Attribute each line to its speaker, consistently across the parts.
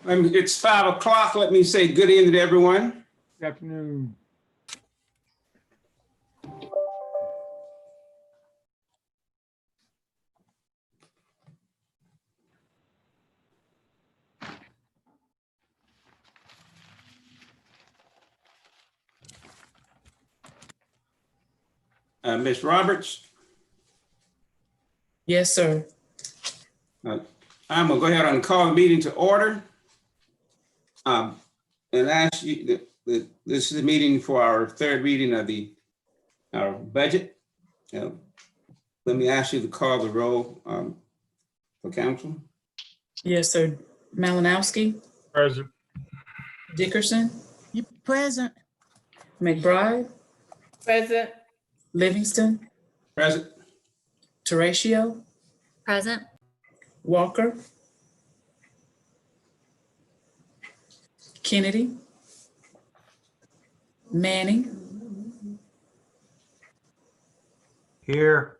Speaker 1: It's 5 o'clock. Let me say good evening to everyone.
Speaker 2: Good afternoon.
Speaker 1: Ms. Roberts,
Speaker 3: Yes, sir.
Speaker 1: I'm gonna go ahead and call the meeting to order. And ask you, this is a meeting for our third reading of our budget. Let me ask you to call the roll for council.
Speaker 3: Yes, sir. Malinowski,
Speaker 2: Present.
Speaker 3: Dickerson,
Speaker 4: You present.
Speaker 3: McBride,
Speaker 5: Present.
Speaker 3: Livingston,
Speaker 1: Present.
Speaker 3: Teratio,
Speaker 5: Present.
Speaker 3: Walker, Kennedy, Manning,
Speaker 2: Here.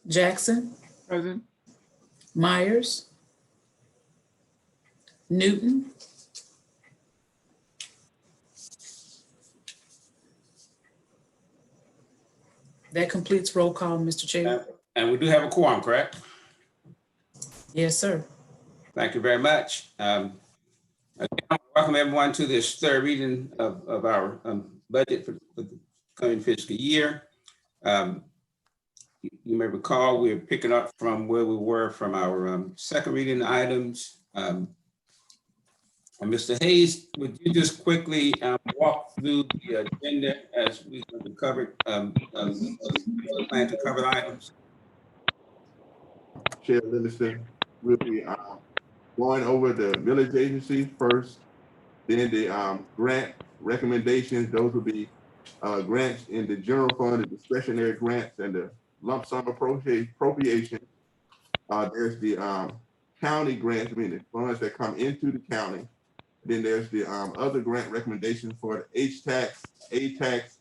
Speaker 3: Jackson,
Speaker 2: Present.
Speaker 3: Myers, Newton, that completes roll call, Mr. Chair.
Speaker 1: And we do have a quorum, correct?
Speaker 3: Yes, sir.
Speaker 1: Thank you very much. Again, welcome everyone to this third reading of our budget for the coming fiscal year. You may recall we're picking up from where we were from our second reading items. And Mr. Hayes, would you just quickly walk through the agenda as we covered, plan to cover the items?
Speaker 6: Chair Livingston, we'll be going over the village agency first, then the grant recommendations. Those will be grants in the general fund, the discretionary grants, and the lump sum appropriation. There's the county grants, I mean the funds that come into the county. Then there's the other grant recommendations for the H-tax, A-tax,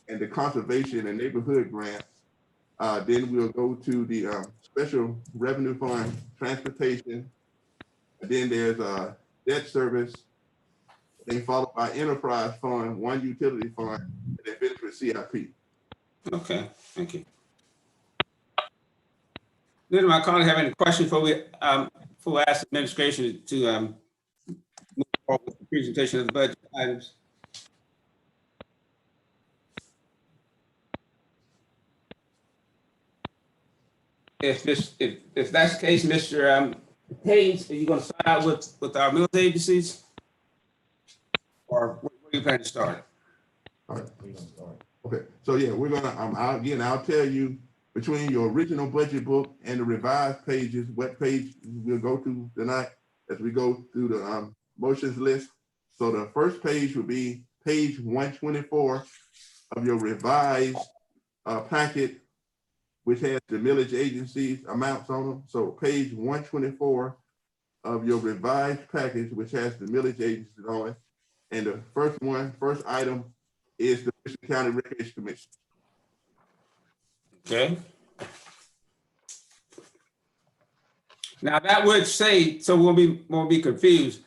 Speaker 6: and the conservation and neighborhood grants. Then we'll go to the special revenue fund, transportation. Then there's debt service. Then followed by enterprise fund, one utility fund, and then finish with CIP.
Speaker 1: Okay, thank you. Did my colleagues have any questions before we ask the administration to move forward with the presentation of the budget items? If that's the case, Mr. Hayes, are you going to start out with our military agencies, or where do you plan to start?
Speaker 6: All right. Okay, so yeah, we're gonna I'll tell you between your original budget book and the revised pages, what page we'll go to tonight as we go through the motions list. So the first page will be page 124 of your revised packet, which has the millage agencies amounts on them. So page 124 of your revised package, which has the millage agencies on it. And the first item is the Richland County Recreation Commission.
Speaker 1: Okay. Now that would say, so won't be confused.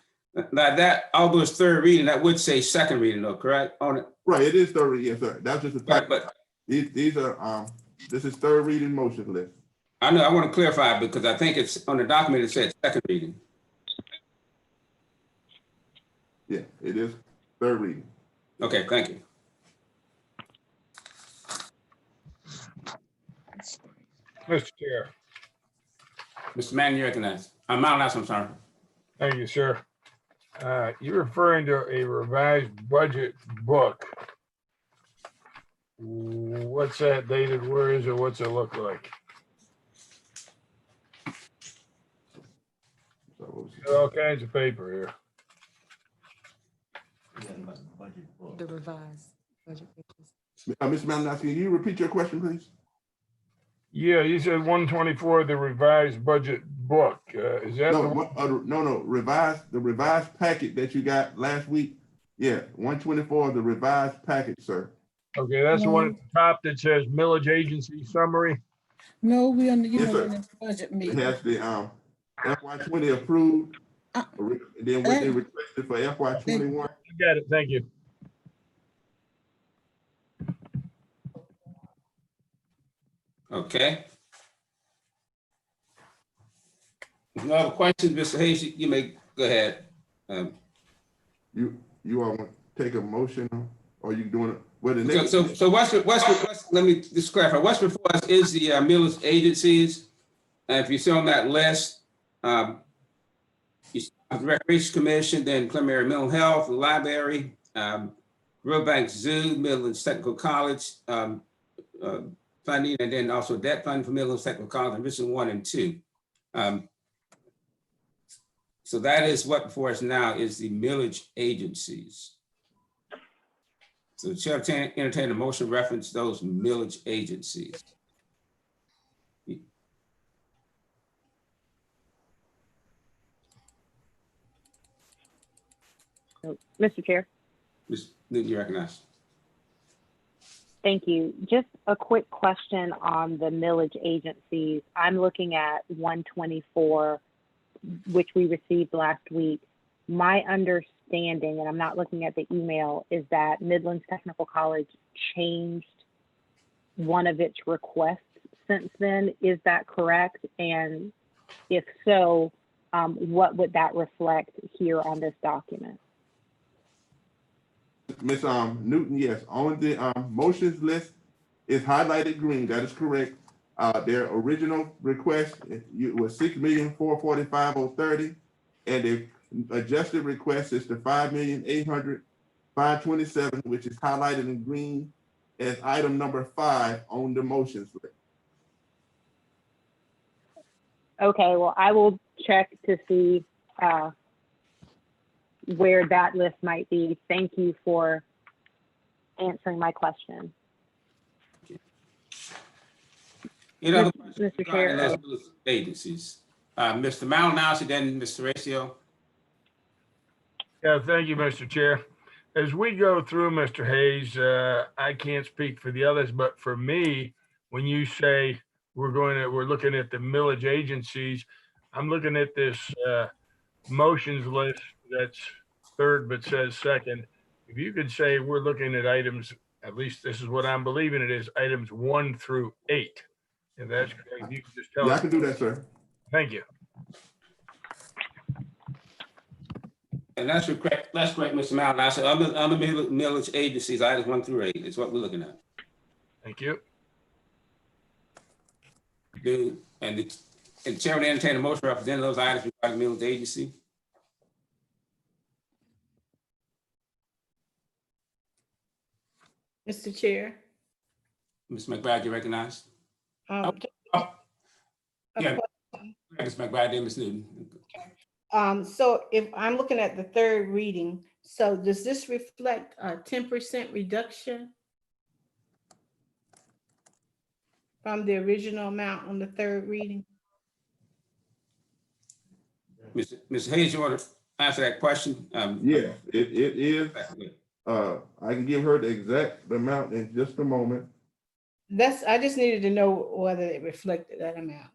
Speaker 1: Now that, although it's third reading, that would say second reading though, correct? On it.
Speaker 6: Right, it is third reading, yes, sir. That's just a fact.
Speaker 1: But
Speaker 6: These are this is third reading motion list.
Speaker 1: I know, I want to clarify because I think it's on the document, it said second reading.
Speaker 6: Yeah, it is third reading.
Speaker 1: Okay, thank you.
Speaker 2: Mr. Chair.
Speaker 1: Mr. Manning, you recognize. I'm sorry.
Speaker 2: Thank you, sir. You're referring to a revised budget book. What's that dated? Where is it? What's it look like? Got all kinds of paper here.
Speaker 5: The revised budget pages.
Speaker 6: Ms. Malinowski, can you repeat your question, please?
Speaker 2: Yeah, you said 124, the revised budget book. Is that the one?
Speaker 6: No, the revised packet that you got last week. Yeah, 124, the revised packet, sir.
Speaker 2: Okay, that's the one at the top that says millage agency summary.
Speaker 4: No, we on the,
Speaker 6: Yes, sir.
Speaker 4: in the budget
Speaker 6: It
Speaker 4: meeting.
Speaker 6: has the FY20 approved Then what they requested for FY21.
Speaker 2: You got it. Thank you.
Speaker 1: Okay. If no other questions, Mr. Hayes, you may go ahead.
Speaker 6: You all want to take a motion, or you doing it? Well, the
Speaker 1: So,
Speaker 6: next.
Speaker 1: so let me just clarify. What's before us is the millage agencies. And if you see on that list, you start with the Recreation Commission, then Clemere Mental Health, the Library, Riverbank Zoo, Midlands Technical College funding, and then also debt funding for Midlands Technical College and Richland 1 and 2. So that is what before us now is the millage agencies. So the chair entertain a motion to reference those millage agencies.
Speaker 4: Mr. Chair.
Speaker 1: Ms. Newton, you recognize.
Speaker 4: Thank you. Just a quick question on the millage agencies. I'm looking at 124, which we received last week. My understanding, and I'm not looking at the email, is that Midlands Technical College changed one of its requests since then. Is that correct? And if so, what would that reflect here on this document?
Speaker 6: Ms. Newton, yes, on the motions list is highlighted green. That is correct. Their original request was $6,445,030, and the adjusted request is the $5,800,527, which is highlighted in green as item number 5 on the motions list.
Speaker 4: Okay, well, I will check to see where that list might be. Thank you for answering my question.
Speaker 1: Any other
Speaker 4: Mr.
Speaker 1: questions
Speaker 4: Chair.
Speaker 1: regarding those millage agencies? Mr. Malinowski, then Mr. Ratio.
Speaker 2: Yeah, thank you, Mr. Chair. As we go through, Mr. Hayes, I can't speak for the others, but for me, when you say we're looking at the millage agencies, I'm looking at this motions list that's third but says second. If you could say we're looking at items, at least this is what I'm believing it is, items 1 through 8. If that's correct, you can just tell
Speaker 6: Yeah, I
Speaker 2: us.
Speaker 6: can do that, sir.
Speaker 2: Thank you.
Speaker 1: And that's correct, Mr. Malinowski. Other millage agencies, items 1 through 8 is what we're looking at.
Speaker 2: Thank you.
Speaker 1: And the chair would entertain a motion representing those items regarding millage agency.
Speaker 7: Mr. Chair.
Speaker 1: Ms. McBride, you recognize?
Speaker 7: Yeah.
Speaker 1: Ms. McBride, then Ms. Newton.
Speaker 7: So if I'm looking at the third reading, so does this reflect a 10% reduction from the original amount on the third reading?
Speaker 1: Ms. Hayes, you want to answer that question?
Speaker 6: Yes, it is. I can give her the exact amount in just a moment.
Speaker 7: I just needed to know whether it reflected that amount.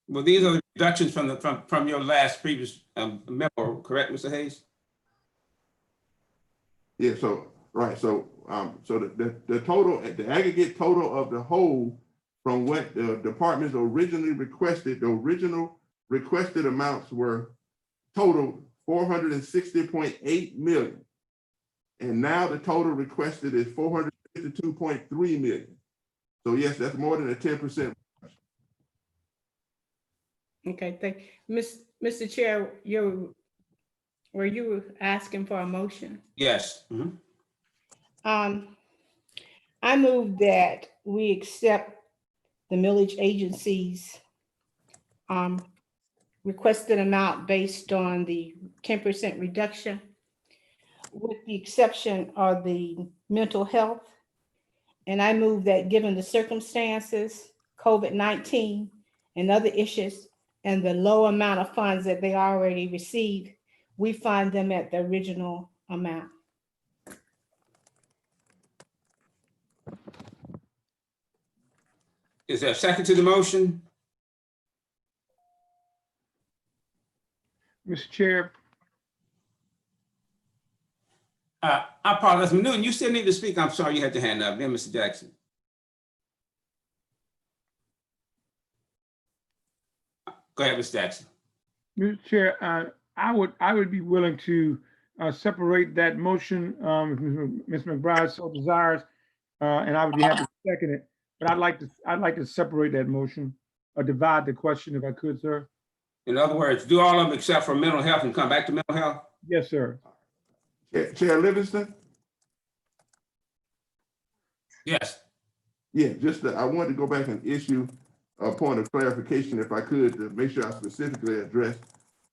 Speaker 1: Well, these are the reductions from your last previous memo, correct, Mr. Hayes?
Speaker 6: Yeah, so, right, so the total, the aggregate total of the whole from what the departments originally requested, the original requested amounts were total 460.8 million. And now the total requested is 452.3 million. So yes, that's more than a 10%.
Speaker 7: Okay, thank you. Mr. Chair, were you asking for a motion?
Speaker 1: Yes.
Speaker 7: I move that we accept the millage agency's requested amount based on the 10% reduction, with the exception of the mental health. And I move that given the circumstances, COVID-19 and other issues, and the low amount of funds that they already received, we fund them at the original amount.
Speaker 1: Is there a second to the motion?
Speaker 8: Mr. Chair,
Speaker 1: I apologize. Newton, you still need to speak. I'm sorry you had your hand up. Then Mr. Jackson. Go ahead, Mr. Jackson.
Speaker 8: Mr. Chair, I would be willing to separate that motion, if Ms. McBride so desires, and I would be happy to second it. But I'd like to separate that motion or divide the question if I could, sir.
Speaker 1: In other words, do all of them except for mental health and come back to mental health?
Speaker 8: Yes, sir.
Speaker 6: Chair Livingston?
Speaker 1: Yes.
Speaker 6: Yeah, I wanted to go back and issue a point of clarification if I could to make sure I specifically addressed.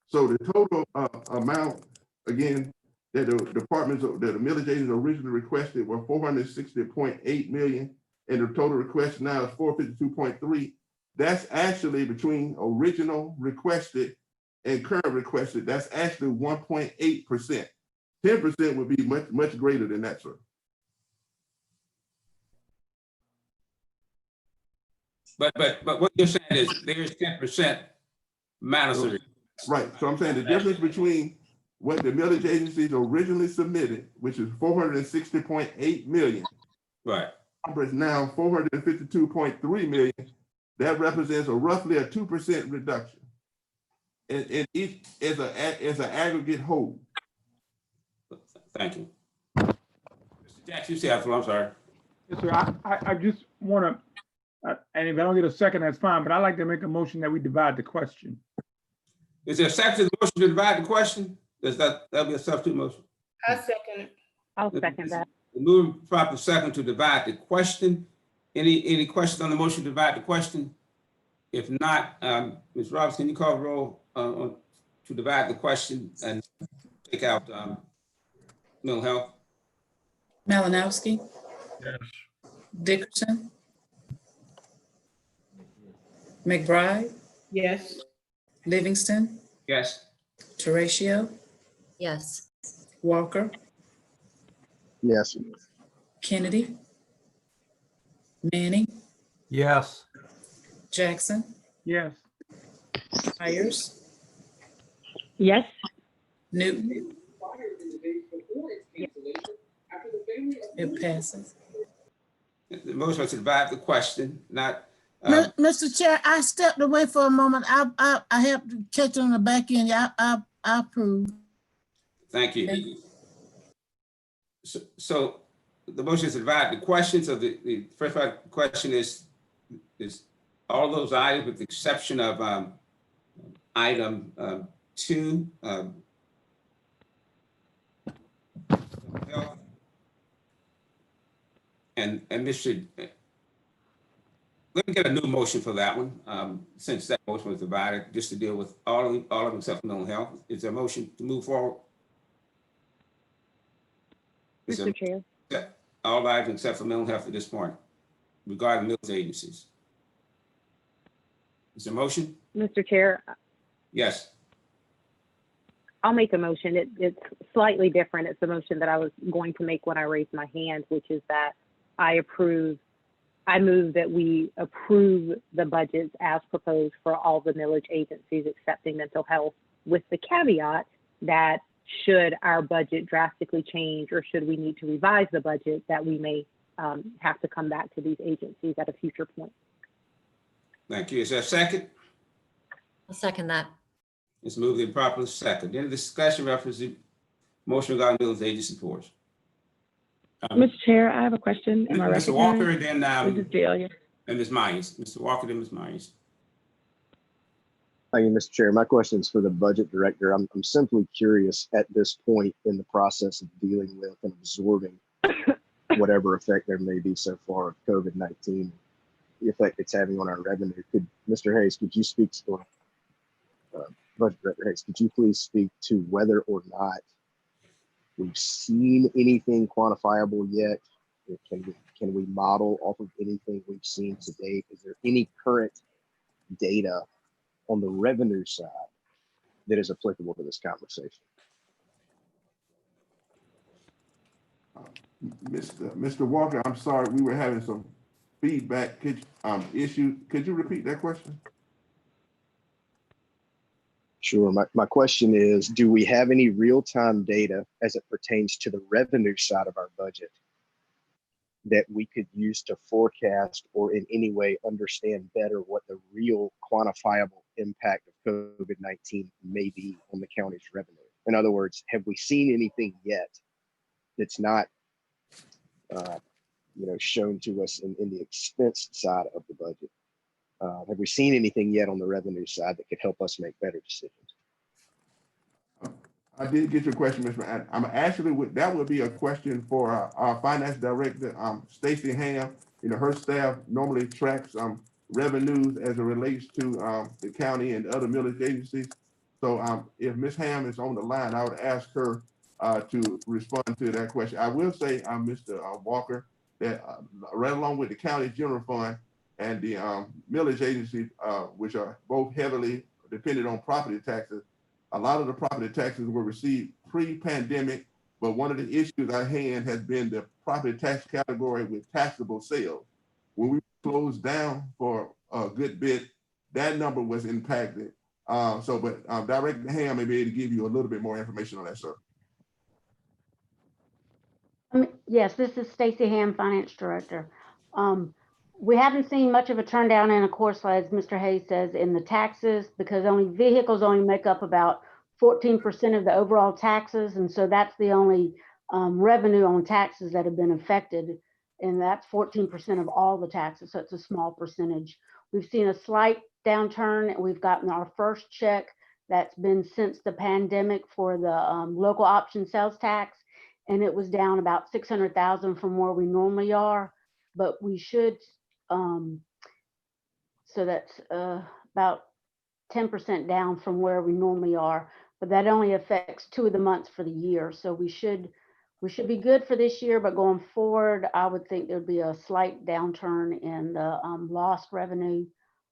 Speaker 6: So the total amount, again, that the departments, that the millage agents originally requested were 460.8 million, and the total request now is 452.3. That's actually between original requested and current requested. That's actually 1.8%. 10% would be much greater than that, sir.
Speaker 1: But what you're saying is there's 10% mandatory.
Speaker 6: Right. So I'm saying the difference between what the millage agencies originally submitted, which is 460.8 million.
Speaker 1: Right.
Speaker 6: Number is now 452.3 million. That represents roughly a 2% reduction. And each is an aggregate whole.
Speaker 1: Thank you. Mr. Jackson, you say after, I'm sorry.
Speaker 8: Yes, sir. I just want to, and if I don't get a second, that's fine, but I'd like to make a motion that we divide the question.
Speaker 1: Is there a second to the motion to divide the question? That'll be a substitute motion?
Speaker 7: I second it.
Speaker 4: I'll second that.
Speaker 1: Moving proper second to divide the question. Any questions on the motion to divide the question? If not, Ms. Roberts, can you call the roll to divide the question and take out mental health?
Speaker 3: Malinowski,
Speaker 2: Yes.
Speaker 3: Dickerson, McBride,
Speaker 7: Yes.
Speaker 3: Livingston,
Speaker 1: Yes.
Speaker 3: Teratio,
Speaker 5: Yes.
Speaker 3: Walker,
Speaker 9: Yes.
Speaker 3: Kennedy, Manning,
Speaker 10: Yes.
Speaker 3: Jackson,
Speaker 8: Yes.
Speaker 3: Myers,
Speaker 4: Yes.
Speaker 3: Newton. It passes.
Speaker 1: The motion was to divide the question, not.
Speaker 11: Mr. Chair, I stepped away for a moment. I have to catch on the back end. I approve.
Speaker 1: Thank you. So the motion is to divide the question. So the first question is all those items with the exception of item 2. And Mr. Let me get a new motion for that one, since that motion was divided, just to deal with all of them except for mental health. Is there a motion to move forward?
Speaker 4: Mr. Chair.
Speaker 1: All items except for mental health at this point regarding millage agencies. Is there a motion?
Speaker 4: Mr. Chair,
Speaker 1: Yes.
Speaker 4: I'll make a motion. It's slightly different. It's the motion that I was going to make when I raised my hand, which is that I move that we approve the budgets as proposed for all the millage agencies excepting mental health, with the caveat that should our budget drastically change or should we need to revise the budget, that we may have to come back to these agencies at a future point.
Speaker 1: Thank you. Is there a second?
Speaker 5: I'll second that.
Speaker 1: It's moved in properly second. Any discussion reference to motion regarding millage agency reports?
Speaker 12: Mr. Chair, I have a question. Am I
Speaker 1: Mr. Walker,
Speaker 12: recognized?
Speaker 1: and then
Speaker 12: This is Delia.
Speaker 1: and Ms. Myers. Mr. Walker, then Ms. Myers.
Speaker 9: Thank you, Mr. Chair. My question is for the budget director. I'm simply curious at this point in the process of dealing with and absorbing whatever effect there may be so far of COVID-19, the effect it's having on our revenue. Mr. Hayes, could you speak to, Budget Director Hayes, could you please speak to whether or not we've seen anything quantifiable yet? Can we model off of anything we've seen to date? Is there any current data on the revenue side that is applicable to this conversation?
Speaker 6: Mr. Walker, I'm sorry, we were having some feedback issue. Could you repeat that question?
Speaker 9: Sure. My question is, do we have any real-time data as it pertains to the revenue side of our budget that we could use to forecast or in any way understand better what the real quantifiable impact of COVID-19 may be on the county's revenue? In other words, have we seen anything yet that's not shown to us in the expense side of the budget? Have we seen anything yet on the revenue side that could help us make better decisions?
Speaker 6: I did get your question, Mr. I'm actually, that would be a question for our finance director, Stacey Ham. Her staff normally tracks revenues as it relates to the county and other millage agencies. So if Ms. Ham is on the line, I would ask her to respond to that question. I will say, Mr. Walker, that right along with the county general fund and the millage agency, which are both heavily dependent on property taxes, a lot of the property taxes were received pre-pandemic, but one of the issues at hand has been the property tax category with taxable sales. When we closed down for a good bit, that number was impacted. But Director Ham may be able to give you a little bit more information on that, sir.
Speaker 10: Yes, this is Stacey Ham, Finance Director. We haven't seen much of a turn down, and of course, as Mr. Hayes says, in the taxes, because vehicles only make up about 14% of the overall taxes, and so that's the only revenue on taxes that have been affected, and that's 14% of all the taxes, so it's a small percentage. We've seen a slight downturn, and we've gotten our first check that's been since the pandemic for the local option sales tax, and it was down about 600,000 from where we normally are, but we should, so that's about 10% down from where we normally are, but that only affects 2 of the months for the year. So we should be good for this year, but going forward, I would think there'd be a slight downturn in the lost revenue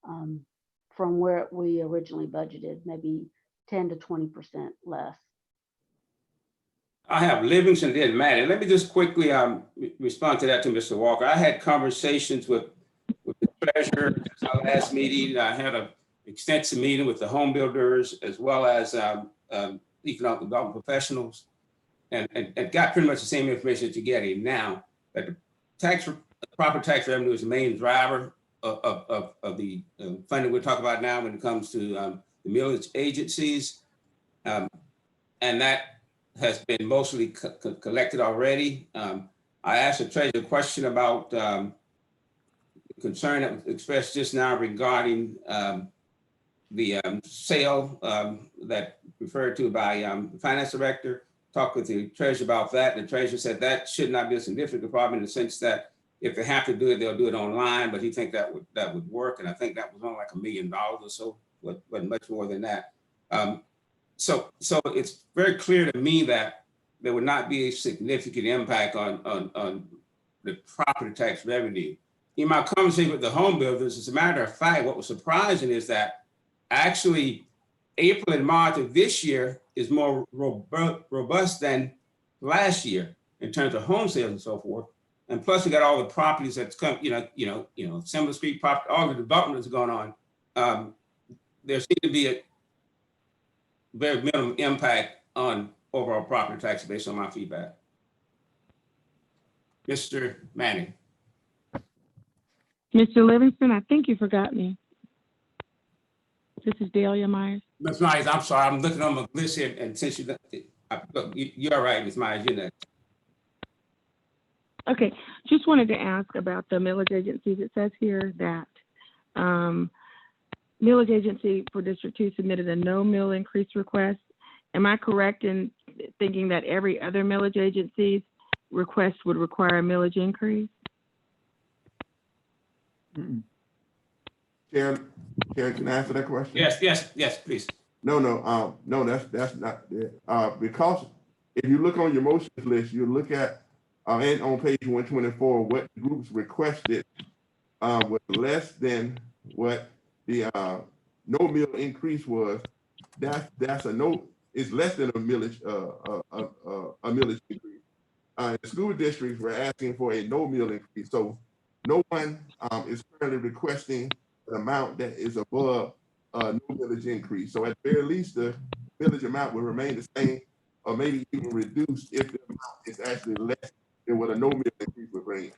Speaker 10: from where we originally budgeted, maybe 10 to 20% less.
Speaker 1: I have Livingston, then Matt. Let me just quickly respond to that to Mr. Walker. I had conversations with the treasurer at our last meeting. I had an extensive meeting with the home builders as well as economic development professionals, and got pretty much the same information that you're getting now. That the property tax revenue is the main driver of the funding we're talking about now when it comes to the millage agencies, and that has been mostly collected already. I asked the treasurer a question about concern that was expressed just now regarding the sale that referred to by the finance director. Talked with the treasurer about that. The treasurer said that should not be a significant problem in the sense that if they have to do it, they'll do it online, but he think that would work. And I think that was only like $1 million or so, but much more than that. So it's very clear to me that there would not be a significant impact on the property tax revenue. In my conversation with the home builders, as a matter of fact, what was surprising is that actually April and March of this year is more robust than last year in terms of home sales and so forth. And plus, we got all the properties that's come, Assembly Street property, all the developments going on. There seems to be a very minimal impact on overall property tax based on my feedback. Mr. Manning.
Speaker 12: Mr. Livingston, I think you forgot me. This is Delia Myers.
Speaker 1: Ms. Myers, I'm sorry, I'm looking on my list here, and since you're all right, Ms. Myers, you're next.
Speaker 12: Okay, just wanted to ask about the millage agencies. It says here that millage agency for District 2 submitted a no mill increase request. Am I correct in thinking that every other millage agency's request would require a millage increase?
Speaker 6: Chair, can I answer that question?
Speaker 1: Yes, please.
Speaker 6: No, that's not it. Because if you look on your motions list, you look at and on page 124, what groups requested was less than what the no mill increase was. That's a no. It's less than a millage increase. The school districts were asking for a no mill increase, so no one is currently requesting an amount that is above no millage increase. So at the very least, the millage amount will remain the same, or maybe even reduced if the amount is actually less than what a no millage increase would bring.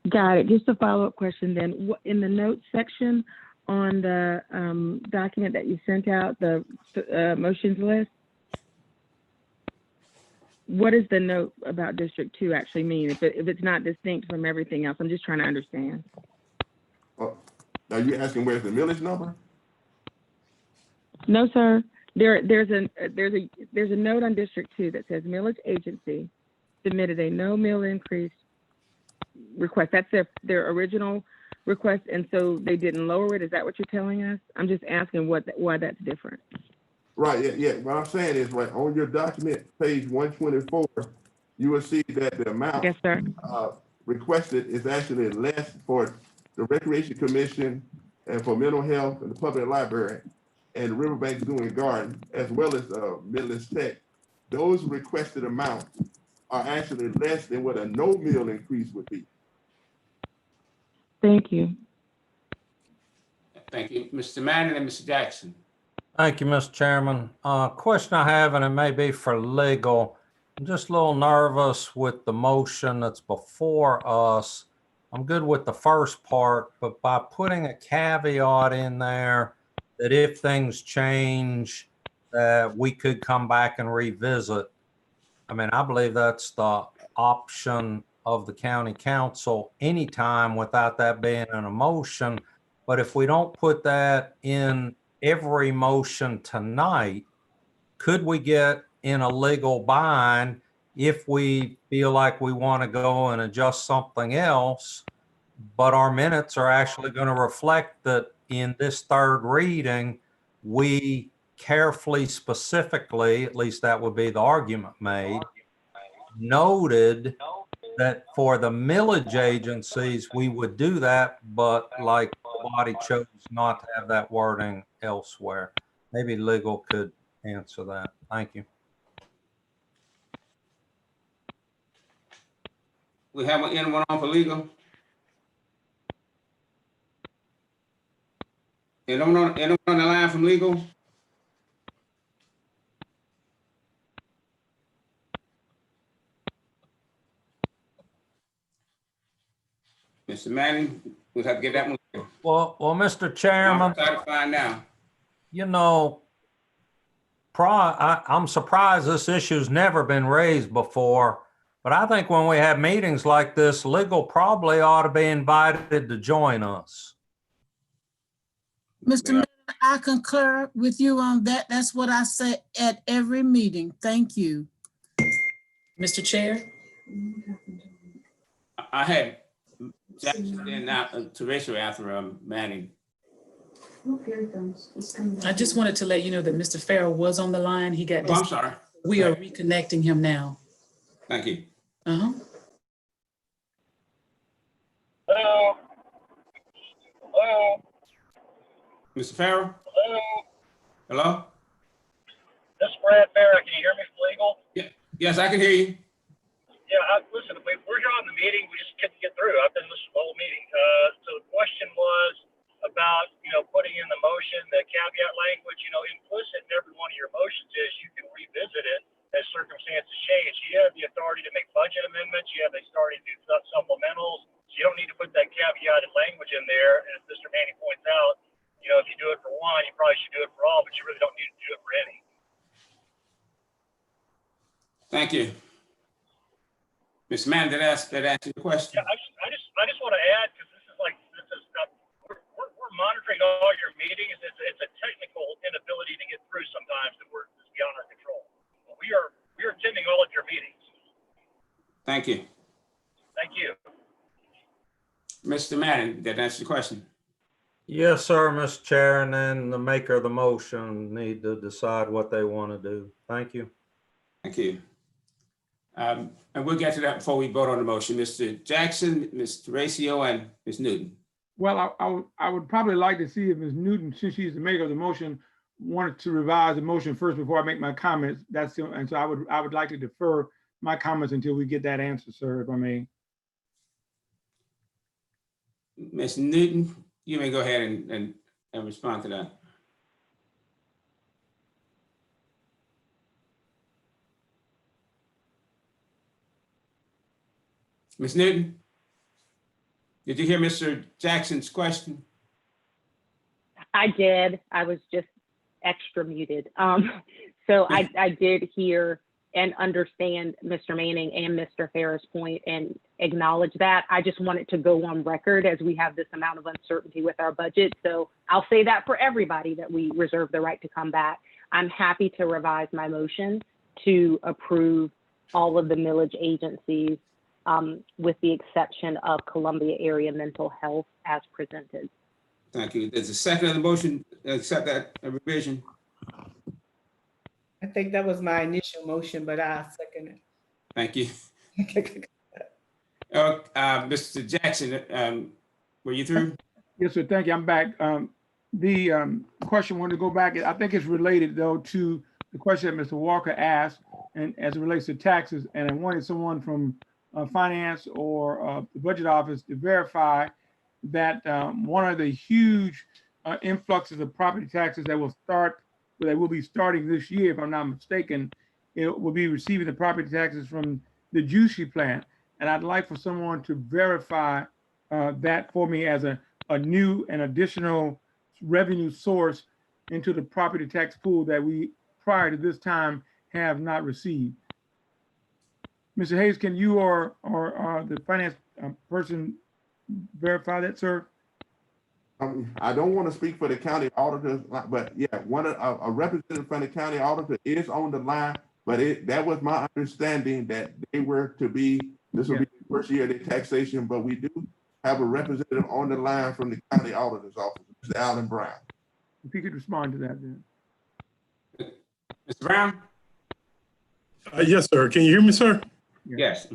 Speaker 12: Got it. Just a follow-up question then. In the notes section on the document that you sent out, the motions list, what does the note about District 2 actually mean if it's not distinct from everything else? I'm just trying to understand.
Speaker 6: Are you asking where's the millage number?
Speaker 12: No, sir. There's a note on District 2 that says millage agency submitted a no mill increase request. That's their original request, and so they didn't lower it. Is that what you're telling us? I'm just asking why that's different.
Speaker 6: Right, yeah. What I'm saying is, right, on your document, page 124, you will see that the amount
Speaker 12: Yes, sir.
Speaker 6: Requested is actually less for the Recreation Commission and for mental health and the public library and Riverbank Zoo and Garden, as well as Midlands Tech. Those requested amounts are actually less than what a no mill increase would be.
Speaker 12: Thank you.
Speaker 1: Thank you. Mr. Manning and Mr. Jackson.
Speaker 13: Thank you, Mr. Chairman. Question I have, and it may be for legal. I'm just a little nervous with the motion that's before us. I'm good with the first part, but by putting a caveat in there that if things change, that we could come back and revisit. I mean, I believe that's the option of the county council anytime without that being an emotion. But if we don't put that in every motion tonight, could we get in a legal bind if we feel like we want to go and adjust something else, but our minutes are actually going to reflect that in this third reading, we carefully, specifically, at least that would be the argument made, noted that for the millage agencies, we would do that, but like the body chose not to have that wording elsewhere. Maybe legal could answer that. Thank you.
Speaker 1: We have anyone on for legal? Anyone on the line from legal? Mr. Manning, we'll have to get that one.
Speaker 13: Well, Mr. Chairman,
Speaker 1: I'm trying to find now.
Speaker 13: you know, I'm surprised this issue's never been raised before, but I think when we have meetings like this, legal probably ought to be invited to join us.
Speaker 11: Mr. Mayor, I concur with you on that. That's what I say at every meeting. Thank you.
Speaker 3: Mr. Chair,
Speaker 1: I had Jackson and now Teresa after Manning.
Speaker 3: I just wanted to let you know that Mr. Farrell was on the line. He got
Speaker 1: Oh, I'm sorry.
Speaker 3: We are reconnecting him now.
Speaker 1: Thank you.
Speaker 3: Uh-huh.
Speaker 14: Hello. Hello.
Speaker 1: Mr. Farrell?
Speaker 14: Hello.
Speaker 1: Hello?
Speaker 14: This is Brad Farrell. Can you hear me from legal?
Speaker 1: Yeah. Yes, I can hear you.
Speaker 14: Yeah, listen, we're here on the meeting. We just couldn't get through. I've been listening to the whole meeting. So the question was about, putting in the motion, the caveat language, implicit in every one of your motions is you can revisit it as circumstances change. You have the authority to make budget amendments. You have the authority to do supplementals. So you don't need to put that caveated language in there. And as Mr. Manning points out, if you do it for one, you probably should do it for all, but you really don't need to do it for any.
Speaker 1: Thank you. Ms. Mann, did that answer your question?
Speaker 14: Yeah, I just want to add, because we're monitoring all your meetings. It's a technical inability to get through sometimes that is beyond our control. But we are attending all of your meetings.
Speaker 1: Thank you.
Speaker 14: Thank you.
Speaker 1: Mr. Manning, did that answer your question?
Speaker 13: Yes, sir, Mr. Chair, and then the maker of the motion need to decide what they want to do. Thank you.
Speaker 1: Thank you. And we'll get to that before we vote on the motion. Mr. Jackson, Ms. Teresa, and Ms. Newton.
Speaker 8: Well, I would probably like to see if Ms. Newton, since she's the maker of the motion, wanted to revise the motion first before I make my comments. And so I would like to defer my comments until we get that answer, sir, if I may.
Speaker 1: Ms. Newton, you may go ahead and respond to that. Ms. Newton? Did you hear Mr. Jackson's question?
Speaker 4: I did. I was just extra muted. So I did hear and understand Mr. Manning and Mr. Farr's point and acknowledge that. I just wanted to go on record as we have this amount of uncertainty with our budget. So I'll say that for everybody, that we reserve the right to come back. I'm happy to revise my motion to approve all of the millage agencies with the exception of Columbia Area Mental Health as presented.
Speaker 1: Thank you. There's a second of the motion, accept that revision.
Speaker 7: I think that was my initial motion, but I second
Speaker 1: Thank you.
Speaker 7: it.
Speaker 1: Mr. Jackson, were you through?
Speaker 8: Yes, sir. Thank you. I'm back. The question, wanted to go back, I think it's related though to the question that Mr. Walker asked, and as it relates to taxes, and I wanted someone from finance or the budget office to verify that one of the huge influxes of property taxes that will be starting this year, if I'm not mistaken, it will be receiving the property taxes from the Juicy plant. And I'd like for someone to verify that for me as a new and additional revenue source into the property tax pool that we, prior to this time, have not received. Mr. Hayes, can you or the finance person verify that, sir?
Speaker 6: I don't want to speak for the county auditors, but yeah, a representative from the county auditor is on the line, but that was my understanding that they were to be, this will be the first year of their taxation, but we do have a representative on the line from the county auditor's office, Mr. Alan Brown.
Speaker 8: If you could respond to that then.
Speaker 1: Mr. Brown?
Speaker 15: Yes, sir. Can you hear me, sir?
Speaker 1: Yes.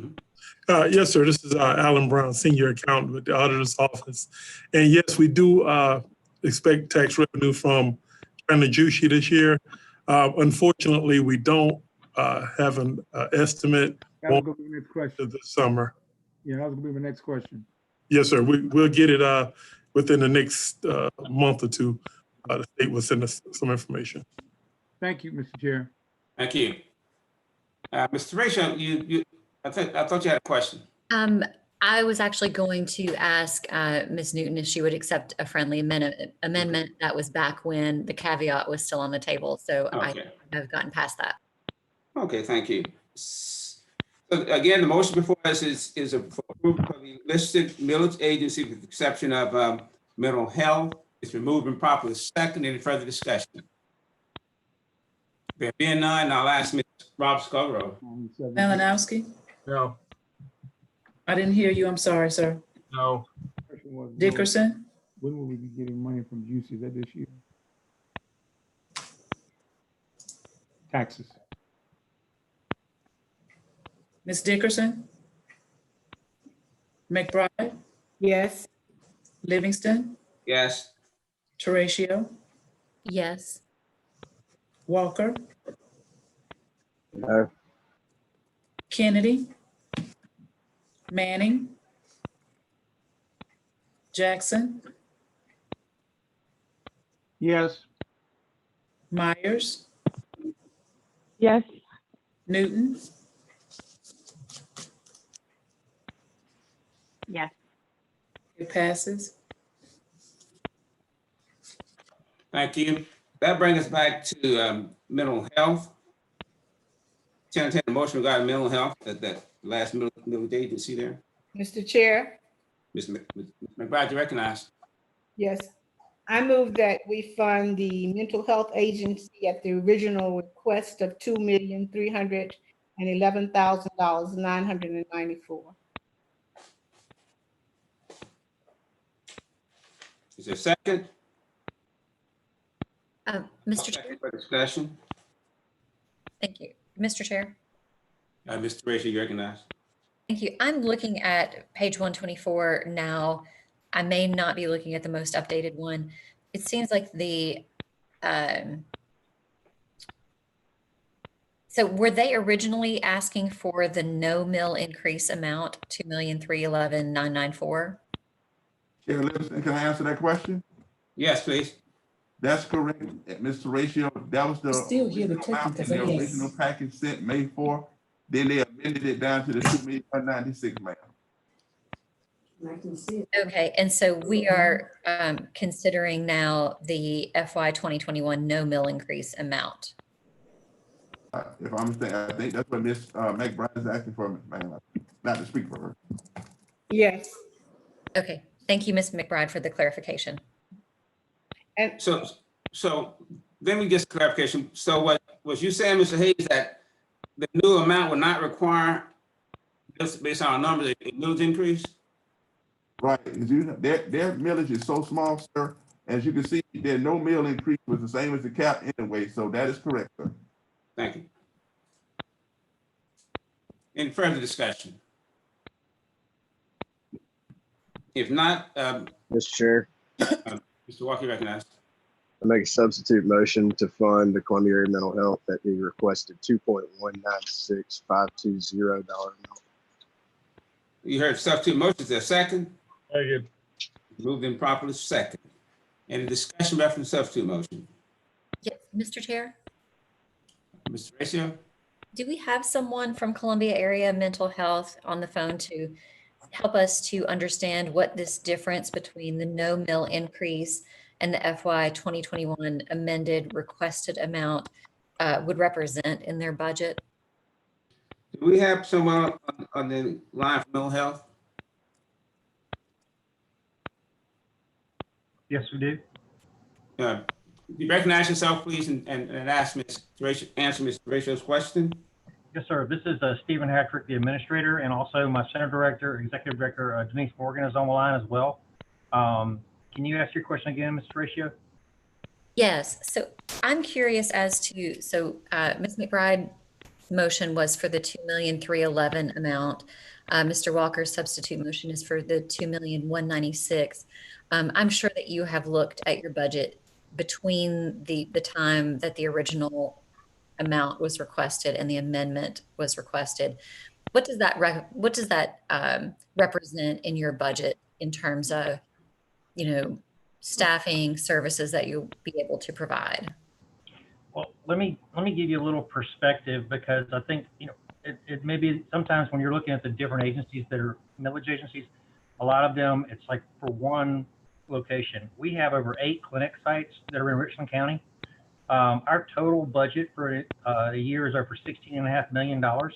Speaker 15: Yes, sir. This is Alan Brown, Senior Accountant with the Auditor's Office. And yes, we do expect tax revenue from China Juicy this year. Unfortunately, we don't have an estimate
Speaker 8: That was going to be the next question.
Speaker 15: this summer.
Speaker 8: Yeah, that was going to be my next question.
Speaker 15: Yes, sir. We'll get it within the next month or two. The state will send us some information.
Speaker 8: Thank you, Mr. Chair.
Speaker 1: Thank you. Mr. Rachel, I thought you had a question.
Speaker 5: I was actually going to ask Ms. Newton if she would accept a friendly amendment. That was back when the caveat was still on the table. So
Speaker 1: Okay.
Speaker 5: I've gotten past that.
Speaker 1: Okay, thank you. So again, the motion before us is approved for the listed millage agency with the exception of mental health. It's been moved and properly second. Any further discussion? There being none, I'll ask Ms. Rob Scarborough.
Speaker 3: Malinowski?
Speaker 2: No,
Speaker 3: I didn't hear you. I'm sorry, sir.
Speaker 2: no.
Speaker 3: Dickerson?
Speaker 8: When will we be getting money from Juicy? Is that this year? Taxes.
Speaker 3: Ms. Dickerson? McBride?
Speaker 7: Yes.
Speaker 3: Livingston?
Speaker 1: Yes.
Speaker 3: Teratio?
Speaker 5: Yes.
Speaker 3: Walker?
Speaker 9: No.
Speaker 3: Kennedy? Manning? Jackson?
Speaker 8: Yes.
Speaker 3: Myers?
Speaker 12: Yes.
Speaker 3: Newton?
Speaker 4: Yes.
Speaker 3: It passes.
Speaker 1: Thank you. That brings us back to mental health. Entertain a motion regarding mental health at that last millage agency there.
Speaker 7: Mr. Chair,
Speaker 1: Ms. McBride, you recognize?
Speaker 7: yes. I move that we fund the mental health agency at the original request of $2,311,994.
Speaker 1: Is there a second?
Speaker 5: Mr. Chair,
Speaker 1: Second for discussion.
Speaker 5: thank you. Mr. Chair,
Speaker 1: Mr. Rachel, you recognize?
Speaker 5: thank you. I'm looking at page 124 now. I may not be looking at the most updated one. It seems like so were they originally asking for the no mill increase amount, $2,311,994?
Speaker 6: Chair Livingston, can I answer that question?
Speaker 1: Yes, please.
Speaker 6: That's correct, Mr. Ratio. That was the
Speaker 3: Still here to
Speaker 6: original
Speaker 3: take
Speaker 6: amount
Speaker 3: them
Speaker 6: in the
Speaker 3: 'cause I
Speaker 6: original
Speaker 3: guess.
Speaker 6: package sent May 4th. Then they amended it down to the 2,196, ma'am.
Speaker 3: I can see it.
Speaker 5: Okay, and so we are considering now the FY 2021 no mill increase amount.
Speaker 6: If I'm mistaken, I think that's what Ms. McBride is asking for, ma'am, not to speak for her.
Speaker 7: Yes.
Speaker 5: Okay, thank you, Ms. McBride, for the clarification.
Speaker 7: And
Speaker 1: So then we get clarification. So what was you saying, Mr. Hayes, that the new amount will not require, just based on our numbers, a millage increase?
Speaker 6: Right, their millage is so small, sir. As you can see, their no mill increase was the same as the cap anyway, so that is correct, sir.
Speaker 1: Thank you. Any further discussion? If not,
Speaker 9: Mr. Chair,
Speaker 1: Mr. Walker, recognized.
Speaker 9: I make a substitute motion to fund the Columbia Area Mental Health at the requested $2.196520 amount.
Speaker 1: You heard substitute motion. Is there a second?
Speaker 2: Second.
Speaker 1: Moved in properly second. Any discussion reference substitute motion?
Speaker 5: Yes, Mr. Chair,
Speaker 1: Mr. Ratio?
Speaker 5: do we have someone from Columbia Area Mental Health on the phone to help us to understand what this difference between the no mill increase and the FY 2021 amended requested amount would represent in their budget?
Speaker 1: Do we have someone on the line for mental health?
Speaker 16: Yes, we do.
Speaker 1: You recognize yourself, please, and ask Ms. Ratio, answer Ms. Ratio's question.
Speaker 16: Yes, sir. This is Stephen Hatrick, the administrator, and also my center director, executive director, Denise Morgan is on the line as well. Can you ask your question again, Mr. Ratio?
Speaker 5: Yes, so I'm curious as to, Ms. McBride motion was for the 2,311,000 amount. Mr. Walker's substitute motion is for the 2,196,000. I'm sure that you have looked at your budget between the time that the original amount was requested and the amendment was requested. What does that represent in your budget in terms of, staffing services that you'll be able to provide?
Speaker 16: Well, let me give you a little perspective, because I think, it may be sometimes when you're looking at the different agencies that are millage agencies, a lot of them, it's like for one location. We have over 8 clinic sites that are in Richland County. Our total budget for the year is over $16.5 million. Or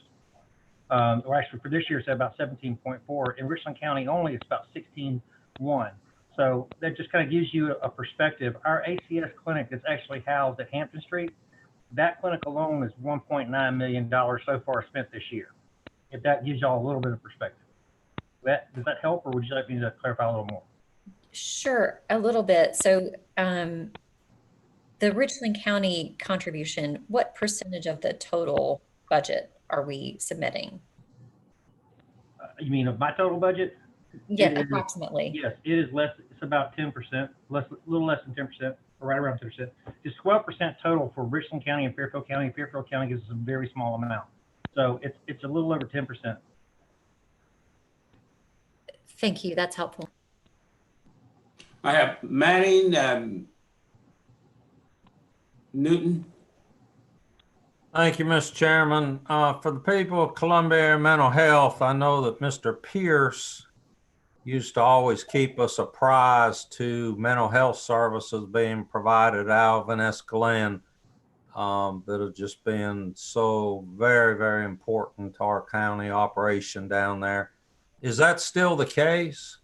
Speaker 16: actually for this year, it's about 17.4. In Richland County only, it's about 16.1. So that just kind of gives you a perspective. Our ACS clinic that's actually housed at Hampton Street, that clinic alone is $1.9 million so far spent this year. If that gives y'all a little bit of perspective. Does that help, or would you like me to clarify a little more?
Speaker 5: Sure, a little bit. So the Richland County contribution, what percentage of the total budget are we submitting?
Speaker 16: You mean of my total budget?
Speaker 5: Yeah, approximately.
Speaker 16: Yes, it is less. It's about 10%, a little less than 10%, or right around 10%. It's 12% total for Richland County and Fairfield County. Fairfield County gives us a very small amount, so it's a little over 10%.
Speaker 5: Thank you. That's helpful.
Speaker 1: I have Manning, Newton.
Speaker 13: Thank you, Mr. Chairman. For the people of Columbia Area Mental Health, I know that Mr. Pierce used to always keep us apprised to mental health services being provided out of Van Escalon that have just been so very, very important to our county operation down there. Is that still the case?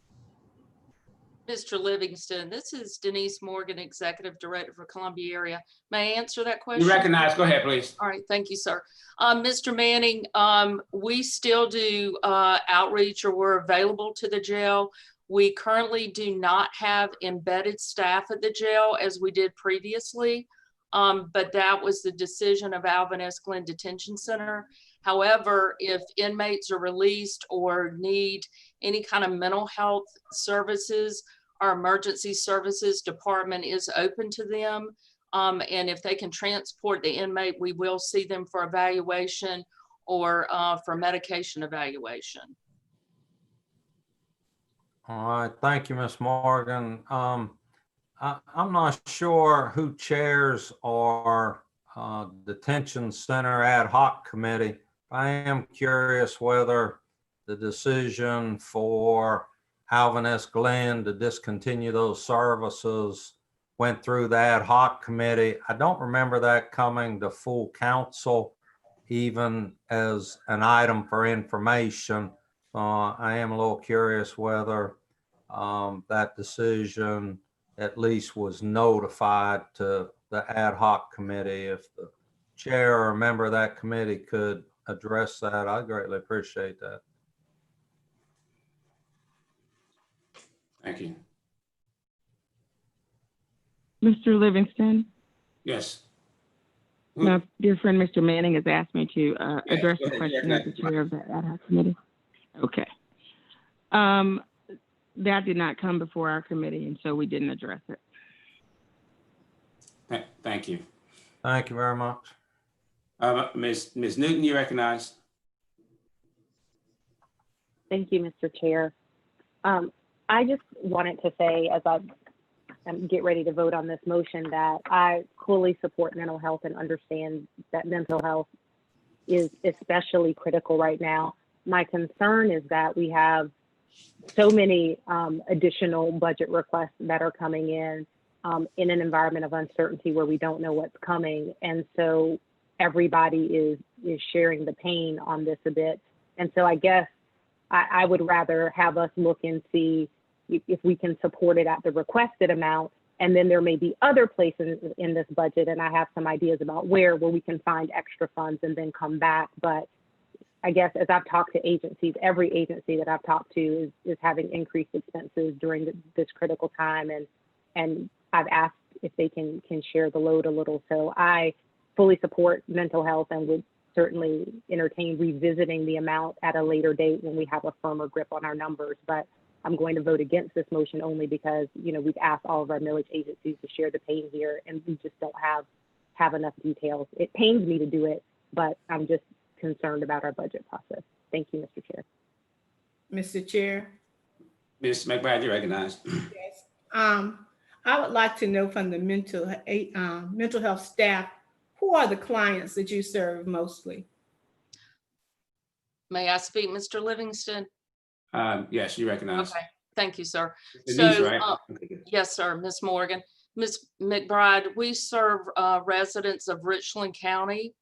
Speaker 17: Mr. Livingston, this is Denise Morgan, Executive Director for Columbia Area. May I answer that question?
Speaker 1: You recognize, go ahead, please.
Speaker 17: All right, thank you, sir. Mr. Manning, we still do outreach, or we're available to the jail. We currently do not have embedded staff at the jail as we did previously, but that was the decision of Van Escalon Detention Center. However, if inmates are released or need any kind of mental health services, our emergency services department is open to them. And if they can transport the inmate, we will see them for evaluation or for medication evaluation.
Speaker 13: All right, thank you, Ms. Morgan. I'm not sure who chairs our detention center ad hoc committee. I am curious whether the decision for Alvin S. Glenn to discontinue those services went through the ad hoc committee. I don't remember that coming to full council, even as an item for information. I am a little curious whether that decision at least was notified to the ad hoc committee. If the chair or a member of that committee could address that, I'd greatly appreciate that.
Speaker 1: Thank you.
Speaker 12: Mr. Livingston,
Speaker 1: Yes.
Speaker 12: my dear friend, Mr. Manning, has asked me to address
Speaker 1: go
Speaker 12: the
Speaker 1: ahead,
Speaker 12: question
Speaker 1: yeah,
Speaker 12: of the chair of the ad hoc committee. Okay. That did not come before our committee, and so we didn't address it.
Speaker 1: Thank you.
Speaker 13: Thank you very much.
Speaker 1: Ms. Newton, you recognize.
Speaker 4: Thank you, Mr. Chair. I just wanted to say, as I get ready to vote on this motion, that I fully support mental health and understand that mental health is especially critical right now. My concern is that we have so many additional budget requests that are coming in an environment of uncertainty where we don't know what's coming. And so everybody is sharing the pain on this a bit. And so I guess I would rather have us look and see if we can support it at the requested amount. And then there may be other places in this budget, and I have some ideas about where we can find extra funds and then come back. But I guess as I've talked to agencies, every agency that I've talked to is having increased expenses during this critical time. And I've asked if they can share the load a little. So I fully support mental health and would certainly entertain revisiting the amount at a later date when we have a firmer grip on our numbers. But I'm going to vote against this motion only because, you know, we've asked all of our millage agencies to share the pain here, and we just don't have enough details. It pains me to do it, but I'm just concerned about our budget process. Thank you, Mr. Chair.
Speaker 7: Mr. Chair.
Speaker 1: Ms. McBride, you recognize.
Speaker 7: Yes. I would like to know from the mental health staff, who are the clients that you serve mostly?
Speaker 17: May I speak, Mr. Livingston?
Speaker 1: Yes, you recognize.
Speaker 17: Okay, thank you, sir.
Speaker 1: Denise,
Speaker 17: So,
Speaker 1: right? Okay, good.
Speaker 17: yes, sir, Ms. Morgan. Ms. McBride, we serve residents of Richland County.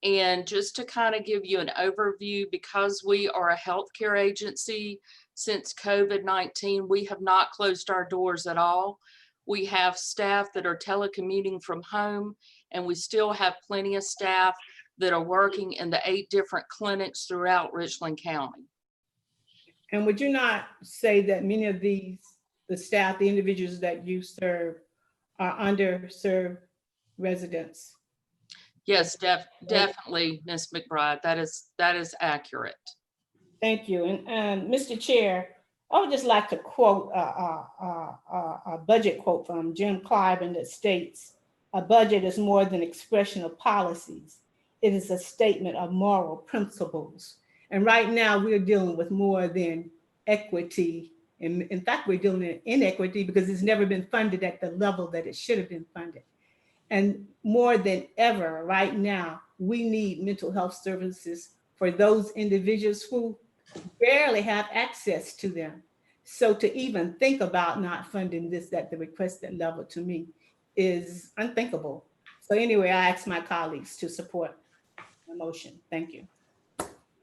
Speaker 17: And just to kind of give you an overview, because we are a healthcare agency, since COVID-19, we have not closed our doors at all. We have staff that are telecommuting from home, and we still have plenty of staff that are working in the 8 different clinics throughout Richland County.
Speaker 7: And would you not say that many of the staff, the individuals that you serve, are underserved residents?
Speaker 17: Yes, definitely, Ms. McBride. That is accurate.
Speaker 7: Thank you. And Mr. Chair, I would just like to quote a budget quote from Jim Clyburn that states, "A budget is more than expression of policies. It is a statement of moral principles." And right now we're dealing with more than equity. And in fact, we're dealing with inequity because it's never been funded at the level that it should have been funded. And more than ever right now, we need mental health services for those individuals who barely have access to them. So to even think about not funding this at the requested level, to me, is unthinkable. So anyway, I ask my colleagues to support the motion. Thank you.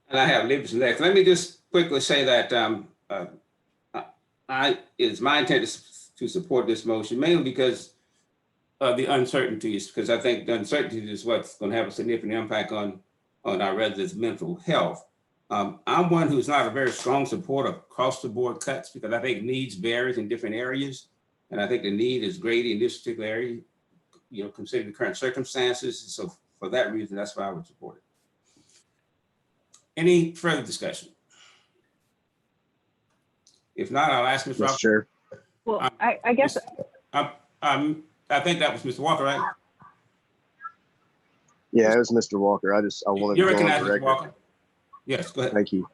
Speaker 1: And I have Libby's next. Let me just quickly say that it's my intent to support this motion, mainly because of the uncertainties, because I think the uncertainty is what's going to have a significant impact on our residents' mental health. I'm one who's not a very strong supporter of across the board cuts because I think needs varies in different areas. And I think the need is great in this particular area, you know, considering the current circumstances. So for that reason, that's why I would support it. Any further discussion? If not, I'll ask Ms. Roberts.
Speaker 9: Sure.
Speaker 4: Well, I guess.
Speaker 1: I think that was Mr. Walker, right?
Speaker 9: Yeah, it was Mr. Walker. I wanted
Speaker 1: You
Speaker 9: to go on
Speaker 1: recognize
Speaker 9: the
Speaker 1: Mr.
Speaker 9: record.
Speaker 1: Walker? Yes, go ahead.
Speaker 9: Thank you.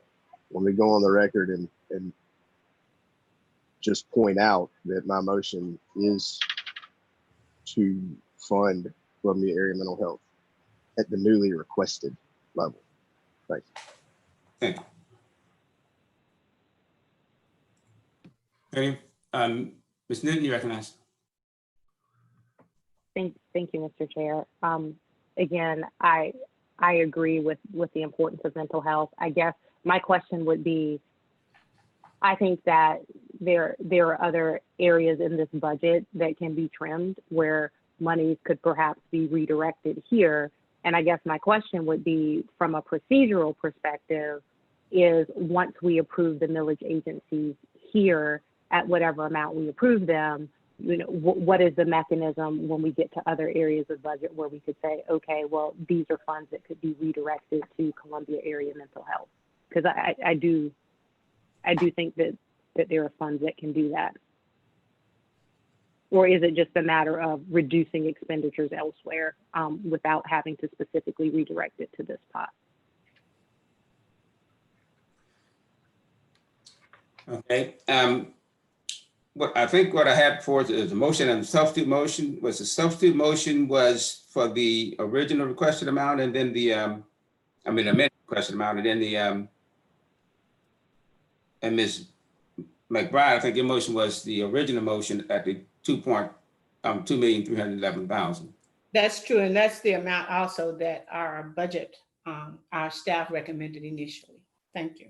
Speaker 9: Let me go on the record and just point out that my motion is to fund Columbia Area Mental Health at the newly requested level. Thank you.
Speaker 1: Thank you. Okay, Ms. Newton, you recognize.
Speaker 4: Thank you, Mr. Chair. Again, I agree with the importance of mental health. I guess my question would be, I think that there are other areas in this budget that can be trimmed where monies could perhaps be redirected here. And I guess my question would be, from a procedural perspective, is once we approve the millage agencies here at whatever amount we approve them, you know, what is the mechanism when we get to other areas of budget where we could say, okay, well, these are funds that could be redirected to Columbia Area Mental Health? Because I do think that there are funds that can do that. Or is it just a matter of reducing expenditures elsewhere without having to specifically redirect it to this pot?
Speaker 1: Okay. What I think what I had for is a motion and a substitute motion. Was the substitute motion was for the original requested amount, and then the amended requested amount, and then the and Ms. McBride, I think your motion was the original motion at the 2,311,000.
Speaker 7: That's true, and that's the amount also that our budget, our staff recommended initially. Thank you.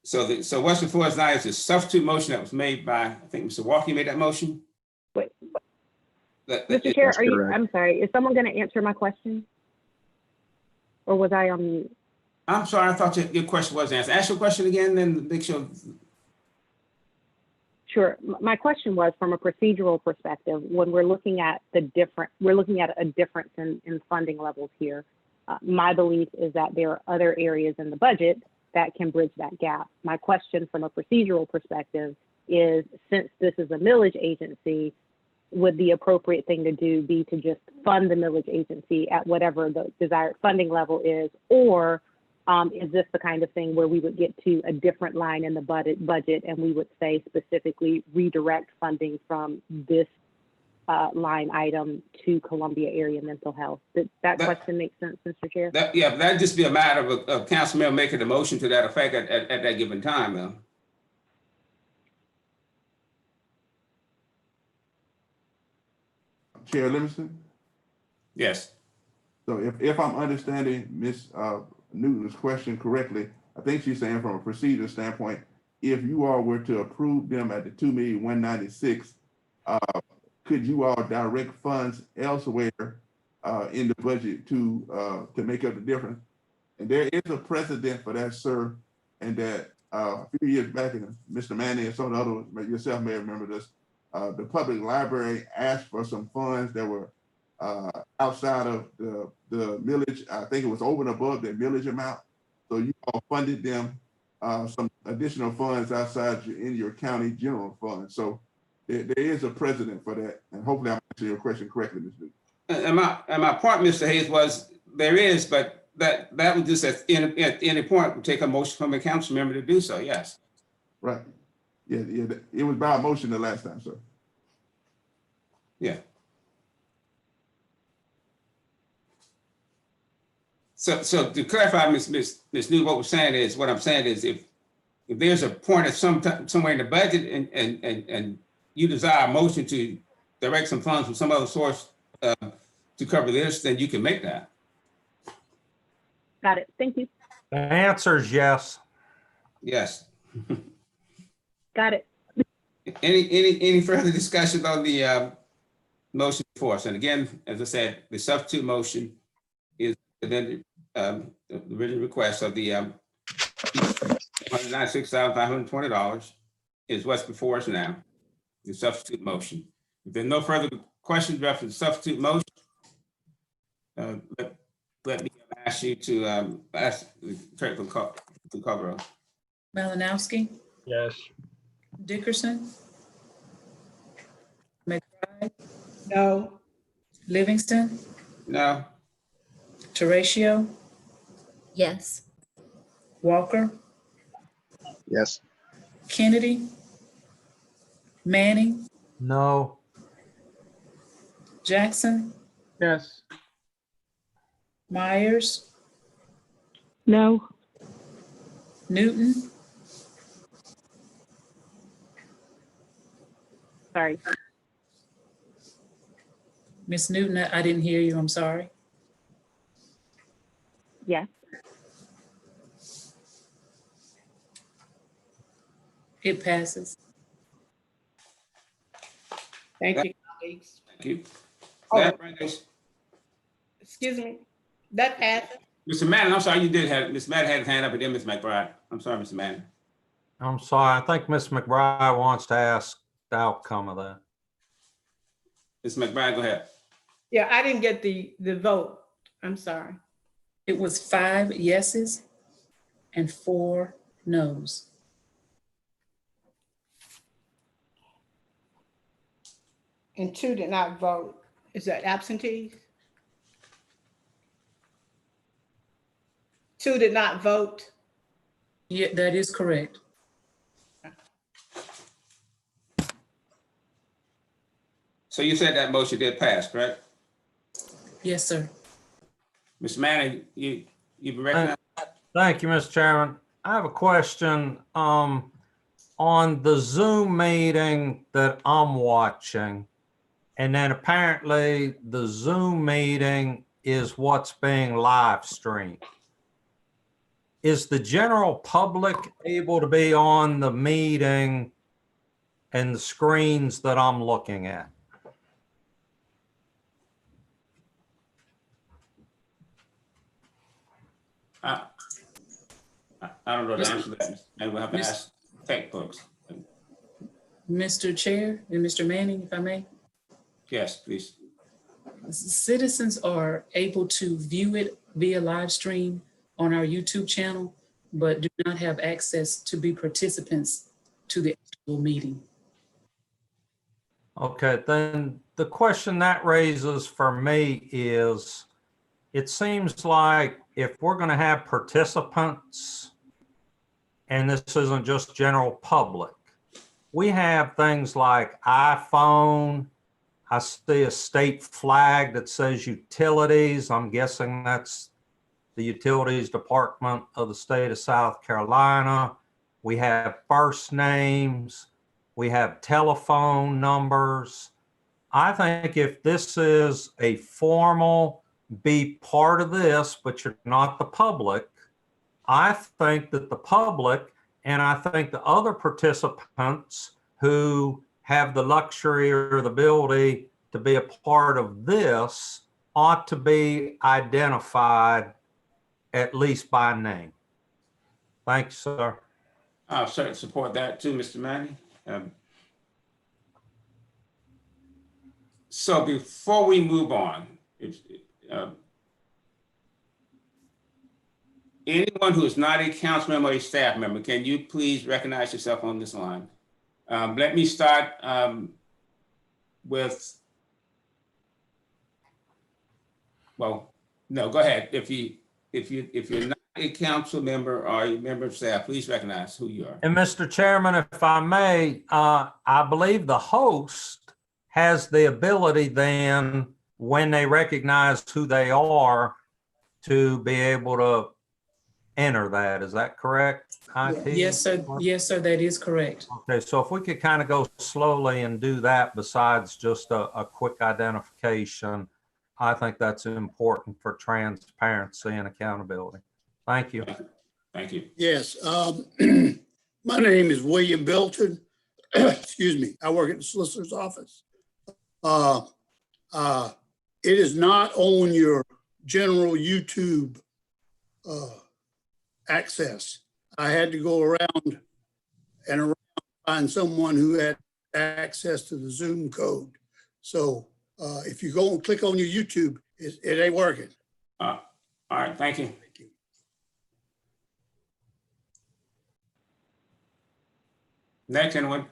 Speaker 1: So what's before us now is the substitute motion that was made by, I think Mr. Walker made that motion.
Speaker 4: Wait, Mr. Chair, I'm sorry, is someone going to answer my question? Or was I on mute?
Speaker 1: I'm sorry, I thought your question was answered. Ask your question again, then make sure.
Speaker 4: Sure. My question was, from a procedural perspective, when we're looking at a difference in funding levels here. My belief is that there are other areas in the budget that can bridge that gap. My question from a procedural perspective is, since this is a millage agency, would the appropriate thing to do be to just fund the millage agency at whatever the desired funding level is, or is this the kind of thing where we would get to a different line in the budget and we would say specifically redirect funding from this line item to Columbia Area Mental Health? That question make sense, Mr. Chair?
Speaker 1: That'd just be a matter of council member making a motion to that effect at that given time, though.
Speaker 6: Chair Livingston?
Speaker 1: Yes.
Speaker 6: So if I'm understanding Ms. Newton's question correctly, I think she's saying from a procedure standpoint, if you all were to approve them at the 2,196,000, could you all direct funds elsewhere in the budget to make up the difference? And there is a precedent for that, sir, and that a few years back, and Mr. Manning and some of the others, yourself may remember this, the public library asked for some funds that were outside of the millage. I think it was over and above the millage amount. So you all funded them some additional funds outside in your county general fund. So there is a precedent for that. And hopefully I'm answering your question correctly, Ms. Newton.
Speaker 1: And my point, Mr. Hayes, was there is, but that was just at any point would take a motion from a council member to do so, yes.
Speaker 6: Right. Yeah, it was by motion the last time, sir.
Speaker 1: Yeah. So to clarify, Ms. New, what I'm saying is if there's a point at somewhere in the budget and you desire a motion to direct some funds from some other source to cover this, then you can make that.
Speaker 4: Got it. Thank you.
Speaker 13: The answer is yes.
Speaker 1: Yes.
Speaker 4: Got it.
Speaker 1: Any further discussion on the motion before us? And again, as I said, the substitute motion is the original request of the $196,520 is what's before us now, the substitute motion. If there are no further questions after the substitute motion, let me ask you to ask the clerk to cover.
Speaker 3: Malinowski,
Speaker 2: Yes.
Speaker 3: Dickerson, McBride,
Speaker 7: No.
Speaker 3: Livingston,
Speaker 1: No.
Speaker 3: Teratio,
Speaker 5: Yes.
Speaker 3: Walker,
Speaker 9: Yes.
Speaker 3: Kennedy, Manning,
Speaker 13: No.
Speaker 3: Jackson,
Speaker 8: Yes.
Speaker 3: Myers,
Speaker 12: No.
Speaker 3: Newton,
Speaker 18: Sorry.
Speaker 3: Miss Newton, I didn't hear you, I'm sorry.
Speaker 18: Yes.
Speaker 3: It passes.
Speaker 7: Thank you, colleagues.
Speaker 1: Thank you.
Speaker 7: Oh.
Speaker 1: That brings us,
Speaker 7: Excuse me, that passes.
Speaker 1: Mr. Manning, I'm sorry, you did have, Ms. Manning had his hand up and then Ms. McBride. I'm sorry, Mr. Manning.
Speaker 13: I'm sorry. I think Ms. McBride wants to ask the outcome of that.
Speaker 1: Ms. McBride, go ahead.
Speaker 7: Yeah, I didn't get the vote. I'm sorry.
Speaker 3: It was 5 yeses and 4 nos.
Speaker 7: And 2 did not vote. Is that absentees? 2 did not vote.
Speaker 3: Yeah, that is correct.
Speaker 1: So you said that motion did pass, correct?
Speaker 3: Yes, sir.
Speaker 1: Mr. Manning, you recognize?
Speaker 13: Thank you, Mr. Chairman. I have a question on the Zoom meeting that I'm watching. And then apparently the Zoom meeting is what's being live streamed. Is the general public able to be on the meeting and the screens that I'm looking at?
Speaker 1: I don't know the answer to that. And we'll have to ask tech folks.
Speaker 3: Mr. Chair and Mr. Manning, if I may.
Speaker 1: Yes, please.
Speaker 3: Citizens are able to view it via live stream on our YouTube channel, but do not have access to be participants to the actual meeting.
Speaker 13: Okay, then the question that raises for me is, it seems like if we're going to have participants, and this isn't just general public, we have things like iPhone. I see a state flag that says utilities. I'm guessing that's the Utilities Department of the state of South Carolina. We have first names. We have telephone numbers. I think if this is a formal, be part of this, but you're not the public, I think that the public and I think the other participants who have the luxury or the ability to be a part of this ought to be identified at least by name. Thanks, sir.
Speaker 1: I'll certainly support that too, Mr. Manning. So before we move on, anyone who is not a council member or a staff member, can you please recognize yourself on this line? Let me start with, well, no, go ahead. If you're not a council member or a member of staff, please recognize who you are.
Speaker 13: And Mr. Chairman, if I may, I believe the host has the ability then, when they recognize who they are, to be able to enter that. Is that correct? IT?
Speaker 3: Yes, sir. Yes, sir. That is correct.
Speaker 13: Okay, so if we could kind of go slowly and do that besides just a quick identification, I think that's important for transparency and accountability. Thank you.
Speaker 1: Thank you.
Speaker 19: Yes. My name is William Belton. Excuse me. I work at the solicitor's office. It is not on your general YouTube access. I had to go around and around to find someone who had access to the Zoom code. So if you go and click on your YouTube, it ain't working.
Speaker 1: All right, thank you. Next, anyone?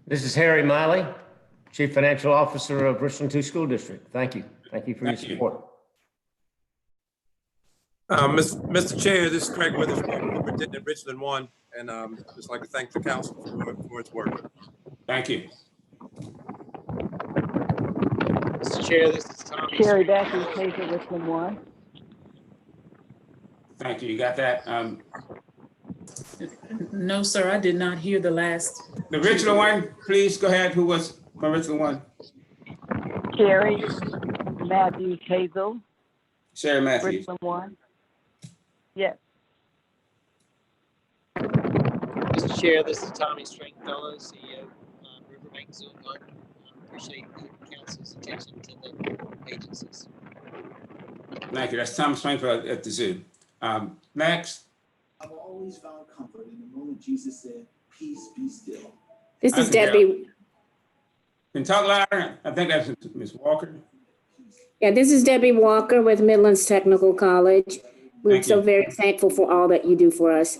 Speaker 20: This is Harry Miley, Chief Financial Officer of Richland 2 School District. Thank you. Thank you for your support.
Speaker 21: Mr. Chair, this is Craig Witherspoon, Superintendent Richland 1.
Speaker 18: and just like to thank the council for its work.
Speaker 1: Thank you.
Speaker 21: Mr. Chair, this is Tom.
Speaker 22: Sherry Matthews, Hazel, Richland 1.
Speaker 1: Thank you. You got that?
Speaker 3: No, sir, I did not hear the last.
Speaker 1: The Richland one, please go ahead. Who was from Richland 1?
Speaker 22: Sherry Matthews, Hazel,
Speaker 1: Sherry Matthews.
Speaker 22: Richland 1. Yes.
Speaker 21: Mr. Chair, this is Tommy Stringfellow, CEO of Riverbank Zoo Garden. Appreciate the council's attention to the agencies.
Speaker 1: Thank you. That's Thomas Frankfurt at the zoo. Next.
Speaker 23: I've always found comfort in the moment Jesus said, "Peace, be still."
Speaker 24: This is Debbie.
Speaker 1: Can you talk louder? I think that's Ms. Walker.
Speaker 24: Yeah, this is Debbie Walker with Midlands Technical College. We're
Speaker 1: Thank
Speaker 24: so
Speaker 1: you.
Speaker 24: very thankful for all that you do for us.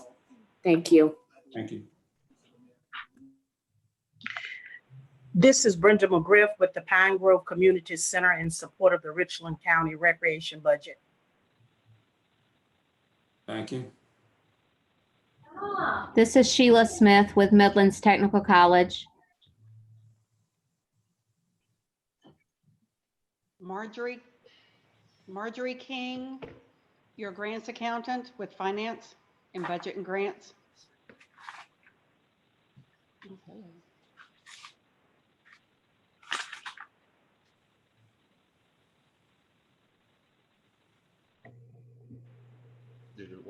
Speaker 24: Thank you.
Speaker 1: Thank you.
Speaker 25: This is Brenda McGriff with the Pine Grove Community Center in support of the Richland County Recreation budget.
Speaker 1: Thank you.
Speaker 26: This is Sheila Smith with Midlands Technical College.
Speaker 27: Marjorie King, your grants accountant with finance and budget and grants. Okay.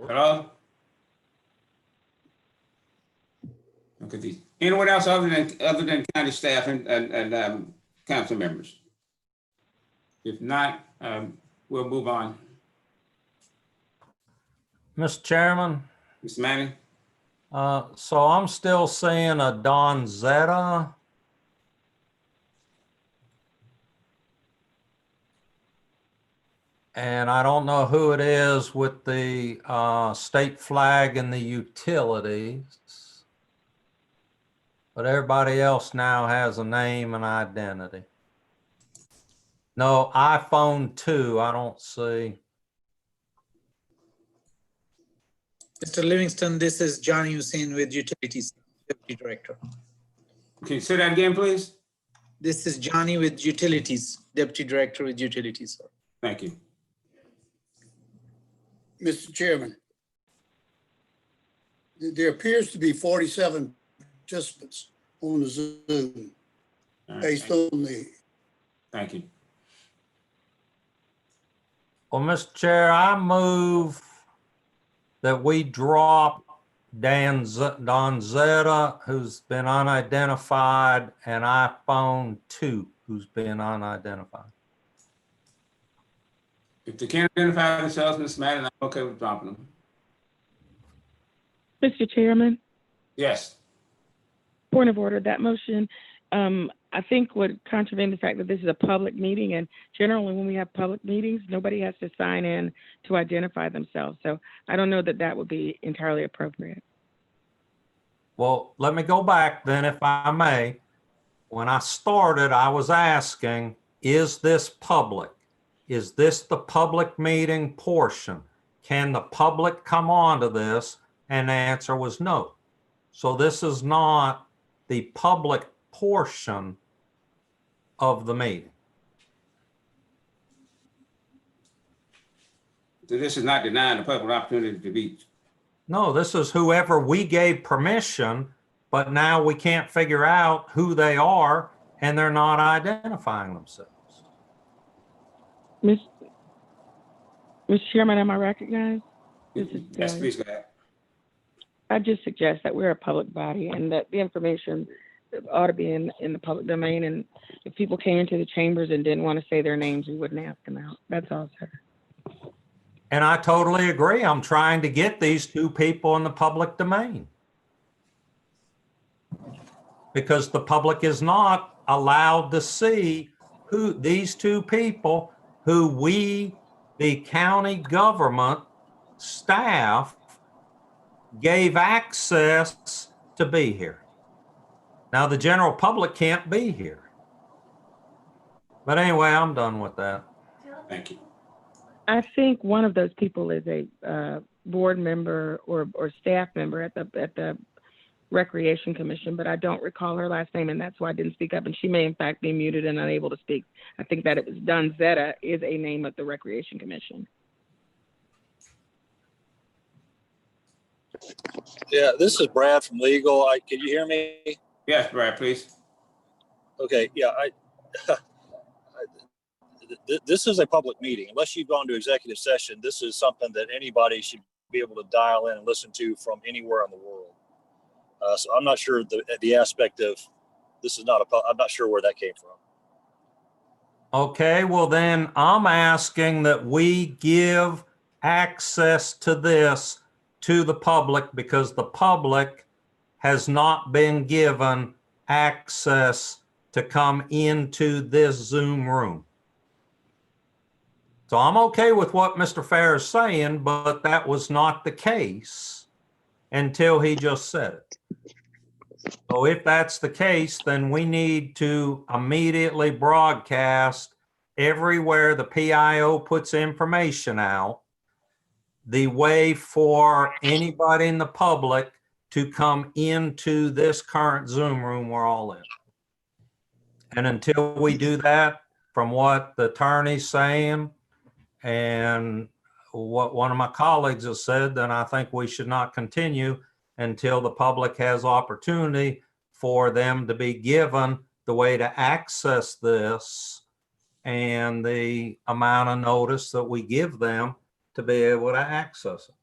Speaker 1: Hello? Okay. Anyone else other than county staff and council members? If not, we'll move on.
Speaker 13: Mr. Chairman.
Speaker 1: Mr. Manning?
Speaker 13: So I'm still seeing a Don Zeta. And I don't know who it is with the state flag and the utilities. But everybody else now has a name and identity. No, iPhone 2, I don't see.
Speaker 23: Mr. Livingston, this is Johnny Hussein with Utilities, Deputy Director.
Speaker 1: Can you say that again, please?
Speaker 23: This is Johnny with Utilities, Deputy Director with Utilities, sir.
Speaker 1: Thank you.
Speaker 19: Mr. Chairman, there appears to be 47 participants on the Zoom based on the.
Speaker 1: Thank you.
Speaker 13: Well, Mr. Chair, I move that we drop Don Zeta, who's been unidentified, and iPhone 2, who's been unidentified.
Speaker 1: If they can't identify themselves, Ms. Madden, I'm okay with dropping them.
Speaker 12: Mr. Chairman,
Speaker 1: Yes.
Speaker 12: point of order, that motion, I think would contravene the fact that this is a public meeting, and generally when we have public meetings, nobody has to sign in to identify themselves. So I don't know that that would be entirely appropriate.
Speaker 13: Well, let me go back then, if I may. When I started, I was asking, is this public? Is this the public meeting portion? Can the public come onto this? And the answer was no. So this is not the public portion of the meeting.
Speaker 1: So this is not denying the public opportunity to be.
Speaker 13: No, this is whoever we gave permission, but now we can't figure out who they are and they're not identifying themselves.
Speaker 12: Mr. Chairman, am I recognized?
Speaker 1: Yes, please go ahead.
Speaker 12: I just suggest that we're a public body and that the information ought to be in the public domain. And if people came into the chambers and didn't want to say their names, we wouldn't ask them out. That's all, sir.
Speaker 13: And I totally agree. I'm trying to get these two people in the public domain, because the public is not allowed to see who these two people who we, the county government staff, gave access to be here. Now, the general public can't be here. But anyway, I'm done with that.
Speaker 1: Thank you.
Speaker 12: I think one of those people is a board member or staff member at the Recreation Commission, but I don't recall her last name, and that's why I didn't speak up. And she may in fact be muted and unable to speak. I think that it was Donzetta is a name of the Recreation Commission.
Speaker 6: Yeah, this is Brad from legal. Can you hear me?
Speaker 1: Yes, Brad, please.
Speaker 6: Okay, yeah, this is a public meeting. Unless you've gone to executive session, this is something that anybody should be able to dial in and listen to from anywhere in the world. So I'm not sure the aspect of this is not I'm not sure where that came from.
Speaker 13: Okay, well then I'm asking that we give access to this to the public because the public has not been given access to come into this Zoom room. So I'm okay with what Mr. Fair is saying, but that was not the case until he just said it. So if that's the case, then we need to immediately broadcast everywhere the PIO puts information out, the way for anybody in the public to come into this current Zoom room we're all in. And until we do that, from what the attorney's saying and what one of my colleagues has said, then I think we should not continue until the public has opportunity for them to be given the way to access this and the amount of notice that we give them to be able to access it.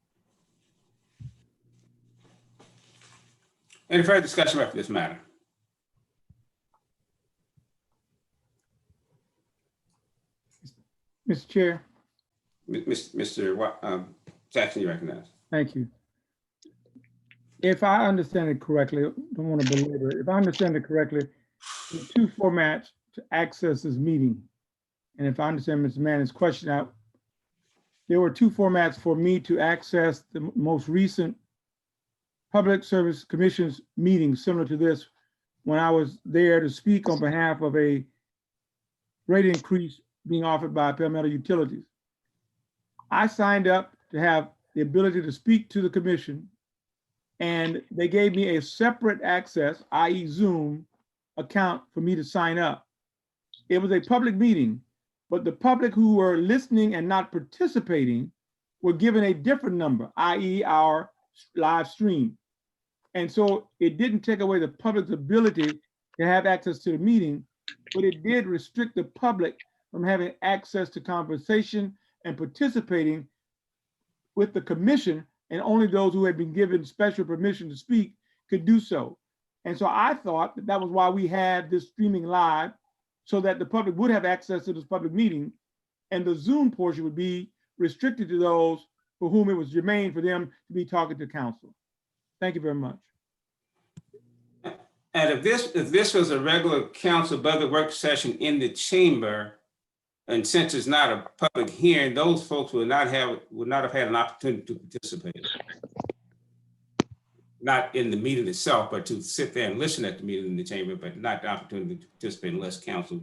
Speaker 1: Any further discussion about this matter?
Speaker 8: Mr. Chair.
Speaker 1: Mr. Jackson, you recognize.
Speaker 8: Thank you. If I understand it correctly, don't want to belabor it. If I understand it correctly, there are two formats to access this meeting. And if I understand Mr. Manning's question out, there were two formats for me to access the most recent Public Service Commission's meeting similar to this when I was there to speak on behalf of a rate increase being offered by Palmetto Utilities. I signed up to have the ability to speak to the commission, and they gave me a separate access, i.e. Zoom account for me to sign up. It was a public meeting, but the public who were listening and not participating were given a different number, i.e. our live stream. And so it didn't take away the public's ability to have access to the meeting, but it did restrict the public from having access to conversation and participating with the commission, and only those who had been given special permission to speak could do so. And so I thought that that was why we had this streaming live, so that the public would have access to this public meeting, and the Zoom portion would be restricted to those for whom it was germane for them to be talking to council. Thank you very much.
Speaker 1: And if this was a regular council budget work session in the chamber, and since it's not a public hearing, those folks would not have had an opportunity to participate. Not in the meeting itself, but to sit there and listen at the meeting in the chamber, but not the opportunity to participate unless council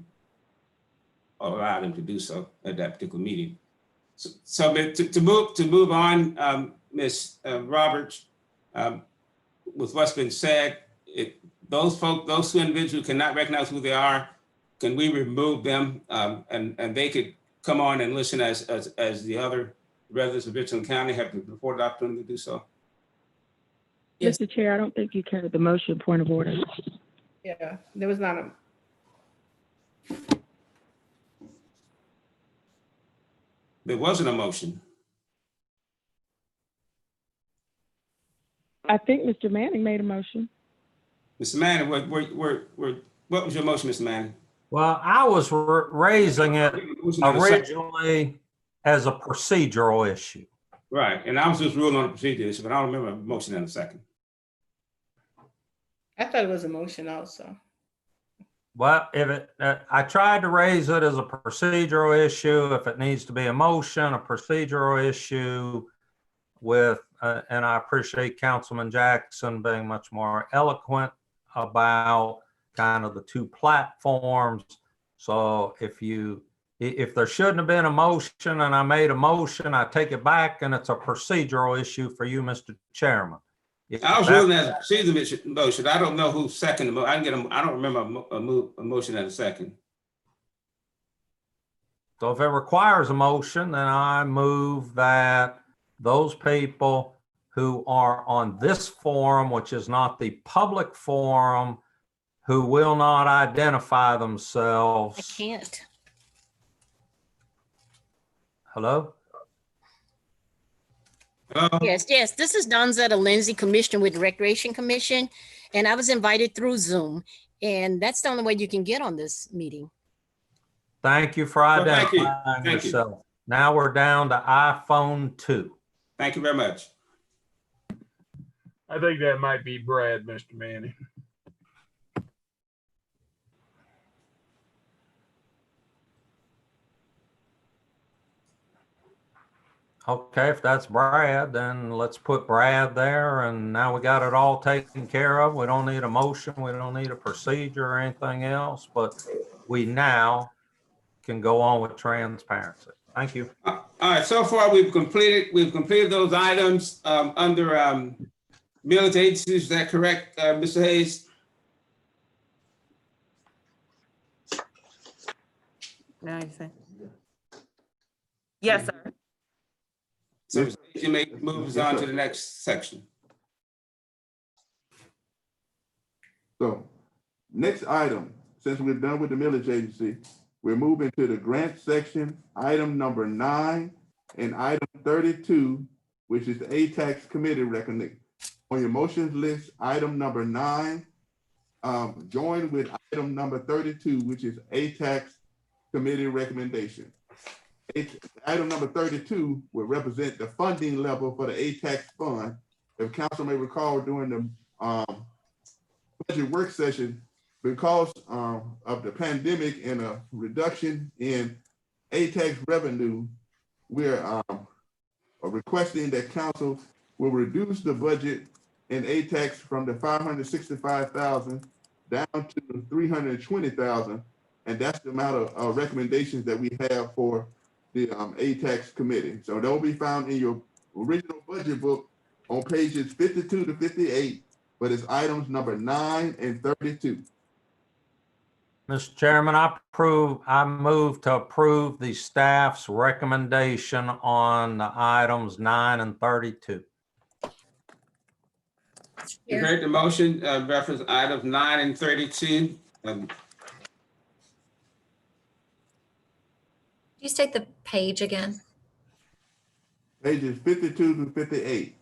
Speaker 1: allowed them to do so at that particular meeting. So to move on, Ms. Roberts, with what's been said, those two individuals cannot recognize who they are. Can we remove them and they could come on and listen as the other residents of Richland County have the afforded opportunity to do so?
Speaker 12: Yes. Mr. Chair, I don't think you carried the motion. Point of order.
Speaker 7: Yeah, there was not a.
Speaker 1: There wasn't a motion.
Speaker 12: I think Mr. Manning made a motion.
Speaker 1: Mr. Manning, what was your motion, Mr. Manning?
Speaker 13: Well, I was raising it originally as a procedural issue.
Speaker 1: Right, and I was just ruling on the procedure issue, but I don't remember a motion in a second.
Speaker 7: I thought it was a motion also.
Speaker 13: Well, if I tried to raise it as a procedural issue. If it needs to be a motion, a procedural issue with, and I appreciate Councilman Jackson being much more eloquent about kind of the two platforms. So if you If there shouldn't have been a motion and I made a motion, I take it back and it's a procedural issue for you, Mr. Chairman. If
Speaker 1: I was
Speaker 13: that-
Speaker 1: ruling as a procedural motion. I don't know who seconded the I can get I don't remember a motion and a second.
Speaker 13: So if it requires a motion, then I move that those people who are on this forum, which is not the public forum, who will not identify themselves.
Speaker 4: I can't.
Speaker 13: Hello?
Speaker 4: Yes, yes. This is Donzetta Lindsay, Commissioner with the Recreation Commission, and I was invited through Zoom, and that's the only way you can get on this meeting.
Speaker 13: Thank you for
Speaker 1: Well, thank you.
Speaker 13: identifying
Speaker 1: Thank you.
Speaker 13: yourself. Now we're down to iPhone 2.
Speaker 1: Thank you very much.
Speaker 2: I think that might be Brad, Mr. Manning.
Speaker 13: Okay, if that's Brad, then let's put Brad there, and now we got it all taken care of. We don't need a motion, we don't need a procedure or anything else, but we now can go on with transparency. Thank you.
Speaker 1: All right, so far we've completed those items under millage agencies. Is that correct, Mr. Hayes?
Speaker 10: Now you say. Yes, sir.
Speaker 1: So you may move us on to the next section.
Speaker 11: So, next item, since we're done with the millage agency, we're moving to the grant section, item number 9 and item 32, which is the ATAX committee reckoning. On your motions list, item number 9, joined with item number 32, which is ATAX committee recommendation. Item number 32 will represent the funding level for the ATAX fund. If council may recall during the budget work session, because of the pandemic and a reduction in ATAX revenue, we're requesting that council will reduce the budget in ATAX from the $565,000 down to $320,000. And that's the amount of recommendations that we have for the ATAX committee. So they'll be found in your original budget book on pages 52 to 58, but it's items number 9 and 32.
Speaker 13: Mr. Chairman, I move to approve the staff's recommendation on the items 9 and 32.
Speaker 1: You heard the motion, reference items 9 and 32.
Speaker 5: You state the page again?
Speaker 11: Pages 52 to 58.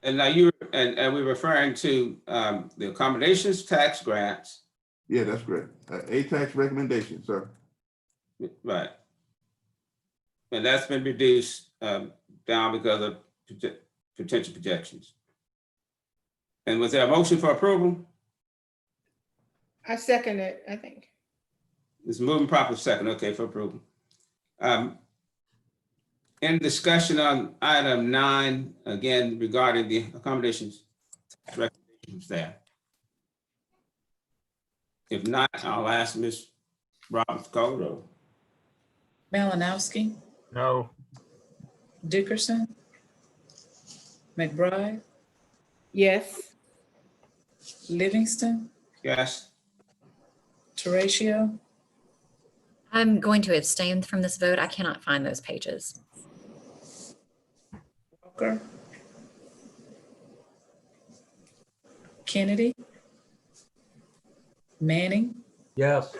Speaker 1: And now and we're referring to the accommodations tax grants.
Speaker 11: Yeah, that's great. ATAX recommendation, sir.
Speaker 1: Right. And that's been reduced down because of potential projections. And was there a motion for approval?
Speaker 7: I second it, I think.
Speaker 1: It's moving proper second, okay, for approval. In discussion on item 9, again, regarding the accommodations recommendations there. If not, I'll ask Ms. Roberts to call the roll.
Speaker 3: Malinowski,
Speaker 2: No.
Speaker 3: Dickerson, McBride,
Speaker 7: Yes.
Speaker 3: Livingston,
Speaker 1: Yes.
Speaker 3: Teratio,
Speaker 5: I'm going to abstain from this vote. I cannot find those pages.
Speaker 3: Walker, Kennedy, Manning,
Speaker 13: Yes.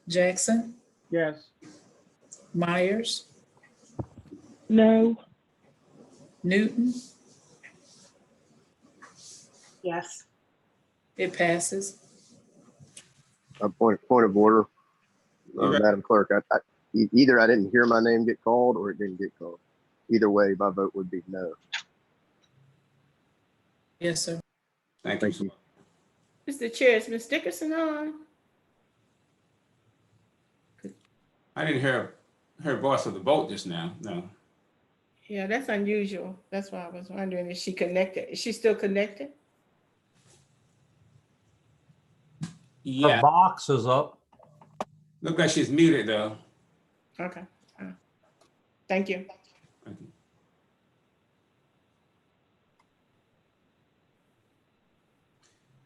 Speaker 3: Jackson,
Speaker 8: Yes.
Speaker 3: Myers,
Speaker 12: No.
Speaker 3: Newton.
Speaker 25: Yes.
Speaker 3: It passes.
Speaker 9: A point of order, Madam Clerk. Either I didn't hear my name get called or it didn't get called. Either way, my vote would be no.
Speaker 3: Yes, sir.
Speaker 1: Thank you.
Speaker 7: Mr. Chair, is Ms. Dickerson on?
Speaker 1: I didn't hear her voice of the vote just now, no.
Speaker 7: Yeah, that's unusual. That's why I was wondering, is she connected? Is she still connected?
Speaker 1: Yeah,
Speaker 13: box is up.
Speaker 1: look like she's muted though.
Speaker 7: Okay. Thank you.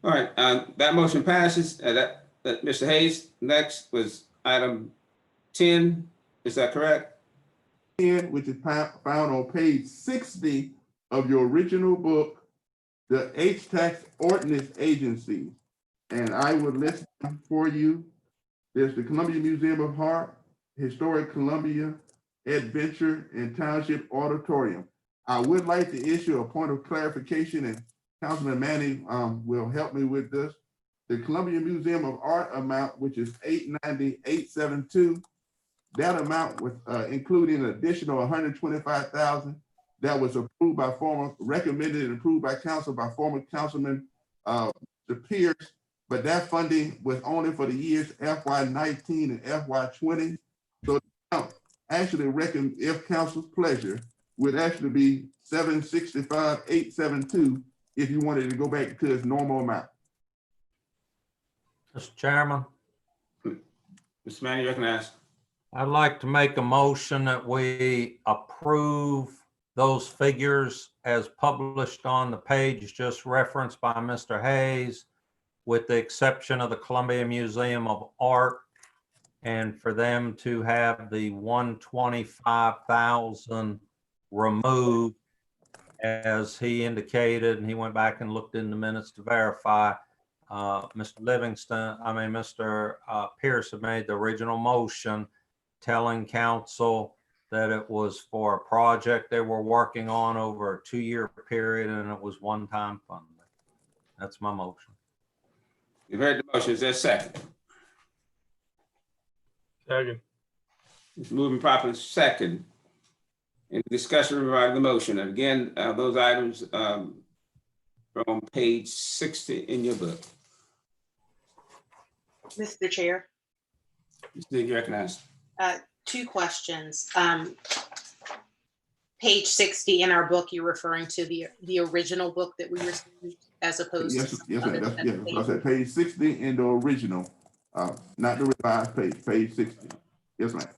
Speaker 1: All right, that motion passes. That Mr. Hayes, next was item 10. Is that correct?
Speaker 11: 10, which is found on page 60 of your original book, the H-Tax Ordinance Agency. And I would list them for you. There's the Columbia Museum of Art, Historic Columbia, Adventure, and Township Auditorium. I would like to issue a point of clarification, and Councilman Manning will help me with this. The Columbia Museum of Art amount, which is $890,872, that amount was including an additional $125,000 that was approved by recommended and approved by council by former Councilman Pierce, but that funding was only for the years FY19 and FY20. So actually reckon, if council's pleasure, would actually be $765,872 if you wanted to go back to its normal amount.
Speaker 13: Mr. Chairman.
Speaker 1: Mr. Manning, you recognize.
Speaker 13: I'd like to make a motion that we approve those figures as published on the page just referenced by Mr. Hayes, with the exception of the Columbia Museum of Art, and for them to have the $125,000 removed, as he indicated, and he went back and looked in the minutes to verify. Mr. Pierce had made the original motion telling council that it was for a project they were working on over a 2-year period, and it was one-time funding. That's my motion.
Speaker 1: You've heard the motion. Is there a second?
Speaker 2: Second.
Speaker 1: It's moving properly second. In discussion regarding the motion. And again, those items are on page 60 in your book.
Speaker 14: Mr. Chair,
Speaker 1: You recognize.
Speaker 14: 2 questions. Page 60 in our book, you're referring to the original book that we received as opposed
Speaker 11: Yes,
Speaker 14: to.
Speaker 11: yes, I said page 60 in the original, not the revised page, page 60. Yes, ma'am.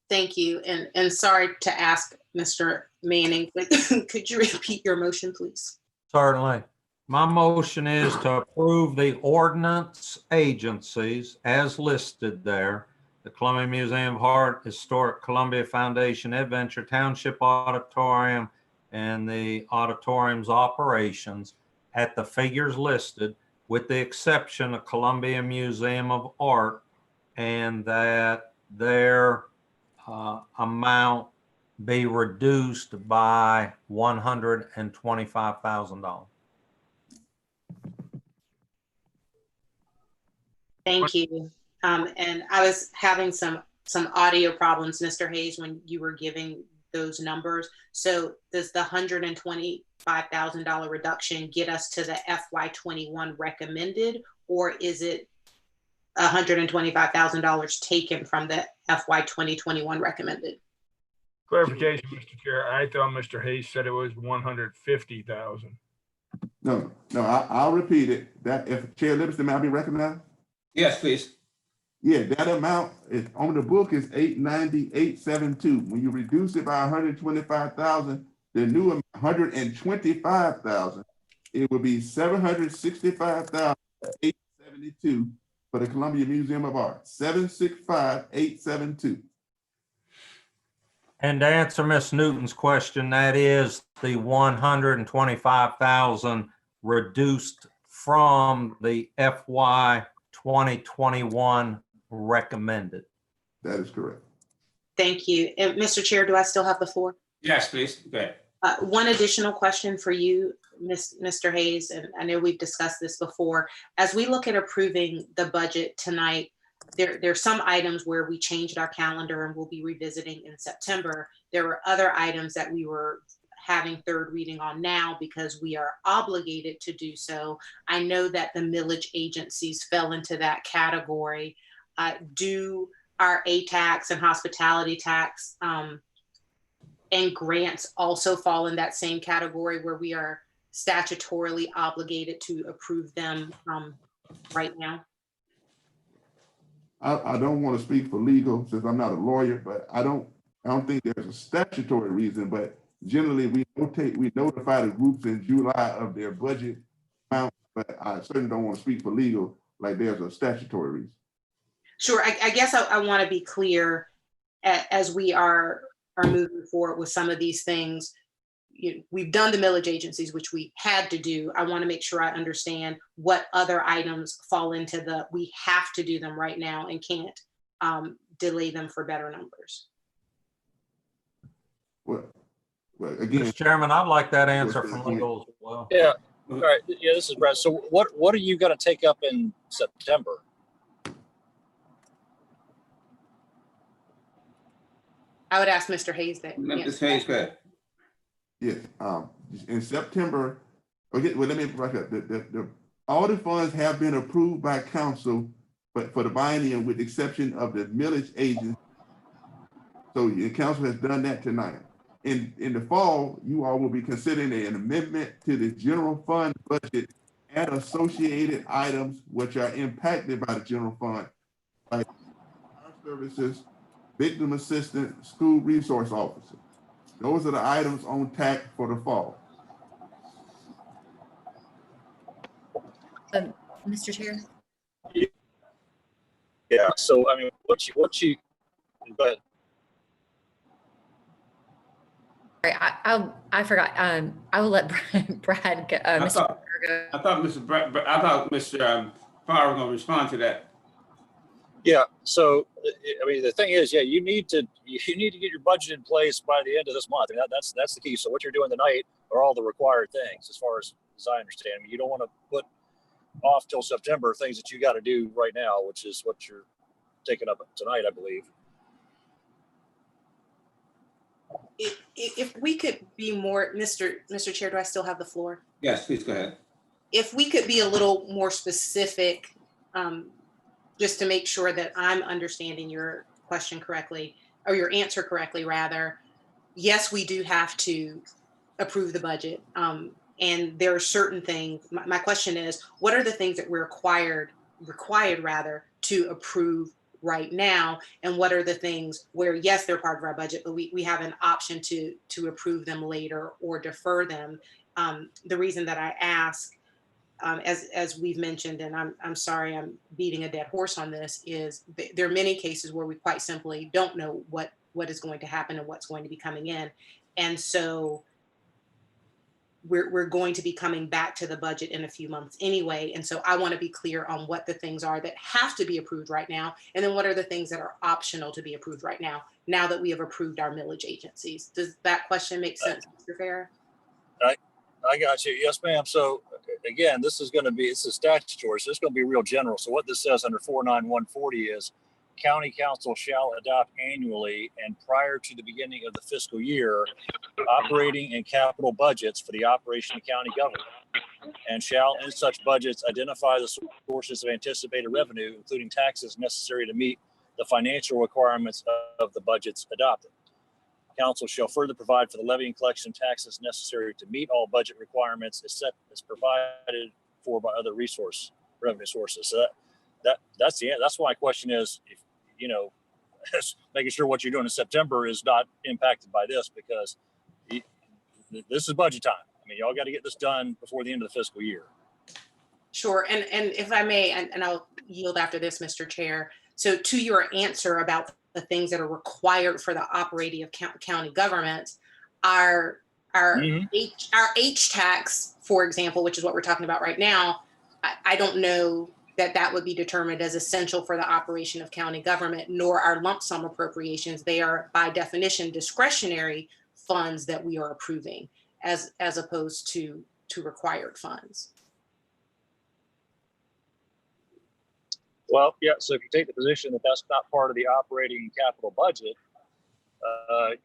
Speaker 14: Thank you. And sorry to ask, Mr. Manning, but could you repeat your motion, please?
Speaker 13: Certainly. My motion is to approve the ordinance agencies as listed there: the Columbia Museum of Art, Historic Columbia Foundation, Adventure, Township Auditorium, and the auditorium's operations at the figures listed, with the exception of Columbia Museum of Art, and that their amount be reduced by $125,000.
Speaker 14: Thank you. And I was having some audio problems, Mr. Hayes, when you were giving those numbers. So does the $125,000 reduction get us to the FY21 recommended, or is it $125,000 taken from the FY 2021 recommended?
Speaker 2: Clarification, Mr. Chair. I thought Mr. Hayes said it was 150,000.
Speaker 11: No, I'll repeat it. That if Chair Livingston, may I be recognized?
Speaker 1: Yes, please.
Speaker 11: Yeah, that amount is on the book is $890,872. When you reduce it by 125,000, the new amount, 125,000, it will be 765,872 for the Columbia Museum of Art. 765,872.
Speaker 13: And to answer Ms. Newton's question, that is the 125,000 reduced from the FY 2021 recommended.
Speaker 11: That is correct.
Speaker 14: Thank you. And Mr. Chair, do I still have the floor?
Speaker 1: Yes, please. Go ahead.
Speaker 14: One additional question for you, Mr. Hayes, and I know we've discussed this before. As we look at approving the budget tonight, there's some items where we changed our calendar and we'll be revisiting in September. There were other items that we were having third reading on now because we are obligated to do so. I know that the millage agencies fell into that category. Do our A-tax and hospitality tax and grants also fall in that same category where we are statutorily obligated to approve them right now?
Speaker 11: I don't want to speak for legal since I'm not a lawyer, but I don't think there's a statutory reason, but generally we notify the groups in July of their budget amount, but I certainly don't want to speak for legal like there's a statutory reason.
Speaker 14: Sure, I guess I want to be clear as we are moving forward with some of these things. We've done the millage agencies, which we had to do. I want to make sure I understand what other items fall into the, we have to do them right now and can't delay them for better numbers.
Speaker 11: Well, again,
Speaker 13: Mr. Chairman, I'd like that answer from legal as well.
Speaker 6: Yeah. All right. Yeah, this is Brad. So what are you going to take up in September?
Speaker 14: I would ask Mr. Hayes that.
Speaker 1: Ms. Hayes, go ahead.
Speaker 11: Yes, in September, okay, well, let me back up. All the funds have been approved by council, but for the biennium, with the exception of the millage agent. So the council has done that tonight. In the fall, you all will be considering an amendment to the general fund budget and associated items which are impacted by the general fund, like our services, victim assistance, school resource officer. Those are the items on tap for the fall.
Speaker 5: Mr. Chair?
Speaker 6: Yeah, so I mean, what you go ahead.
Speaker 5: I forgot. I will let Brad go.
Speaker 1: I thought Mr. Farr was going to respond to that.
Speaker 6: Yeah. So I mean, the thing is, yeah, you need to get your budget in place by the end of this month. I mean, that's the key. So what you're doing tonight are all the required things, as far as I understand. I mean, you don't want to put off till September things that you got to do right now, which is what you're taking up tonight, I believe.
Speaker 14: If we could be more, Mr. Chair, do I still have the floor?
Speaker 1: Yes, please go ahead.
Speaker 14: If we could be a little more specific, just to make sure that I'm understanding your question correctly, or your answer correctly, rather. Yes, we do have to approve the budget. And there are certain things, my question is, what are the things that we're required rather to approve right now? And what are the things where, yes, they're part of our budget, but we have an option to approve them later or defer them? The reason that I ask, as we've mentioned, and I'm sorry, I'm beating a dead horse on this, is there are many cases where we quite simply don't know what is going to happen and what's going to be coming in. And so we're going to be coming back to the budget in a few months anyway. And so I want to be clear on what the things are that have to be approved right now. And then what are the things that are optional to be approved right now that we have approved our millage agencies. Does that question make sense, Mr. Farah?
Speaker 6: I got you. Yes, ma'am. So again, this is statutory, so it's going to be real general. So what this says under 49140 is county council shall adopt annually and prior to the beginning of the fiscal year, operating and capital budgets for the operation of county government, and shall in such budgets identify the sources of anticipated revenue, including taxes necessary to meet the financial requirements of the budgets adopted. Council shall further provide for the levy and collection of taxes necessary to meet all budget requirements except as provided for by other revenue sources. So that's the end. That's why my question is, if making sure what you're doing in September is not impacted by this, because this is budget time. I mean, y'all got to get this done before the end of the fiscal year.
Speaker 14: Sure. And if I may, and I'll yield after this, Mr. Chair. So to your answer about the things that are required for the operating of county government, our H tax, for example, which is what we're talking about right now, I don't know that would be determined as essential for the operation of county government, nor our lump sum appropriations. They are by definition discretionary funds that we are approving as opposed to required funds.
Speaker 6: Well, yeah, so if you take the position that that's not part of the operating capital budget,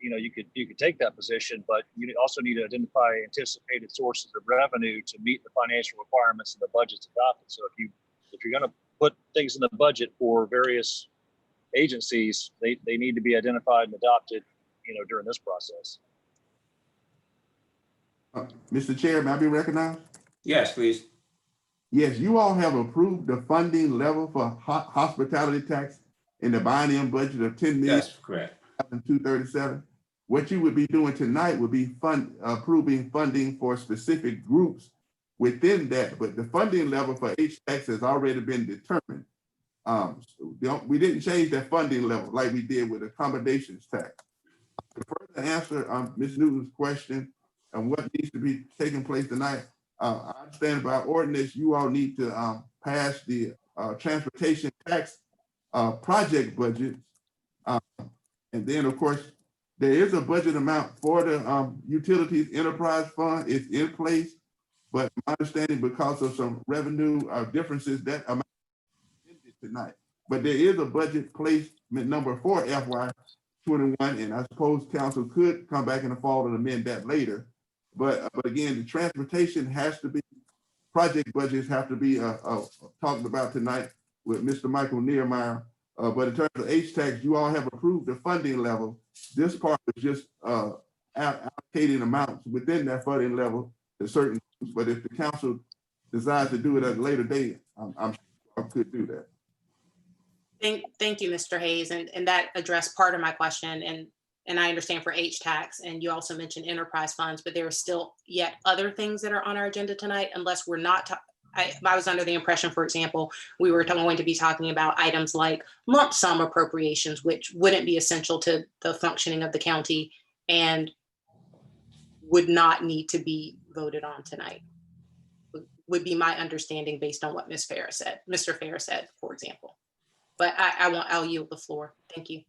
Speaker 6: you could take that position, but you also need to identify anticipated sources of revenue to meet the financial requirements of the budgets adopted. So if you're going to put things in the budget for various agencies, they need to be identified and adopted, during this process.
Speaker 11: Mr. Chair, may I be recognized?
Speaker 1: Yes, please.
Speaker 11: Yes, you all have approved the funding level for hospitality tax in the biennium budget of 10 million.
Speaker 1: That's correct.
Speaker 11: 237. What you would be doing tonight would be approving funding for specific groups within that, but the funding level for HTAX has already been determined. We didn't change that funding level like we did with accommodations tax. To further answer Ms. Newton's question and what needs to be taking place tonight, I understand by ordinance, you all need to pass the transportation tax project budget. And then, of course, there is a budget amount for the utilities enterprise fund. It's in place, but my understanding, because of some revenue differences, that amount is tonight. But there is a budget placement number for FY21, and I suppose council could come back in the fall and amend that later. But again, the transportation has to be, project budgets have to be talked about tonight with Mr. Michael Niermeyer. But in terms of HTAX, you all have approved the funding level. This part is just allocating amounts within that funding level to certain groups. But if the council decides to do it at a later date, I'm sure I could do that.
Speaker 14: Thank you, Mr. Hayes. And that addressed part of my question. And I understand for HTAX, and you also mentioned enterprise funds, but there are still yet other things that are on our agenda tonight, unless we're not. I was under the impression, for example, we were going to be talking about items like lump sum appropriations, which wouldn't be essential to the functioning of the county and would not need to be voted on tonight. Would be my understanding based on what Ms. Farah said, Mr. Farah said, for example. But I'll yield the floor. Thank you.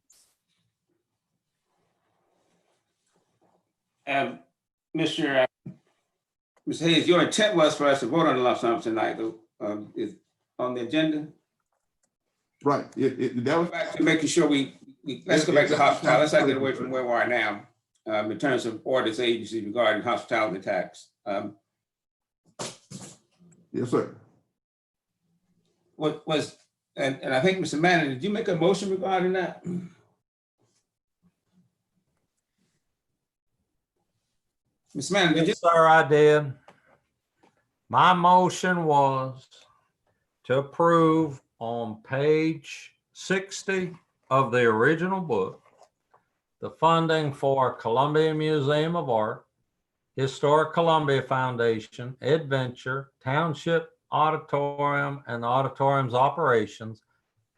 Speaker 1: Mr. Hayes, your intent was for us to vote on the lump sum tonight, though, is on the agenda.
Speaker 11: Right. That was
Speaker 1: back to making sure let's go back to hospitality. Let's not get away from where we are now in terms of orders agency regarding hospitality tax.
Speaker 11: Yes, sir.
Speaker 1: What was, and I think Mr. Manning, did you make a motion regarding that? Ms. Manning, did you?
Speaker 13: Yes, sir, I did. My motion was to approve on page 60 of the original book, the funding for Columbia Museum of Art, Historic Columbia Foundation, Adventure, Township Auditorium, and the auditorium's operations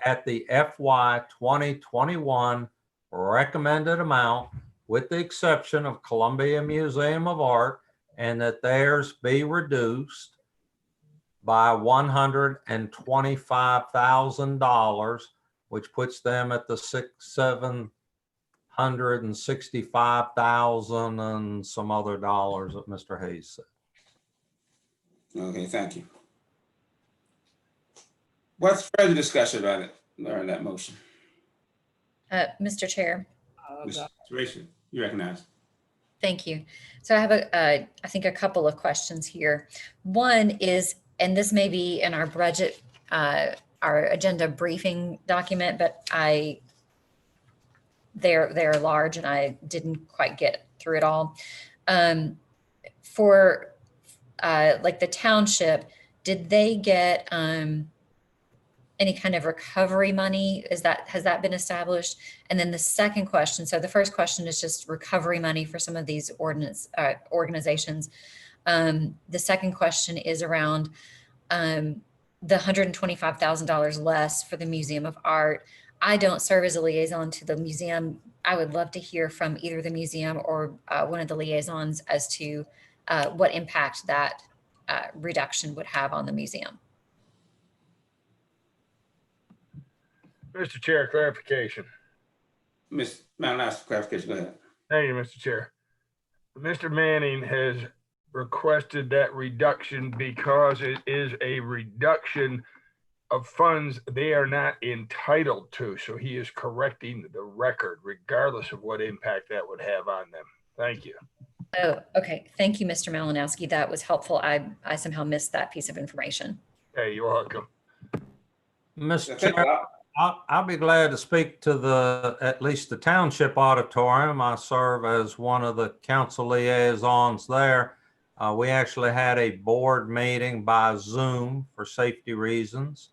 Speaker 13: at the FY 2021 recommended amount, with the exception of Columbia Museum of Art, and that theirs be reduced by $125,000, which puts them at the $765,000 and some other dollars that Mr. Hayes said.
Speaker 1: Okay, thank you. What's further discussion on it, on that motion?
Speaker 5: Mr. Chair.
Speaker 1: Ms. Tracy, you recognize.
Speaker 5: Thank you. So I have I think a couple of questions here. One is, and this may be in our budget, our agenda briefing document, but they're large and I didn't quite get through it all. For like the township, did they get any kind of recovery money? Has that been established? And then the second question, so the first question is just recovery money for some of these organizations. The second question is around the $125,000 less for the Museum of Art. I don't serve as a liaison to the museum. I would love to hear from either the museum or one of the liaisons as to what impact that reduction would have on the museum.
Speaker 2: Mr. Chair, clarification.
Speaker 1: Ms. Manning, ask clarification. Go ahead.
Speaker 2: Thank you, Mr. Chair. Mr. Manning has requested that reduction because it is a reduction of funds they are not entitled to. So he is correcting the record, regardless of what impact that would have on them. Thank you.
Speaker 5: Oh, okay. Thank you, Mr. Malinowski. That was helpful. I somehow missed that piece of information.
Speaker 2: Hey, you're welcome.
Speaker 13: Mr. Chair, I'll be glad to speak to at least the Township Auditorium. I serve as one of the council liaisons there. We actually had a board meeting by Zoom for safety reasons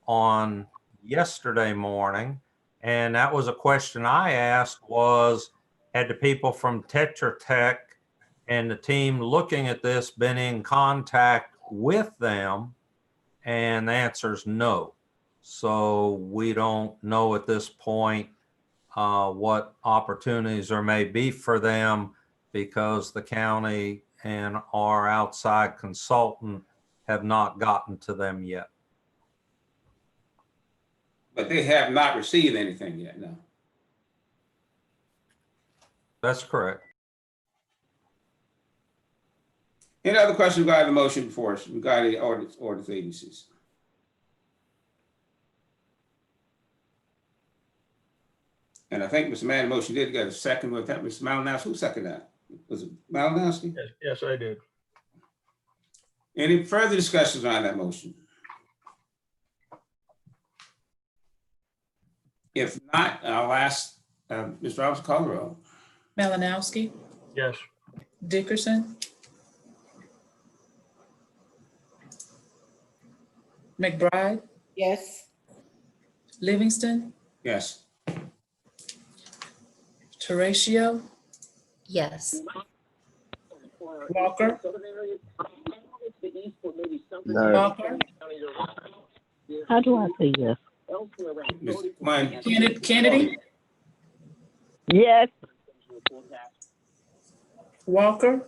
Speaker 13: on yesterday morning. And that was a question I asked was, had the people from Tetra Tech and the team looking at this been in contact with them? And the answer is no. So we don't know at this point what opportunities there may be for them because the county and our outside consultant have not gotten to them yet.
Speaker 1: But they have not received anything yet, no.
Speaker 13: That's correct.
Speaker 1: Any other questions regarding the motion before us, regarding the ordinance agencies? And I think Mr. Mann, the motion did get a second with that. Mr. Malinowski, who seconded that? Was it Malinowski?
Speaker 2: Yes, I did.
Speaker 1: Any further discussions on that motion? If not, I'll ask Ms. Roberts to call the roll.
Speaker 3: Malinowski,
Speaker 2: Yes.
Speaker 3: Dickerson, McBride,
Speaker 7: Yes.
Speaker 3: Livingston,
Speaker 1: Yes.
Speaker 3: Teratio,
Speaker 5: Yes.
Speaker 3: Walker,
Speaker 9: No.
Speaker 3: Walker,
Speaker 10: How do I say yes?
Speaker 1: Mr. Quinn?
Speaker 3: Kennedy,
Speaker 10: Yes.
Speaker 3: Walker,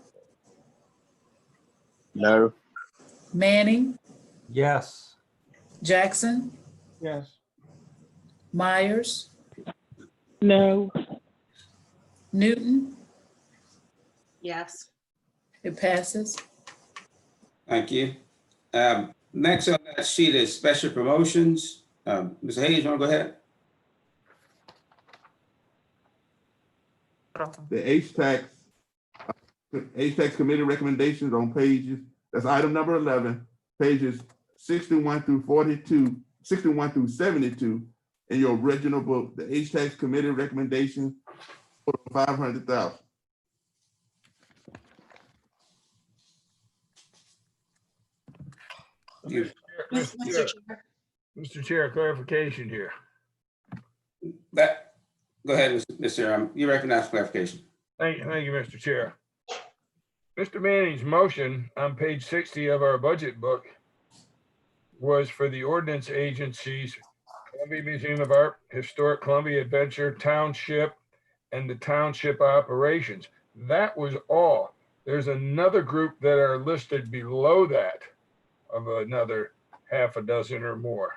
Speaker 9: No.
Speaker 3: Manning,
Speaker 13: Yes.
Speaker 3: Jackson,
Speaker 8: Yes.
Speaker 3: Myers,
Speaker 10: No.
Speaker 3: Newton.
Speaker 14: Yes.
Speaker 3: It passes.
Speaker 1: Thank you. Next on that sheet is special promotions. Ms. Hayes, you want to go ahead?
Speaker 11: The HTAX committee recommendations on pages, that's item number 11, pages 61 through 42, 61 through 72 in your original book, the HTAX committee recommendations for 500,000.
Speaker 2: Mr. Chair, clarification here.
Speaker 1: Go ahead, Mr. You recognize clarification.
Speaker 2: Thank you, Mr. Chair. Mr. Manning's motion on page 60 of our budget book was for the ordinance agencies, Columbia Museum of Art, Historic Columbia Adventure Township, and the township operations. That was all. There's another group that are listed below that of another half a dozen or more.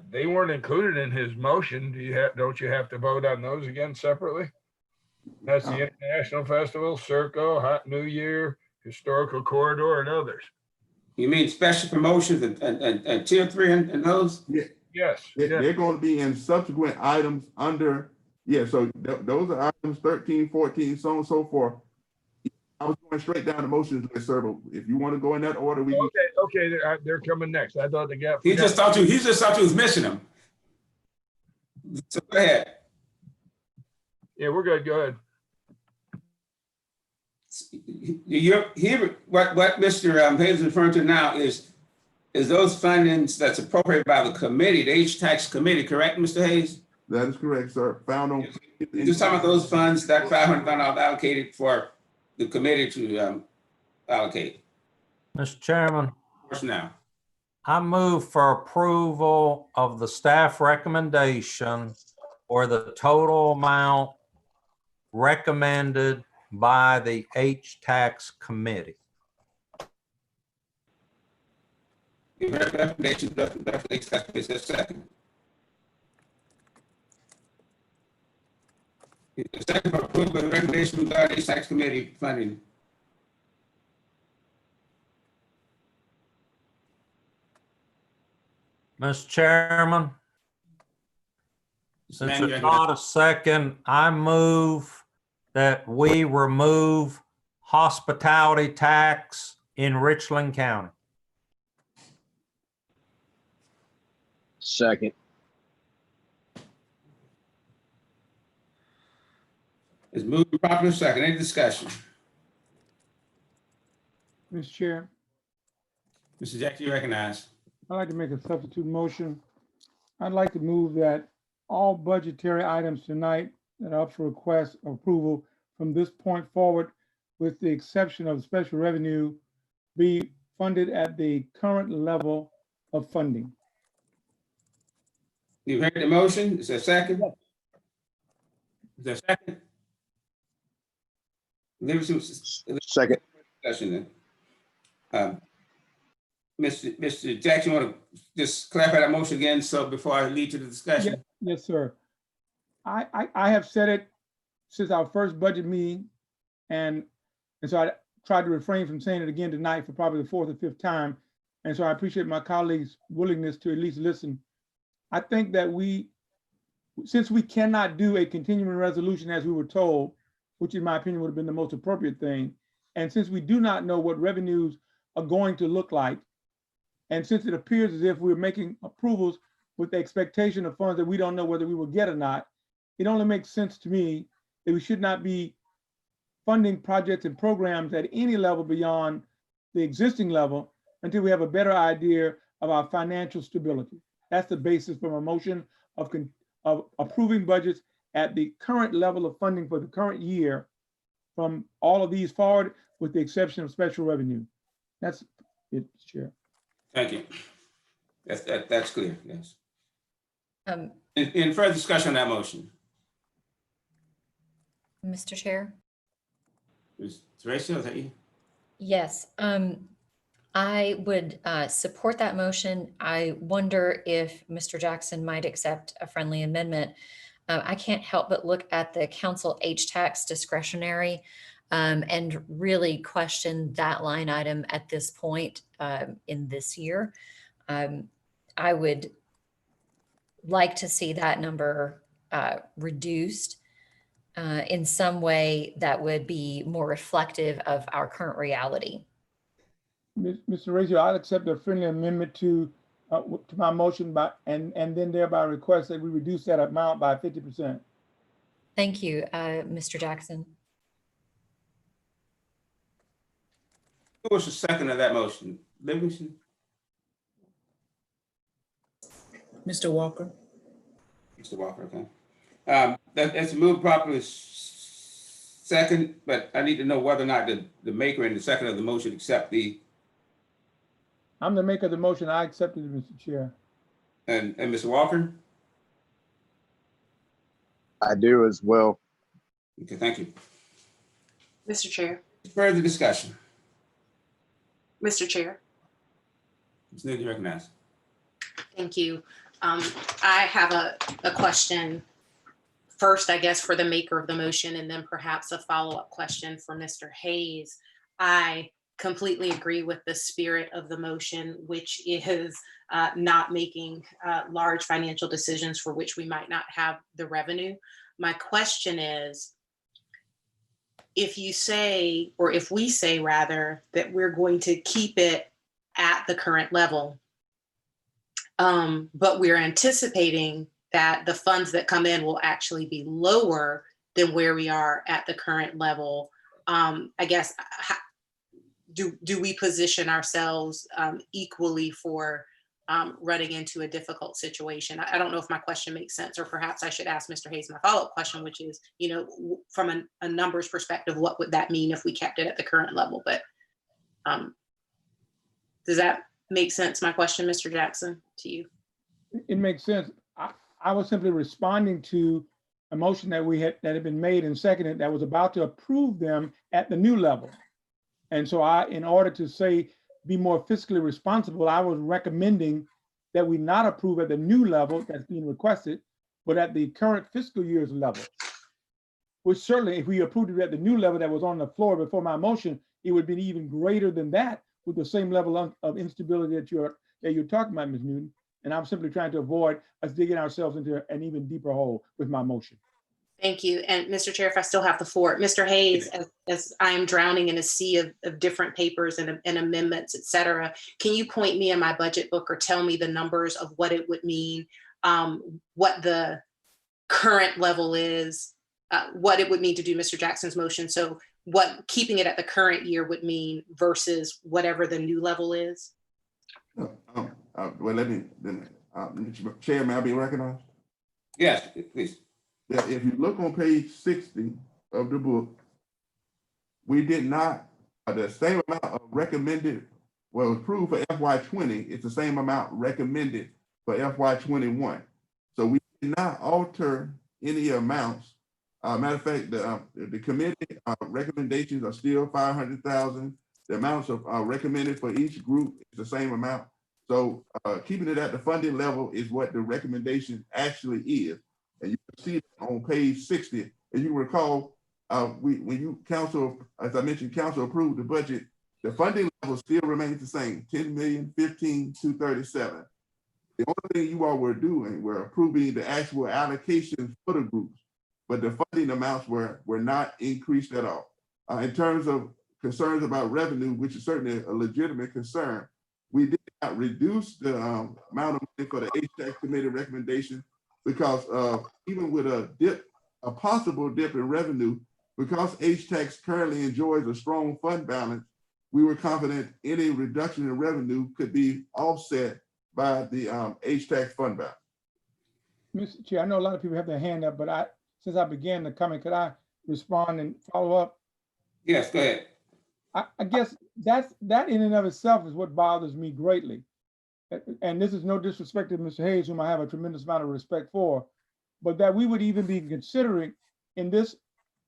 Speaker 2: They weren't included in his motion. Don't you have to vote on those again separately? That's the International Festival, Circo, Hot New Year, Historical Corridor, and others.
Speaker 1: You mean special promotions and tier 3 and those?
Speaker 11: Yeah.
Speaker 2: Yes.
Speaker 11: They're going to be in subsequent items under, so those are items 13, 14, so on and so forth. I was going straight down the motions list, sir, but if you want to go in that order, we can.
Speaker 2: Okay, they're coming next. I thought they got.
Speaker 1: He just thought you was missing them. So go ahead.
Speaker 2: Yeah, we're good. Go ahead.
Speaker 1: What Mr. Hayes is referring to now is those fundings that's appropriated by the committee, the HTAX committee, correct, Mr. Hayes?
Speaker 11: That is correct, sir. Found on.
Speaker 1: Just talking about those funds, that 500 allocated for the committee to allocate.
Speaker 13: Mr. Chairman.
Speaker 1: Now.
Speaker 13: I move for approval of the staff recommendation or the total amount recommended by the HTAX committee.
Speaker 1: Recommendation, second. Second for approval of the recommendation regarding HTAX committee funding.
Speaker 13: Mr. Chairman, since it's not a second, I move that we remove hospitality tax in Richland County.
Speaker 9: Second.
Speaker 1: It's moved properly second. Any discussion?
Speaker 8: Mr. Chair,
Speaker 1: Mr. Jackson, you recognize.
Speaker 8: I'd like to make a substitute motion. I'd like to move that all budgetary items tonight that are up for request or approval from this point forward, with the exception of special revenue, be funded at the current level of funding.
Speaker 1: You heard the motion? Is there a second? Is there a second?
Speaker 9: Second.
Speaker 1: Discussion then. Mr. Jackson, want to just clarify that motion again, so before I lead to the discussion?
Speaker 8: Yes, sir. I have said it since our first budget meeting, and so I tried to refrain from saying it again tonight for probably the fourth or fifth time. And so I appreciate my colleagues' willingness to at least listen. I think that since we cannot do a continuing resolution as we were told, which in my opinion would have been the most appropriate thing, and since we do not know what revenues are going to look like, and since it appears as if we're making approvals with the expectation of funds that we don't know whether we will get or not, it only makes sense to me that we should not be funding projects and programs at any level beyond the existing level until we have a better idea of our financial stability. That's the basis for my motion of approving budgets at the current level of funding for the current year from all of these forward, with the exception of special revenue. That's it, Chair.
Speaker 1: Thank you. That's clear, yes.
Speaker 5: Um,
Speaker 1: In further discussion on that motion?
Speaker 5: Mr. Chair?
Speaker 1: Ms. Teresa, is that you?
Speaker 5: Yes, I would support that motion. I wonder if Mr. Jackson might accept a friendly amendment. I can't help but look at the council H-tax discretionary and really question that line item at this point in this year. I would like to see that number reduced in some way that would be more reflective of our current reality.
Speaker 8: Mr. Razor, I'll accept a friendly amendment to my motion and then thereby request that we reduce that amount by 50%.
Speaker 5: Thank you, Mr. Jackson.
Speaker 1: Who was the second of that motion? Livingston?
Speaker 3: Mr. Walker.
Speaker 1: Mr. Walker, okay. That's moved properly second, but I need to know whether or not the maker and the second of the motion accept the.
Speaker 8: I'm the maker of the motion. I accepted it, Mr. Chair.
Speaker 1: And Mr. Walker?
Speaker 9: I do as well.
Speaker 1: Okay, thank you.
Speaker 14: Mr. Chair.
Speaker 1: Further discussion?
Speaker 14: Mr. Chair.
Speaker 1: Ms. Newton, you recognize.
Speaker 14: Thank you. I have a question first, I guess, for the maker of the motion, and then perhaps a follow-up question for Mr. Hayes. I completely agree with the spirit of the motion, which is not making large financial decisions for which we might not have the revenue. My question is, if you say, or if we say rather, that we're going to keep it at the current level, but we're anticipating that the funds that come in will actually be lower than where we are at the current level, I guess, do we position ourselves equally for running into a difficult situation? I don't know if my question makes sense, or perhaps I should ask Mr. Hayes my follow-up question, which is, you know, from a numbers perspective, what would that mean if we kept it at the current level? But does that make sense, my question, Mr. Jackson, to you?
Speaker 8: It makes sense. I was simply responding to a motion that had been made and seconded that was about to approve them at the new level. And so in order to say, be more fiscally responsible, I was recommending that we not approve at the new level that's being requested, but at the current fiscal year's level. Which certainly, if we approved it at the new level that was on the floor before my motion, it would be even greater than that, with the same level of instability that you're talking about, Ms. Newton. And I'm simply trying to avoid us digging ourselves into an even deeper hole with my motion.
Speaker 14: Thank you. And Mr. Chair, if I still have the floor, Mr. Hayes, as I am drowning in a sea of different papers and amendments, et cetera, can you point me in my budget book or tell me the numbers of what it would mean, what the current level is, what it would mean to do Mr. Jackson's motion? So what keeping it at the current year would mean versus whatever the new level is?
Speaker 11: Well, let me, Chair, may I be recognized?
Speaker 1: Yes, please.
Speaker 11: That if you look on page 60 of the book, we did not, the same amount of recommended, well, approved for FY20, it's the same amount recommended for FY21. So we did not alter any amounts. Matter of fact, the committee recommendations are still 500,000. The amounts of recommended for each group is the same amount. So keeping it at the funding level is what the recommendation actually is. And you can see it on page 60. As you recall, when you council, as I mentioned, council approved the budget, the funding level still remains the same, 10,015,237. The only thing you all were doing were approving the actual allocations for the groups, but the funding amounts were not increased at all. In terms of concerns about revenue, which is certainly a legitimate concern, we did not reduce the amount of money for the HTAX committee recommendation because even with a possible dip in revenue, because HTAX currently enjoys a strong fund balance, we were confident any reduction in revenue could be offset by the HTAX fund balance.
Speaker 8: Mr. Chair, I know a lot of people have their hand up, but since I began the comment, could I respond and follow up?
Speaker 1: Yes, go ahead.
Speaker 8: I guess that in and of itself is what bothers me greatly. And this is no disrespect to Mr. Hayes, whom I have a tremendous amount of respect for, but that we would even be considering in this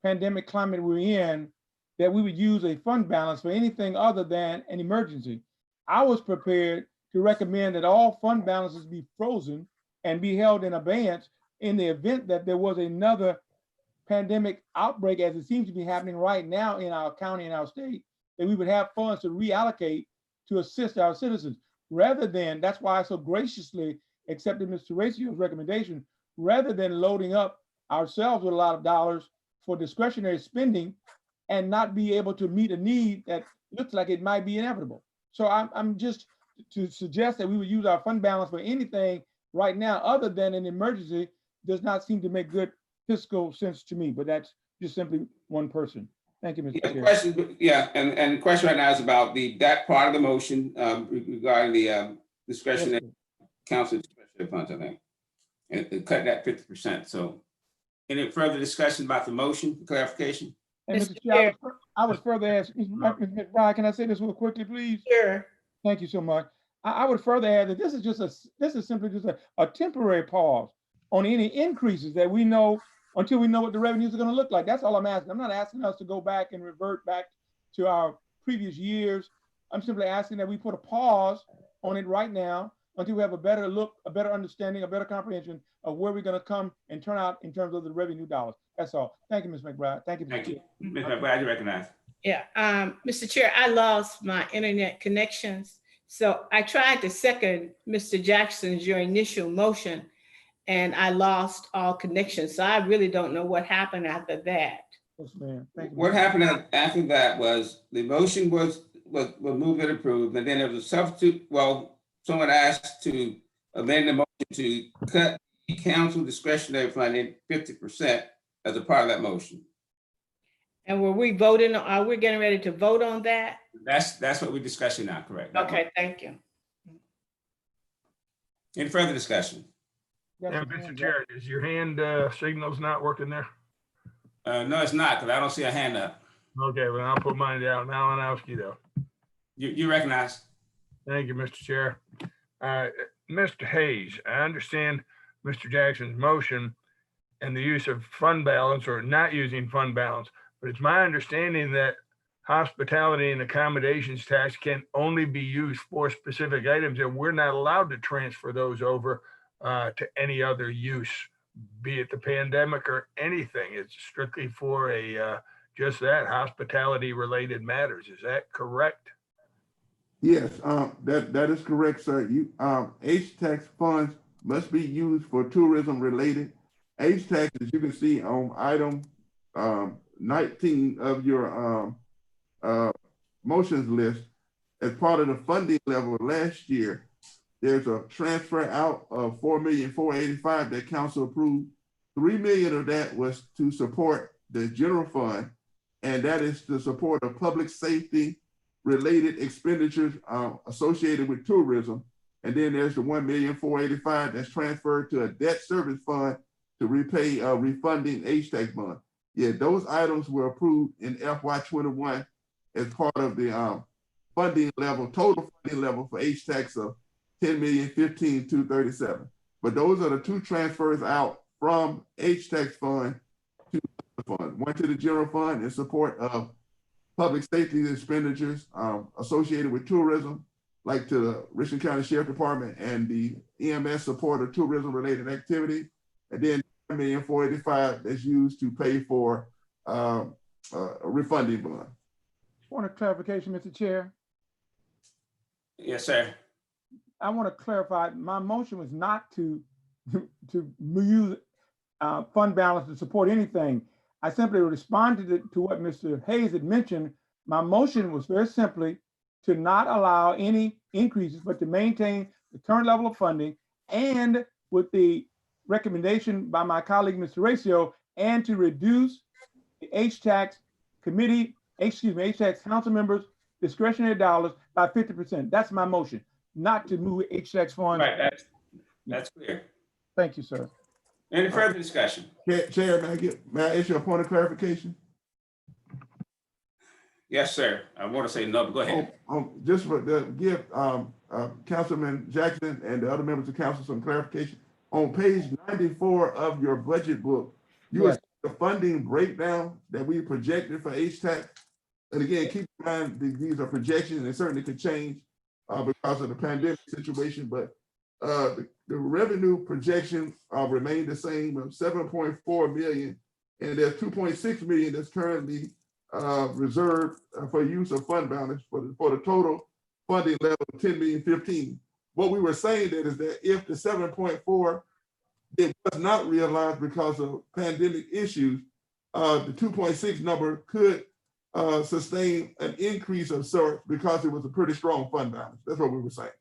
Speaker 8: pandemic climate we're in, that we would use a fund balance for anything other than an emergency. I was prepared to recommend that all fund balances be frozen and be held in abeyance in the event that there was another pandemic outbreak, as it seems to be happening right now in our county and our state, that we would have funds to reallocate to assist our citizens. Rather than, that's why I so graciously accepted Mr. Racio's recommendation, rather than loading up ourselves with a lot of dollars for discretionary spending and not be able to meet a need that looks like it might be inevitable. So I'm just to suggest that we would use our fund balance for anything right now other than an emergency does not seem to make good fiscal sense to me, but that's just simply one person. Thank you, Mr. Chair.
Speaker 1: Question, and the question right now is about that part of the motion regarding the discretionary council discretionary funds, I think, and cut that 50%. So any further discussion about the motion, clarification?
Speaker 8: And Mr. Chair, I would further ask, Ms. McBride, can I say this real quickly, please?
Speaker 7: Sure.
Speaker 8: Thank you so much. I would further add that this is simply just a temporary pause on any increases that we know until we know what the revenues are going to look like. That's all I'm asking. I'm not asking us to go back and revert back to our previous years. I'm simply asking that we put a pause on it right now until we have a better look, a better understanding, a better comprehension of where we're going to come and turn out in terms of the revenue dollars. That's all. Thank you, Ms. McBride. Thank you.
Speaker 1: Thank you. Ms. McBride, you recognize.
Speaker 7: Yeah, Mr. Chair, I lost my internet connections. So I tried to second Mr. Jackson's, your initial motion, and I lost all connections. So I really don't know what happened after that.
Speaker 8: Yes, ma'am. Thank you.
Speaker 1: What happened after that was the motion was moved and approved, and then there was a substitute. Well, someone asked to amend the motion to cut the council discretionary funding 50% as a part of that motion.
Speaker 7: And were we voting? Are we getting ready to vote on that?
Speaker 1: That's what we're discussing now, correct?
Speaker 7: Okay, thank you.
Speaker 1: Any further discussion?
Speaker 2: Yeah, Mr. Chair, is your hand signals not working there?
Speaker 1: No, it's not, because I don't see a hand up.
Speaker 2: Okay, well, I'll put mine down. Malinowski, though.
Speaker 1: You recognize.
Speaker 2: Thank you, Mr. Chair. Mr. Hayes, I understand Mr. Jackson's motion and the use of fund balance or not using fund balance, but it's my understanding that hospitality and accommodations tax can only be used for specific items, and we're not allowed to transfer those over to any other use, be it the pandemic or anything. It's strictly for just that hospitality related matters. Is that correct?
Speaker 11: Yes, that is correct, sir. HTAX funds must be used for tourism related. HTAX, as you can see on item 19 of your motions list, as part of the funding level last year, there's a transfer out of $4,485,000 that council approved. $3 million of that was to support the general fund, and that is to support the public safety related expenditures associated with tourism. And then there's the $1,485,000 that's transferred to a debt service fund to repay refunding HTAX bond. Yeah, those items were approved in FY21 as part of the funding level, total funding level for HTAX of 10,015,237. But those are the two transfers out from HTAX fund to the fund. One to the general fund in support of public safety expenditures associated with tourism, like to the Richland County Sheriff Department and the EMS support of tourism related activity. And then $1,485,000 that's used to pay for a refunding bond.
Speaker 8: Want a clarification, Mr. Chair?
Speaker 1: Yes, sir.
Speaker 8: I want to clarify, my motion was not to use fund balance to support anything. I simply responded to what Mr. Hayes had mentioned. My motion was very simply to not allow any increases, but to maintain the current level of funding, and with the recommendation by my colleague, Mr. Ratio, and to reduce the HTAX committee, HTAX council members' discretionary dollars by 50%. That's my motion, not to move HTAX funds.
Speaker 1: Right, that's clear.
Speaker 8: Thank you, sir.
Speaker 1: Any further discussion?
Speaker 11: Chair, may I issue a point of clarification?
Speaker 1: Yes, sir. I want to say no, but go ahead.
Speaker 11: Just for give Councilman Jackson and the other members of council some clarification. On page 94 of your budget book, you will see the funding breakdown that we projected for HTAX. And again, keep in mind these are projections and certainly could change because of the pandemic situation, but the revenue projection remained the same of 7.4 million, and there's 2.6 million that's currently reserved for use of fund balance for the total funding level of 10,015,000. What we were saying that is that if the 7.4 it was not realized because of pandemic issues, the 2.6 number could sustain an increase of sorts because it was a pretty strong fund balance. That's what we were saying.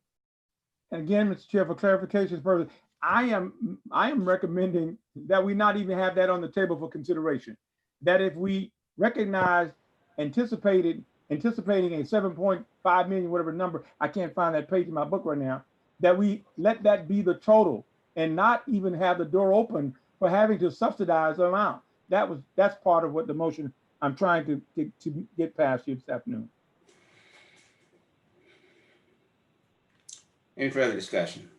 Speaker 8: And again, Mr. Chair, for clarification further, I am recommending that we not even have that on the table for consideration. That if we recognize anticipating a 7.5 million, whatever number, I can't find that page in my book right now, that we let that be the total and not even have the door open for having to subsidize the amount. That's part of what the motion I'm trying to get past here this afternoon.
Speaker 1: Any further discussion?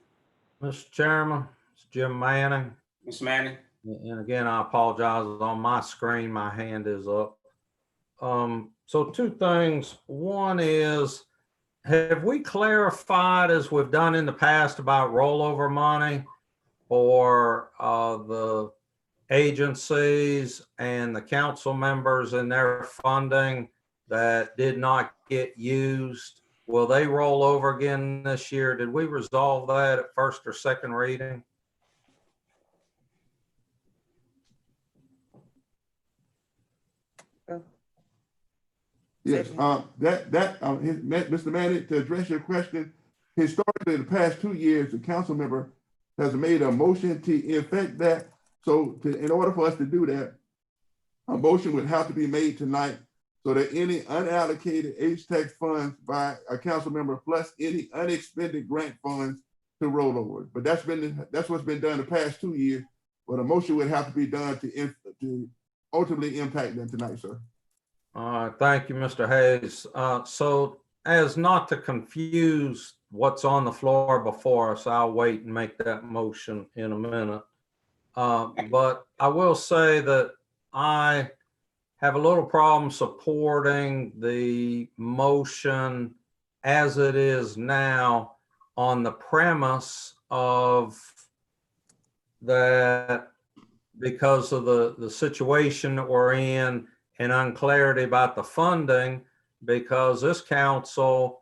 Speaker 13: Mr. Chairman, it's Jim Manning.
Speaker 1: Ms. Manning?
Speaker 13: And again, I apologize. On my screen, my hand is up. So two things. One is, have we clarified, as we've done in the past, about rollover money for the agencies and the council members and their funding that did not get used? Will they roll over again this year? Did we resolve that at first or second reading?
Speaker 11: Yes, Mr. Manning, to address your question, historically, the past 2 years, the council member has made a motion to effect that. So in order for us to do that, a motion would have to be made tonight so that any unallocated HTAX funds by a council member plus any unexpended grant funds to roll over. But that's what's been done the past 2 years. But a motion would have to be done to ultimately impact them tonight, sir.
Speaker 13: Thank you, Mr. Hayes. So as not to confuse what's on the floor before us, I'll wait and make that motion in a minute. But I will say that I have a little problem supporting the motion as it is now on the premise of that because of the situation that we're in and unclarity about the funding, because this council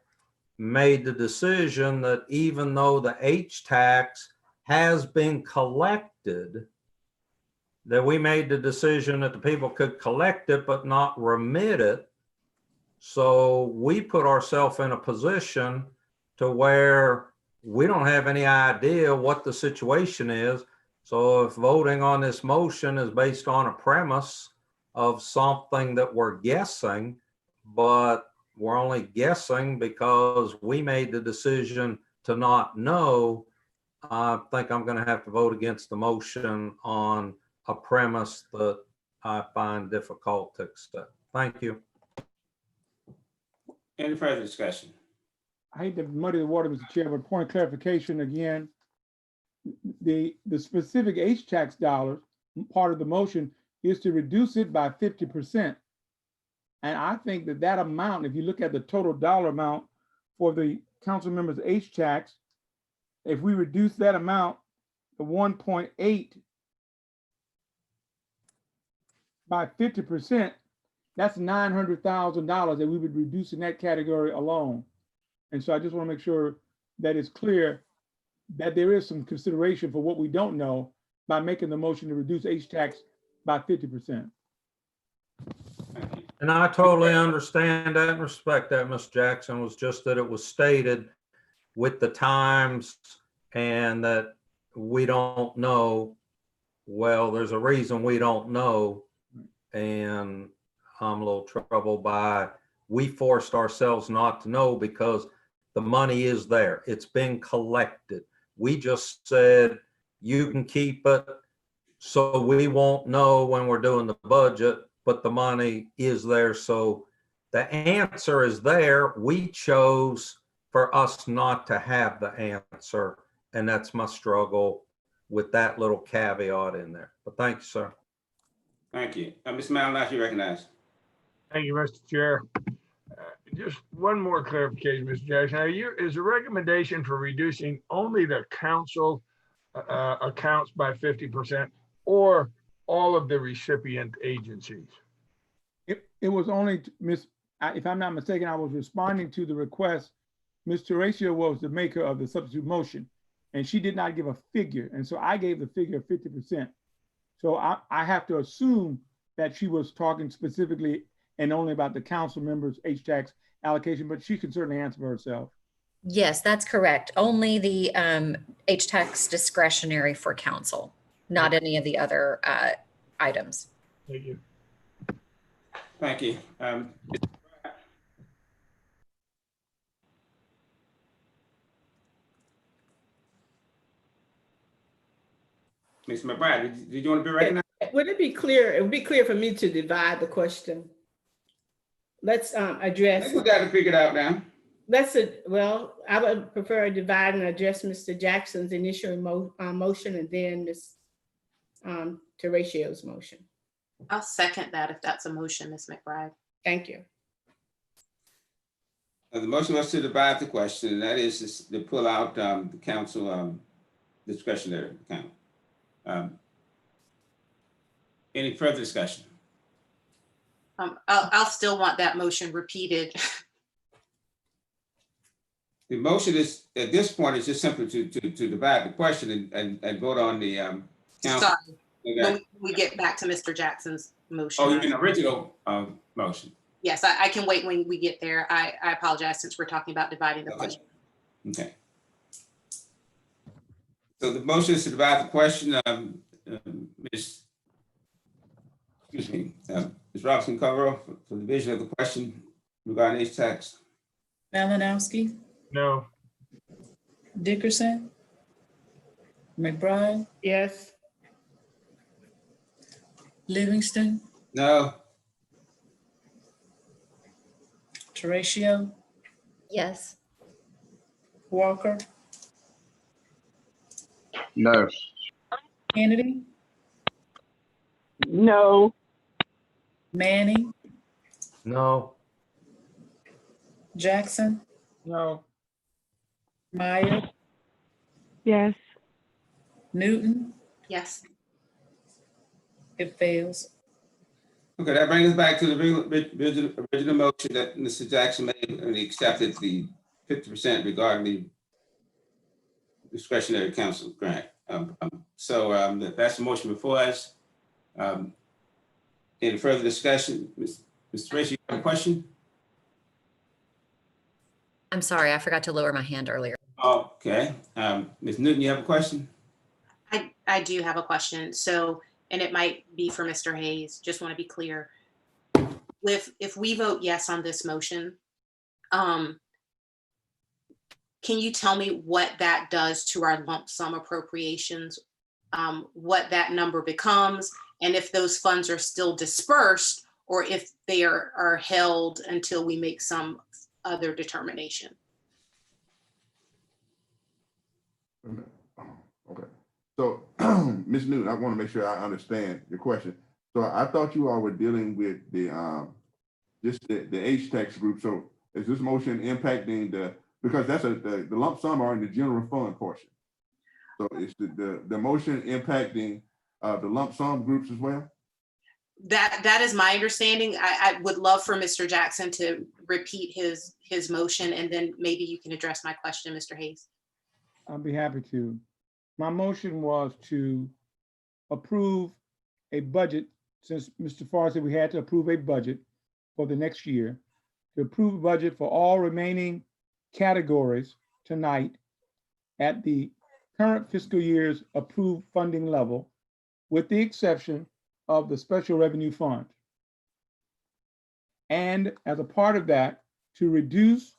Speaker 13: made the decision that even though the HTAX has been collected, that we made the decision that the people could collect it but not remit it. So we put ourselves in a position to where we don't have any idea what the situation is. So if voting on this motion is based on a premise of something that we're guessing, but we're only guessing because we made the decision to not know, I think I'm going to have to vote against the motion on a premise that I find difficult to accept. Thank you.
Speaker 1: Any further discussion?
Speaker 8: I hate to muddy the water, Mr. Chair, but point of clarification again. The specific H-tax dollars, part of the motion is to reduce it by 50%. And I think that that amount, if you look at the total dollar amount for the council members' H-tax, if we reduce that amount, the 1.8 by 50%, that's $900,000 that we would reduce in that category alone. And so I just want to make sure that it's clear that there is some consideration for what we don't know by making the motion to reduce H-tax by 50%.
Speaker 13: And I totally understand that and respect that, Ms. Jackson. It was just that it was stated with the times and that we don't know. Well, there's a reason we don't know. And I'm a little troubled by, we forced ourselves not to know because the money is there. It's been collected. We just said, you can keep it so we won't know when we're doing the budget, but the money is there. So the answer is there. We chose for us not to have the answer. And that's my struggle with that little caveat in there. But thank you, sir.
Speaker 1: Thank you. Ms. Malinas, you recognize.
Speaker 2: Thank you, Mr. Chair. Just one more clarification, Mr. Jackson. Is the recommendation for reducing only the council accounts by 50% or all of the recipient agencies?
Speaker 8: It was only, if I'm not mistaken, I was responding to the request. Ms. Teresia was the maker of the substitute motion, and she did not give a figure. And so I gave the figure of 50%. So I have to assume that she was talking specifically and only about the council members' H-tax allocation, but she can certainly answer for herself.
Speaker 5: Yes, that's correct. Only the H-tax discretionary for council, not any of the other items.
Speaker 2: Thank you.
Speaker 1: Thank you. Ms. McBride, did you want to be recognized?
Speaker 7: Would it be clear? It would be clear for me to divide the question. Let's address.
Speaker 1: We got to figure it out now.
Speaker 7: Well, I would prefer to divide and address Mr. Jackson's initial motion and then Ms. Teresia's motion.
Speaker 14: I'll second that if that's a motion, Ms. McBride.
Speaker 7: Thank you.
Speaker 1: The motion was to divide the question, and that is to pull out the council discretionary account. Any further discussion?
Speaker 14: I'll still want that motion repeated.
Speaker 1: The motion is, at this point, is just simply to divide the question and vote on the council.
Speaker 14: Sorry, when we get back to Mr. Jackson's motion.
Speaker 1: Oh, you mean the original motion?
Speaker 14: Yes, I can wait when we get there. I apologize since we're talking about dividing the question.
Speaker 1: Okay. So the motion is to divide the question. Ms. Robinson Cover for the division of the question regarding H-tax.
Speaker 3: Malinowski,
Speaker 2: No.
Speaker 3: Dickerson, McBride,
Speaker 7: Yes.
Speaker 3: Livingston,
Speaker 1: No.
Speaker 3: Teratio,
Speaker 5: Yes.
Speaker 3: Walker,
Speaker 9: No.
Speaker 3: Kennedy,
Speaker 10: No.
Speaker 3: Manning,
Speaker 13: No.
Speaker 3: Jackson,
Speaker 8: No.
Speaker 3: Meyer,
Speaker 12: Yes.
Speaker 3: Newton.
Speaker 14: Yes.
Speaker 3: It fails.
Speaker 1: Okay, that brings us back to the original motion that Mr. Jackson made, and he accepted the 50% regarding the discretionary council grant. So that's the motion before us. Any further discussion? Mr. Tracy, you have a question?
Speaker 5: I'm sorry, I forgot to lower my hand earlier.
Speaker 1: Okay. Ms. Newton, you have a question?
Speaker 14: I do have a question. So, and it might be for Mr. Hayes, just want to be clear. If we vote yes on this motion, can you tell me what that does to our lump sum appropriations? What that number becomes, and if those funds are still dispersed or if they are held until we make some other determination?
Speaker 11: Okay. So, Ms. Newton, I want to make sure I understand your question. So I thought you all were dealing with the just the H-tax group. So is this motion impacting because that's the lump sum are in the general fund portion. So is the motion impacting the lump sum groups as well?
Speaker 14: That is my understanding. I would love for Mr. Jackson to repeat his motion, and then maybe you can address my question, Mr. Hayes.
Speaker 8: I'll be happy to. My motion was to approve a budget, since Mr. Farr said we had to approve a budget for the next year, to approve a budget for all remaining categories tonight at the current fiscal year's approved funding level, with the exception of the special revenue fund. And as a part of that, to reduce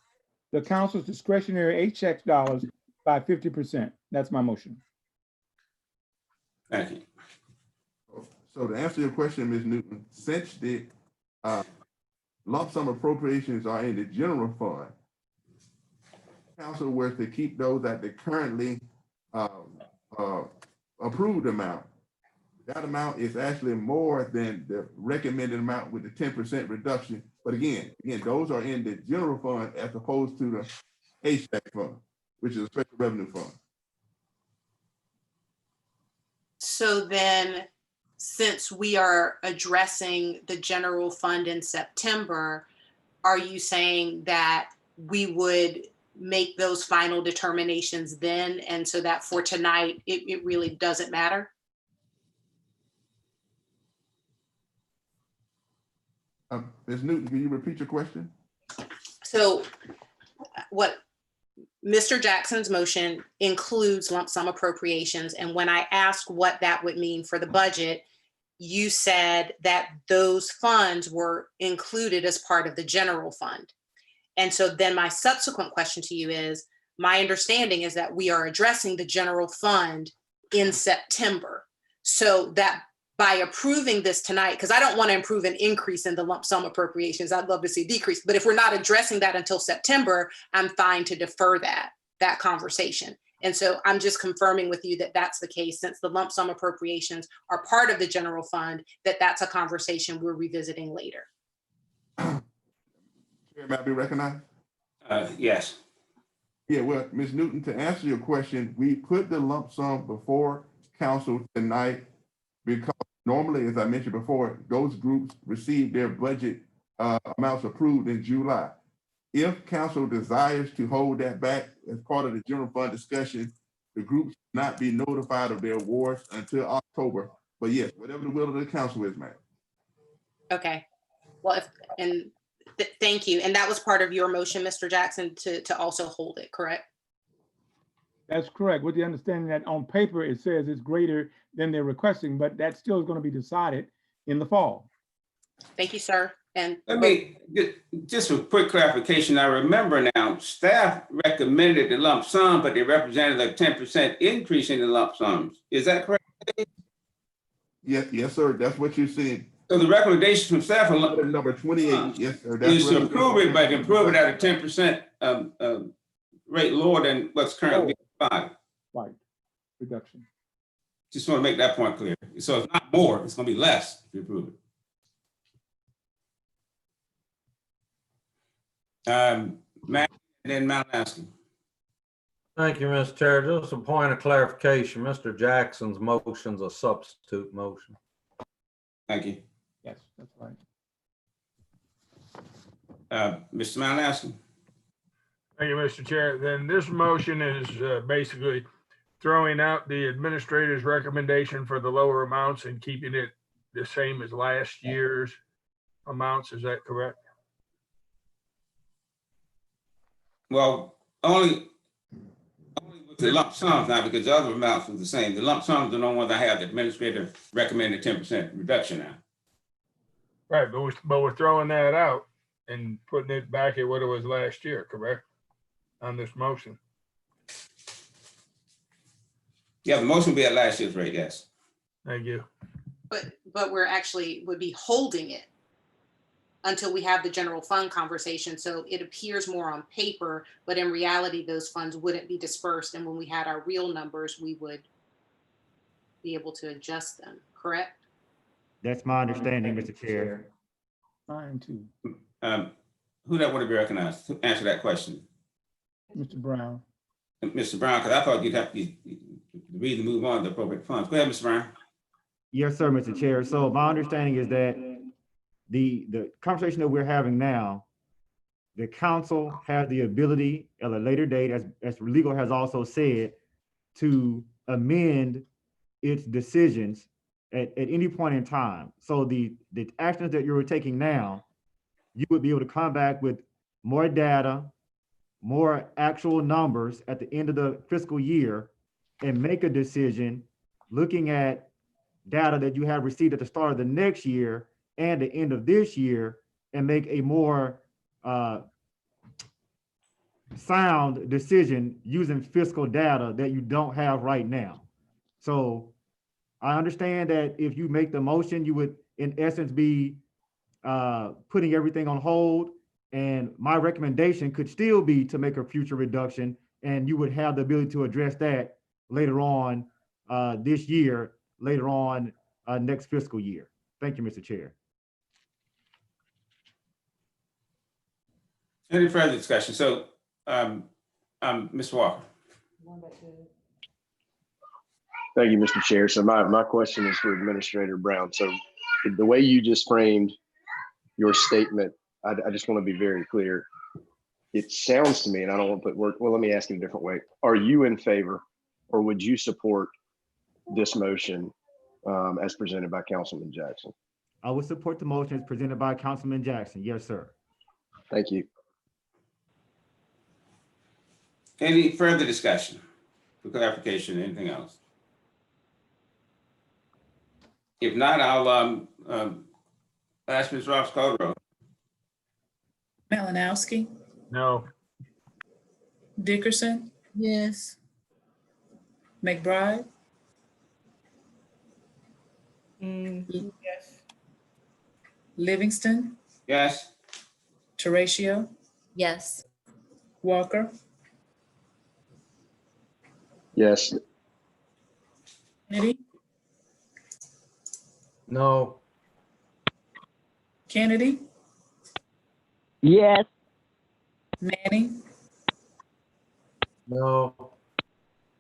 Speaker 8: the council's discretionary H-tax dollars by 50%. That's my motion.
Speaker 1: Thank you.
Speaker 11: So to answer your question, Ms. Newton, since the lump sum appropriations are in the general fund, council were to keep those at the currently approved amount. That amount is actually more than the recommended amount with the 10% reduction. But again, those are in the general fund as opposed to the H-tax fund, which is a special revenue fund.
Speaker 14: So then, since we are addressing the general fund in September, are you saying that we would make those final determinations then? And so that for tonight, it really doesn't matter?
Speaker 11: Ms. Newton, can you repeat your question?
Speaker 14: So what Mr. Jackson's motion includes lump sum appropriations. And when I asked what that would mean for the budget, you said that those funds were included as part of the general fund. And so then my subsequent question to you is, my understanding is that we are addressing the general fund in September. So that by approving this tonight, because I don't want to approve an increase in the lump sum appropriations, I'd love to see a decrease. But if we're not addressing that until September, I'm fine to defer that conversation. And so I'm just confirming with you that that's the case, since the lump sum appropriations are part of the general fund, that's a conversation we're revisiting later.
Speaker 11: May I be recognized?
Speaker 1: Yes.
Speaker 11: Yeah, well, Ms. Newton, to answer your question, we put the lump sum before council tonight because normally, as I mentioned before, those groups receive their budget amounts approved in July. If council desires to hold that back as part of the general fund discussion, the groups will not be notified of their awards until October. But yes, whatever the will of the council is, ma'am.
Speaker 14: Okay. Well, thank you. And that was part of your motion, Mr. Jackson, to also hold it, correct?
Speaker 8: That's correct, with the understanding that on paper, it says it's greater than they're requesting, but that still is going to be decided in the fall.
Speaker 14: Thank you, sir. And
Speaker 1: let me just a quick clarification. I remember now, staff recommended the lump sum, but they represented a 10% increase in the lump sums. Is that correct?
Speaker 11: Yes, sir. That's what you're seeing.
Speaker 1: So the recommendation from staff are
Speaker 11: number 28. Yes, sir.
Speaker 1: Is to improve it, but improve it at a 10% rate lower than what's currently being provided.
Speaker 8: Right. Reduction.
Speaker 1: Just want to make that point clear. So it's not more, it's going to be less if you approve it. Matt, and then Malinowski.
Speaker 13: Thank you, Mr. Chair. Just a point of clarification. Mr. Jackson's motion's a substitute motion.
Speaker 1: Thank you.
Speaker 8: Yes, that's right.
Speaker 1: Mr. Malinowski.
Speaker 2: Thank you, Mr. Chair. Then this motion is basically throwing out the administrator's recommendation for the lower amounts and keeping it the same as last year's amounts. Is that correct?
Speaker 1: Well, only with the lump sums now, because the other amounts were the same. The lump sums are the only ones I have. The administrator recommended 10% reduction now.
Speaker 2: Right, but we're throwing that out and putting it back at what it was last year, correct? On this motion.
Speaker 1: Yeah, the motion will be at last year's rate, yes.
Speaker 2: Thank you.
Speaker 14: But we're actually would be holding it until we have the general fund conversation. So it appears more on paper, but in reality, those funds wouldn't be dispersed. And when we had our real numbers, we would be able to adjust them, correct?
Speaker 15: That's my understanding, Mr. Chair.
Speaker 8: Mine too.
Speaker 1: Who that would have been recognized to answer that question?
Speaker 8: Mr. Brown.
Speaker 1: Mr. Brown, because I thought you'd have to read and move on to appropriate funds. Go ahead, Mr. Brown.
Speaker 15: Yes, sir, Mr. Chair. So my understanding is that the conversation that we're having now, the council has the ability at a later date, as legal has also said, to amend its decisions at any point in time. So the actions that you're taking now, you would be able to come back with more data, more actual numbers at the end of the fiscal year and make a decision looking at data that you have received at the start of the next year and the end of this year and make a more sound decision using fiscal data that you don't have right now. So I understand that if you make the motion, you would in essence be putting everything on hold. And my recommendation could still be to make a future reduction, and you would have the ability to address that later on this year, later on next fiscal year. Thank you, Mr. Chair.
Speaker 1: Any further discussion? So, Mr. Walker.
Speaker 9: Thank you, Mr. Chair. So my question is for Administrator Brown. So the way you just framed your statement, I just want to be very clear. It sounds to me, and I don't want to put word, well, let me ask it a different way. Are you in favor or would you support this motion as presented by Councilman Jackson?
Speaker 15: I would support the motion as presented by Councilman Jackson. Yes, sir.
Speaker 9: Thank you.
Speaker 1: Any further discussion for clarification, anything else? If not, I'll ask Ms. Ross Caldwell.
Speaker 3: Malinowski,
Speaker 2: No.
Speaker 3: Dickerson,
Speaker 4: Yes.
Speaker 3: McBride,
Speaker 7: Yes.
Speaker 3: Livingston,
Speaker 1: Yes.
Speaker 3: Teratio,
Speaker 5: Yes.
Speaker 3: Walker,
Speaker 9: Yes.
Speaker 3: Kennedy,
Speaker 13: No.
Speaker 3: Kennedy,
Speaker 10: Yes.
Speaker 3: Manning,
Speaker 13: No.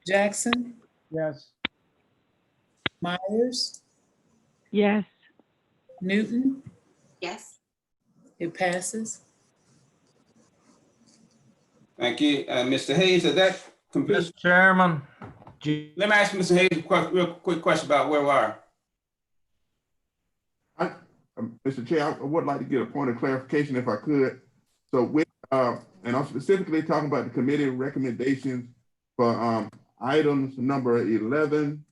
Speaker 3: Jackson,
Speaker 8: Yes.
Speaker 3: Myers,
Speaker 12: Yes.
Speaker 3: Newton.
Speaker 14: Yes.
Speaker 3: It passes.
Speaker 1: Thank you. Mr. Hayes, is that complete?
Speaker 13: Mr. Chairman.
Speaker 1: Let me ask Mr. Hayes a real quick question about where we are.
Speaker 11: Mr. Chair, I would like to get a point of clarification if I could. So with, and I'm specifically talking about the committee recommendations for items number 11,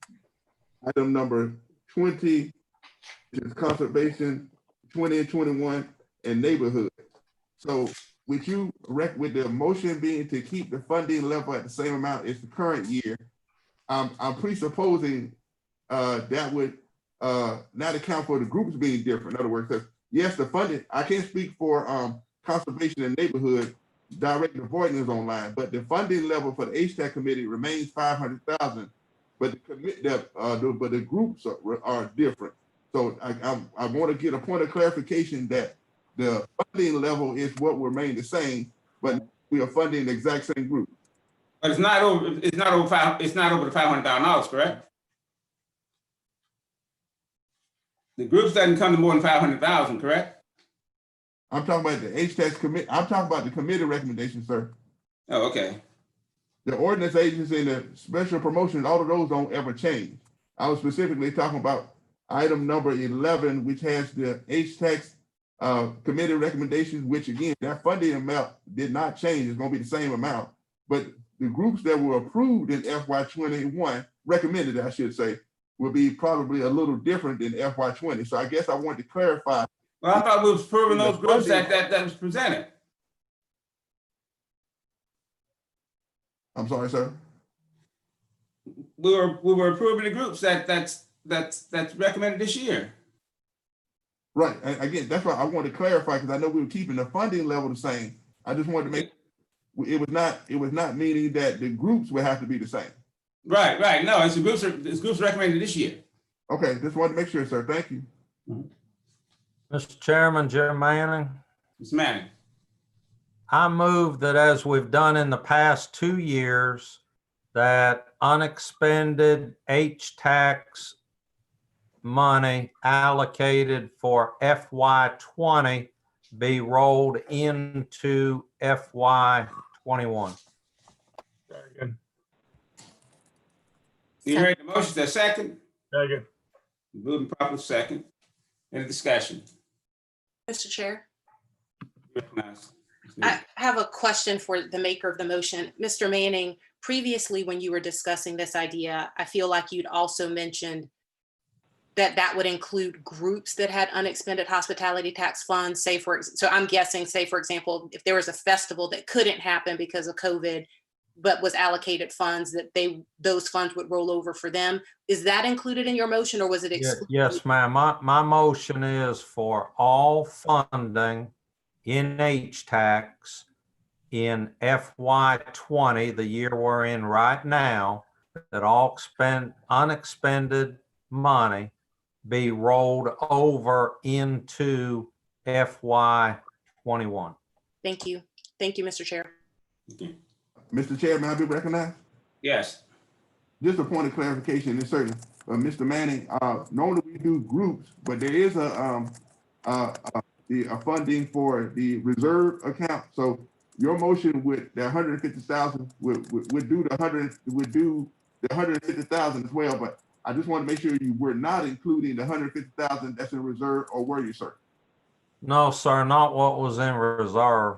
Speaker 11: item number 20, which is conservation, 20 and 21, and neighborhood. So with the motion being to keep the funding level at the same amount as the current year, I'm presupposing that would not account for the groups being different. In other words, because yes, the funding, I can't speak for conservation and neighborhood, direct avoidance is online, but the funding level for the HTAC committee remains 500,000, but the groups are different. So I want to get a point of clarification that the funding level is what will remain the same, but we are funding the exact same group.
Speaker 1: But it's not over the $500,000, correct? The groups doesn't come to more than 500,000, correct?
Speaker 11: I'm talking about the HTAC committee. I'm talking about the committee recommendation, sir.
Speaker 1: Oh, okay.
Speaker 11: The ordinance agency and the special promotions, all of those don't ever change. I was specifically talking about item number 11, which has the HTAC committee recommendations, which again, that funding amount did not change. It's going to be the same amount, but the groups that were approved in FY21, recommended, I should say, will be probably a little different than FY20. So I guess I wanted to clarify.
Speaker 1: Well, I thought we was proving those groups that was presented.
Speaker 11: I'm sorry, sir.
Speaker 1: we were approving the groups that's recommended this year.
Speaker 11: Right, and again, that's why I wanted to clarify, because I know we were keeping the funding level the same. I just wanted to make, it was not meaning that the groups would have to be the same.
Speaker 1: Right. No, it's groups recommended this year.
Speaker 11: Okay, just wanted to make sure, sir. Thank you.
Speaker 13: Mr. Chairman, Jim Manning.
Speaker 1: Mr. Manning.
Speaker 13: I move that, as we've done in the past 2 years, that unexpended H-tax money allocated for FY20 be rolled into FY21.
Speaker 2: Second.
Speaker 1: You heard the motion, the second?
Speaker 2: Second.
Speaker 1: Moving properly second. Any discussion?
Speaker 14: Mr. Chair,
Speaker 1: Recognize.
Speaker 14: I have a question for the maker of the motion. Mr. Manning, previously when you were discussing this idea, I feel like you'd also mentioned that would include groups that had unexpended hospitality tax funds, so I'm guessing, say, for example, if there was a festival that couldn't happen because of COVID, but was allocated funds, that those funds would roll over for them. Is that included in your motion, or was it excluded?
Speaker 13: Yes, ma'am. My motion is for all funding in H-tax in FY20, the year we're in right now, that all unexpended money be rolled over into FY21.
Speaker 14: Thank you. Thank you, Mr. Chair.
Speaker 11: Mr. Chair, may I be recognized?
Speaker 1: Yes.
Speaker 11: Just a point of clarification, it's certain, Mr. Manning, normally we do groups, but there is a funding for the reserve account. So your motion with the 150,000 would do the 150,000 as well. But I just want to make sure you were not including the 150,000 that's in reserve, or were you, sir?
Speaker 13: No, sir, not what was in reserve.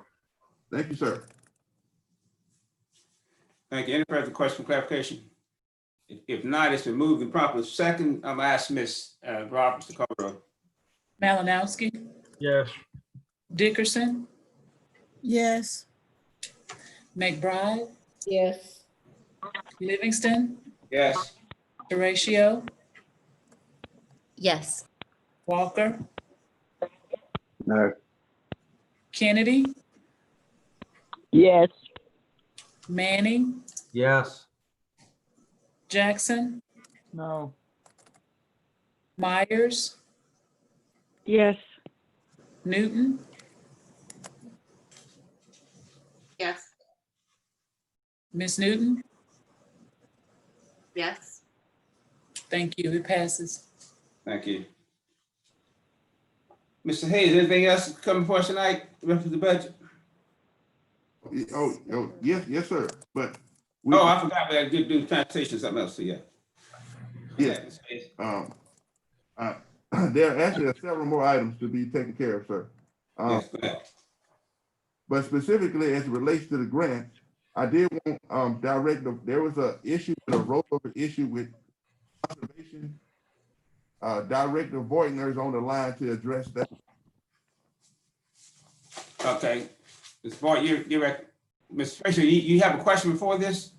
Speaker 11: Thank you, sir.
Speaker 1: Thank you. Any further question, clarification? If not, it's been moved and properly second. I'm gonna ask Ms. Roberts to call the roll.
Speaker 3: Malinowski,
Speaker 2: Yes.
Speaker 3: Dickerson,
Speaker 16: Yes.
Speaker 3: McBride,
Speaker 7: Yes.
Speaker 3: Livingston,
Speaker 1: Yes.
Speaker 3: Horatio,
Speaker 5: Yes.
Speaker 3: Walker,
Speaker 9: No.
Speaker 3: Kennedy,
Speaker 10: Yes.
Speaker 3: Manning,
Speaker 13: Yes.
Speaker 3: Jackson,
Speaker 8: No.
Speaker 3: Myers,
Speaker 12: Yes.
Speaker 3: Newton,
Speaker 14: Yes.
Speaker 3: Ms. Newton.
Speaker 14: Yes.
Speaker 3: Thank you. It passes.
Speaker 1: Thank you. Mr. Hayes, anything else coming for us tonight, reference to the budget?
Speaker 11: Oh, yes, sir. But
Speaker 1: I forgot we had to do transportation or something else, so yeah.
Speaker 11: Yeah. There actually are several more items to be taken care of, sir.
Speaker 1: Yes, go ahead.
Speaker 11: But specifically as it relates to the grant, I did want there was a rollover issue with conservation. Director Voigtner is on the line to address that.
Speaker 1: Okay. Ms. Boyd, Ms. Fraser, you have a question before this?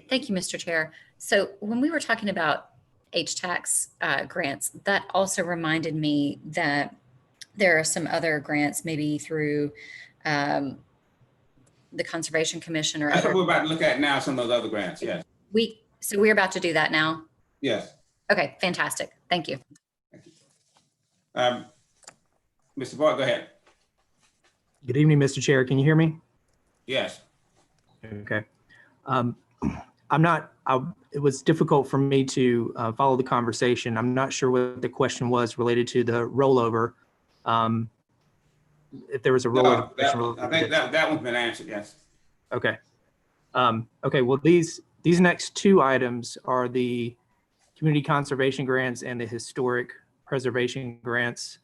Speaker 5: Thank you, Mr. Chair. So when we were talking about H-tax grants, that also reminded me that there are some other grants, maybe through the Conservation Commission or
Speaker 1: That's
Speaker 5: other.
Speaker 1: what we're about to look at now, some of those other grants, yes.
Speaker 5: So we're about to do that now?
Speaker 1: Yes.
Speaker 5: Okay, fantastic. Thank you.
Speaker 1: Mr. Boyd, go ahead.
Speaker 17: Good evening, Mr. Chair. Can you hear me?
Speaker 1: Yes.
Speaker 17: Okay. It was difficult for me to follow the conversation. I'm not sure what the question was related to the rollover. If there was a rollover.
Speaker 1: I think that one's been answered, yes.
Speaker 17: Okay. Okay, well, these next two items are the community conservation grants and the historic preservation grants.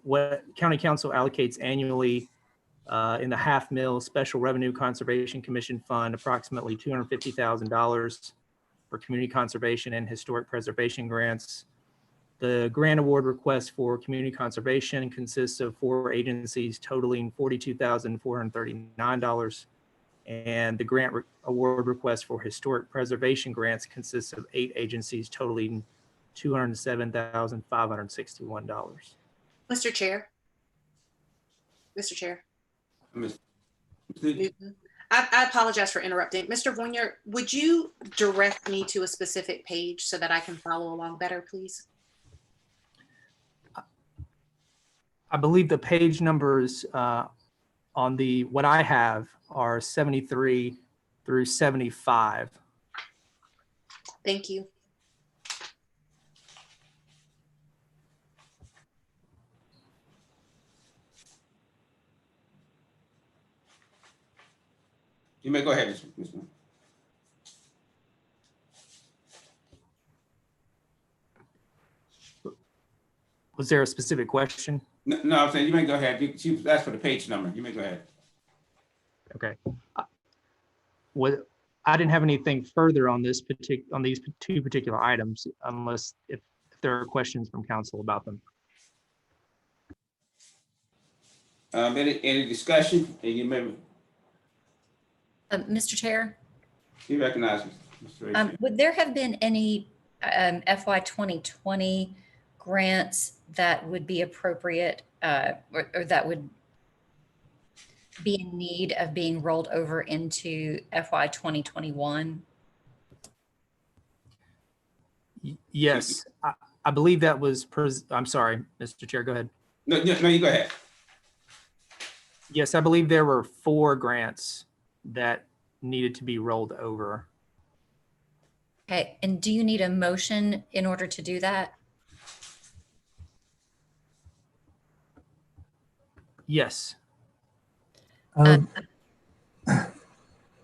Speaker 17: What County Council allocates annually in the $500,000 Special Revenue Conservation Commission Fund, approximately $250,000 for community conservation and historic preservation grants. The grant award request for community conservation consists of 4 agencies totaling $42,439. And the award request for historic preservation grants consists of 8 agencies totaling $207,561.
Speaker 14: Mr. Chair. Mr. Chair. I apologize for interrupting. Mr. Voynier, would you direct me to a specific page so that I can follow along better, please?
Speaker 17: I believe the page numbers on what I have are 73 through 75.
Speaker 14: Thank you.
Speaker 1: You may go ahead, Ms. Moon.
Speaker 17: Was there a specific question?
Speaker 1: No, I'm saying you may go ahead. She asked for the page number. You may go ahead.
Speaker 17: Okay. I didn't have anything further on these 2 particular items, unless if there are questions from council about them.
Speaker 1: Any discussion? And you may.
Speaker 5: Mr. Chair,
Speaker 1: You recognize Mr. Ray.
Speaker 5: would there have been any FY 2020 grants that would be appropriate or that would be in need of being rolled over into FY 2021?
Speaker 17: Yes, I believe that was, I'm sorry, Mr. Chair, go ahead.
Speaker 1: No, you go ahead.
Speaker 17: Yes, I believe there were 4 grants that needed to be rolled over.
Speaker 5: Okay, and do you need a motion in order to do that?
Speaker 17: Yes.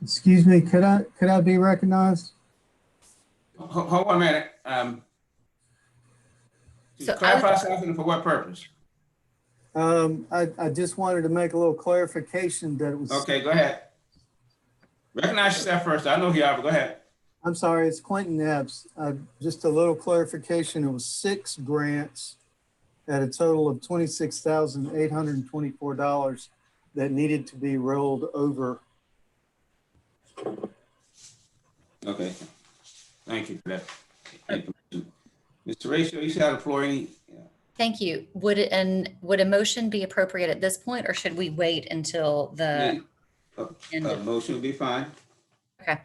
Speaker 18: Excuse me, could I be recognized?
Speaker 1: Hold on a minute.
Speaker 5: So
Speaker 1: clarify something for what purpose?
Speaker 18: I just wanted to make a little clarification that it was.
Speaker 1: Okay, go ahead. Recognize yourself first. I know who you are, but go ahead.
Speaker 18: I'm sorry, it's Quentin Epps. Just a little clarification. It was 6 grants at a total of $26,824 that needed to be rolled over.
Speaker 1: Okay. Thank you for that information. Mr. Ratio, you should have the floor.
Speaker 5: Thank you. Would a motion be appropriate at this point, or should we wait until the end of?
Speaker 1: Motion would be fine.
Speaker 5: Okay.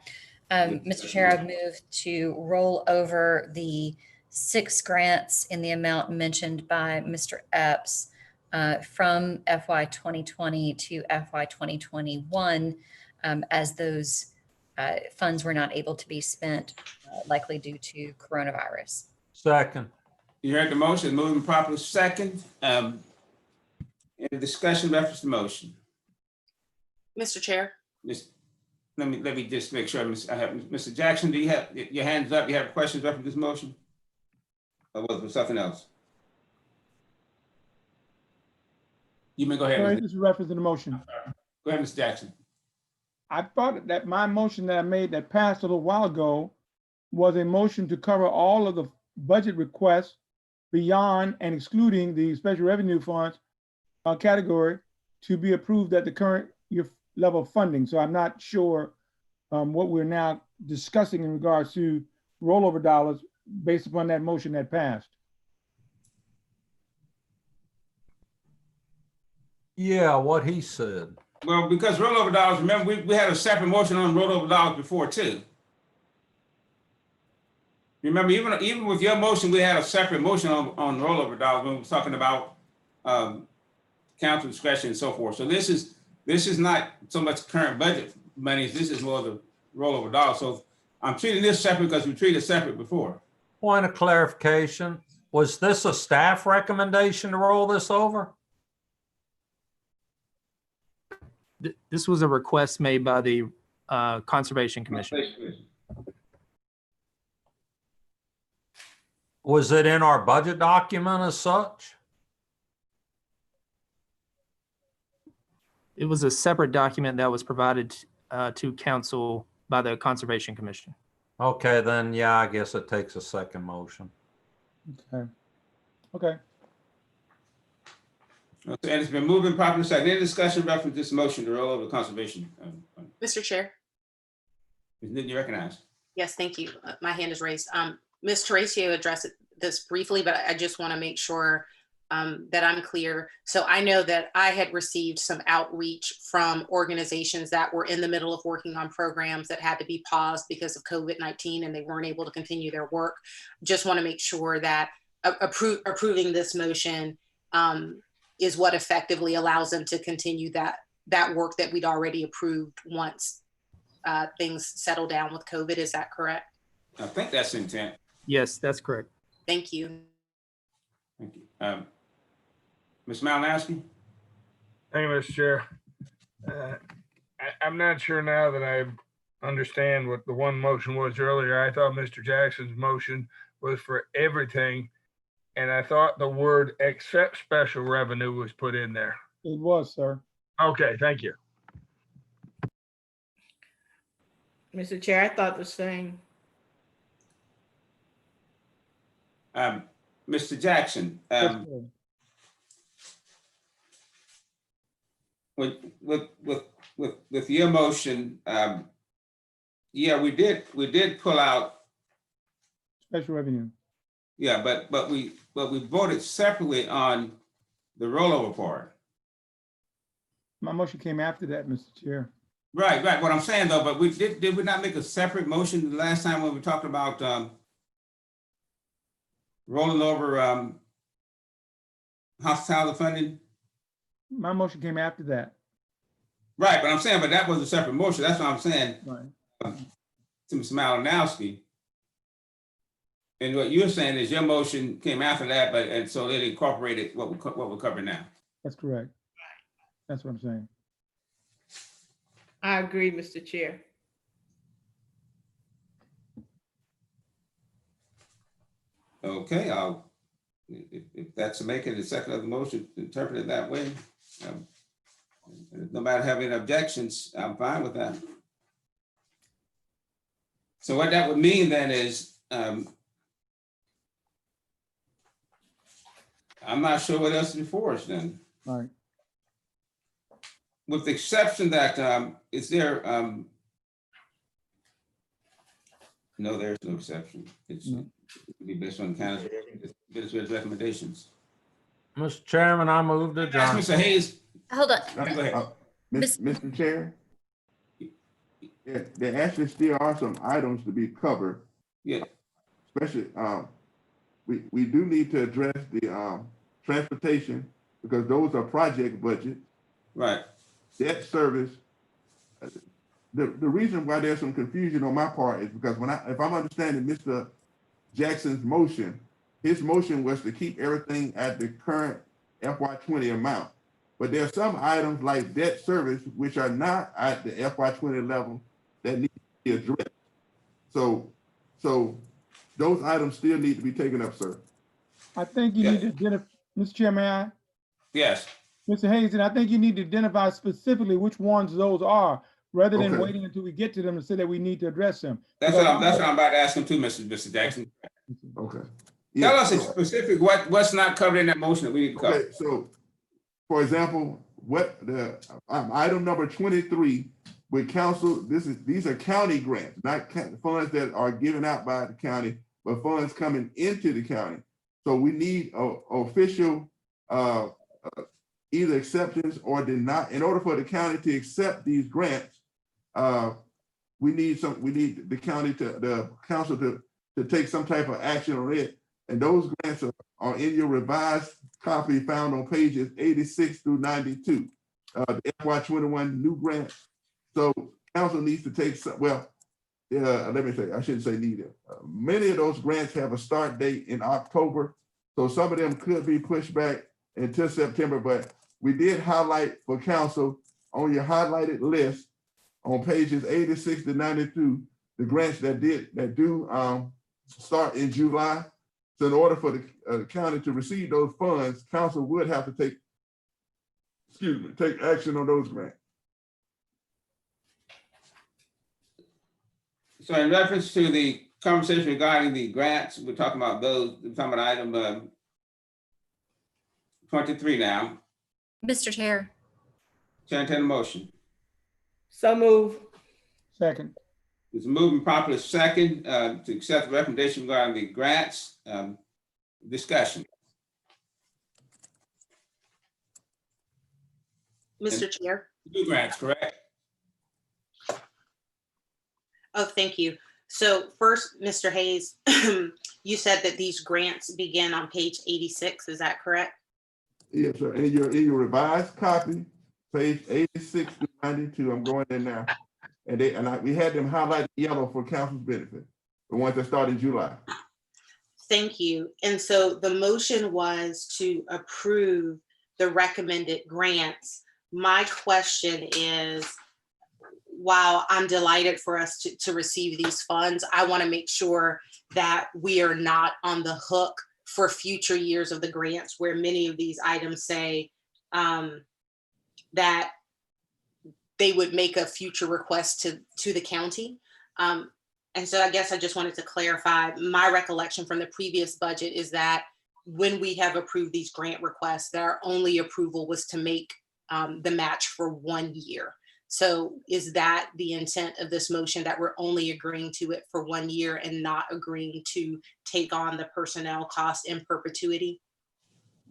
Speaker 5: Mr. Chair, I've moved to roll over the 6 grants in the amount mentioned by Mr. Epps from FY 2020 to FY 2021 as those funds were not able to be spent likely due to coronavirus.
Speaker 13: Second.
Speaker 1: You heard the motion, moving properly second. Any discussion reference to motion?
Speaker 14: Mr. Chair.
Speaker 1: Let me just make sure. Mr. Jackson, do you have your hands up? You have questions reference to this motion? Or was it something else? You may go ahead.
Speaker 8: Sorry, this is reference to the motion.
Speaker 1: Go ahead, Mr. Jackson.
Speaker 8: I thought that my motion that I made that passed a little while ago was a motion to cover all of the budget requests beyond and excluding the special revenue funds category to be approved at the current year level of funding. So I'm not sure what we're now discussing in regards to rollover dollars based upon that motion that passed.
Speaker 13: Yeah, what he said.
Speaker 1: Well, because rollover dollars, remember, we had a separate motion on rollover dollars before too. Remember, even with your motion, we had a separate motion on rollover dollars when we were talking about council discretion and so forth. So this is not so much current budget monies. This is more the rollover dollars. So I'm treating this separate because we treated it separate before.
Speaker 13: Point of clarification. Was this a staff recommendation to roll this over?
Speaker 17: This was a request made by the Conservation Commission.
Speaker 13: Was it in our budget document as such?
Speaker 17: It was a separate document that was provided to council by the Conservation Commission.
Speaker 13: Okay, then yeah, I guess it takes a second motion.
Speaker 8: Okay. Okay.
Speaker 1: Okay, and it's been moved and properly seconded. Any discussion reference this motion to roll over conservation?
Speaker 14: Mr. Chair.
Speaker 1: Ms. Newton, you recognize.
Speaker 14: Yes, thank you. My hand is raised. Ms. Teresa addressed this briefly, but I just want to make sure that I'm clear. So I know that I had received some outreach from organizations that were in the middle of working on programs that had to be paused because of COVID-19 and they weren't able to continue their work. Just want to make sure that approving this motion is what effectively allows them to continue that work that we'd already approved once things settle down with COVID. Is that correct?
Speaker 1: I think that's the intent.
Speaker 17: Yes, that's correct.
Speaker 14: Thank you.
Speaker 1: Thank you. Ms. Malinowski?
Speaker 2: Thank you, Mr. Chair. I'm not sure now that I understand what the one motion was earlier. I thought Mr. Jackson's motion was for everything. And I thought the word except special revenue was put in there.
Speaker 8: It was, sir.
Speaker 2: Okay, thank you.
Speaker 7: Mr. Chair, I thought the same.
Speaker 1: Mr. Jackson, with your motion, yeah, we did pull out.
Speaker 8: Special revenue.
Speaker 1: Yeah, but we voted separately on the rollover part.
Speaker 8: My motion came after that, Mr. Chair.
Speaker 1: Right. What I'm saying though, but did we not make a separate motion the last time when we talked about rolling over hospitality funding?
Speaker 8: My motion came after that.
Speaker 1: Right, but I'm saying, but that was a separate motion. That's what I'm saying.
Speaker 8: Right.
Speaker 1: To Ms. Malinowski. And what you're saying is your motion came after that, and so it incorporated what we're covering now.
Speaker 8: That's correct. That's what I'm saying.
Speaker 7: I agree, Mr. Chair.
Speaker 1: Okay, if that's making the second of the motion, interpret it that way. No matter having objections, I'm fine with that. So what that would mean then is, I'm not sure what else is before us then.
Speaker 8: All right.
Speaker 1: With the exception that, is there, no, there's no exception. It's be based on kind of administrative recommendations.
Speaker 13: Mr. Chairman, I move to adjourn.
Speaker 1: Mr. Hayes.
Speaker 5: Hold on.
Speaker 1: Go ahead.
Speaker 11: Mr. Chair? Yeah, there actually still are some items to be covered.
Speaker 1: Yeah.
Speaker 11: Especially, we do need to address the transportation because those are project budgets.
Speaker 1: Right.
Speaker 11: Debt service. The reason why there's some confusion on my part is because if I'm understanding Mr. Jackson's motion, his motion was to keep everything at the current FY20 amount. But there are some items like debt service, which are not at the FY20 level that need to be addressed. So those items still need to be taken up, sir.
Speaker 8: I think you need to identify, Mr. Chair, may I?
Speaker 1: Yes.
Speaker 8: Mr. Hayes, and I think you need to identify specifically which ones those are, rather than
Speaker 11: Okay.
Speaker 8: waiting until we get to them and say that we need to address them.
Speaker 1: That's what I'm about to ask him too, Mr. Jackson.
Speaker 11: Okay.
Speaker 1: Tell us in specific what's not covered in that motion that we need to cover.
Speaker 11: Okay, so for example, what the item number 23 with council, these are county grants, not funds that are given out by the county, but funds coming into the county. So we need official either acceptance or deny. In order for the county to accept these grants, we need the council to take some type of action on it. And those grants are in your revised copy found on pages 86 through 92, the FY21 new grants. So council needs to take some, let me say, I shouldn't say neither. Many of those grants have a start date in October. So some of them could be pushed back until September, but we did highlight for council on your highlighted list on pages 86 to 92, the grants that do start in July. So in order for the county to receive those funds, council would have to take action on those grants.
Speaker 1: So in reference to the conversation regarding the grants, we're talking about those, we're talking about item 23 now.
Speaker 5: Mr. Chair.
Speaker 1: Chair, entertain a motion.
Speaker 7: So move.
Speaker 8: Second.
Speaker 1: It's moving properly second to accept the recommendation regarding the grants. Discussion.
Speaker 14: Mr. Chair.
Speaker 1: Two grants, correct?
Speaker 14: Oh, thank you. So first, Mr. Hayes, you said that these grants begin on page 86. Is that correct?
Speaker 11: Yes, sir. In your revised copy, page 86 to 92, I'm going in now. And we had them highlighted yellow for council's benefit, the ones that start in July.
Speaker 14: Thank you. And so the motion was to approve the recommended grants. My question is, while I'm delighted for us to receive these funds, I want to make sure that we are not on the hook for future years of the grants, where many of these items say that they would make a future request to the county. And so I guess I just wanted to clarify, my recollection from the previous budget is that when we have approved these grant requests, that our only approval was to make the match for 1 year. So is that the intent of this motion, that we're only agreeing to it for 1 year and not agreeing to take on the personnel cost in perpetuity?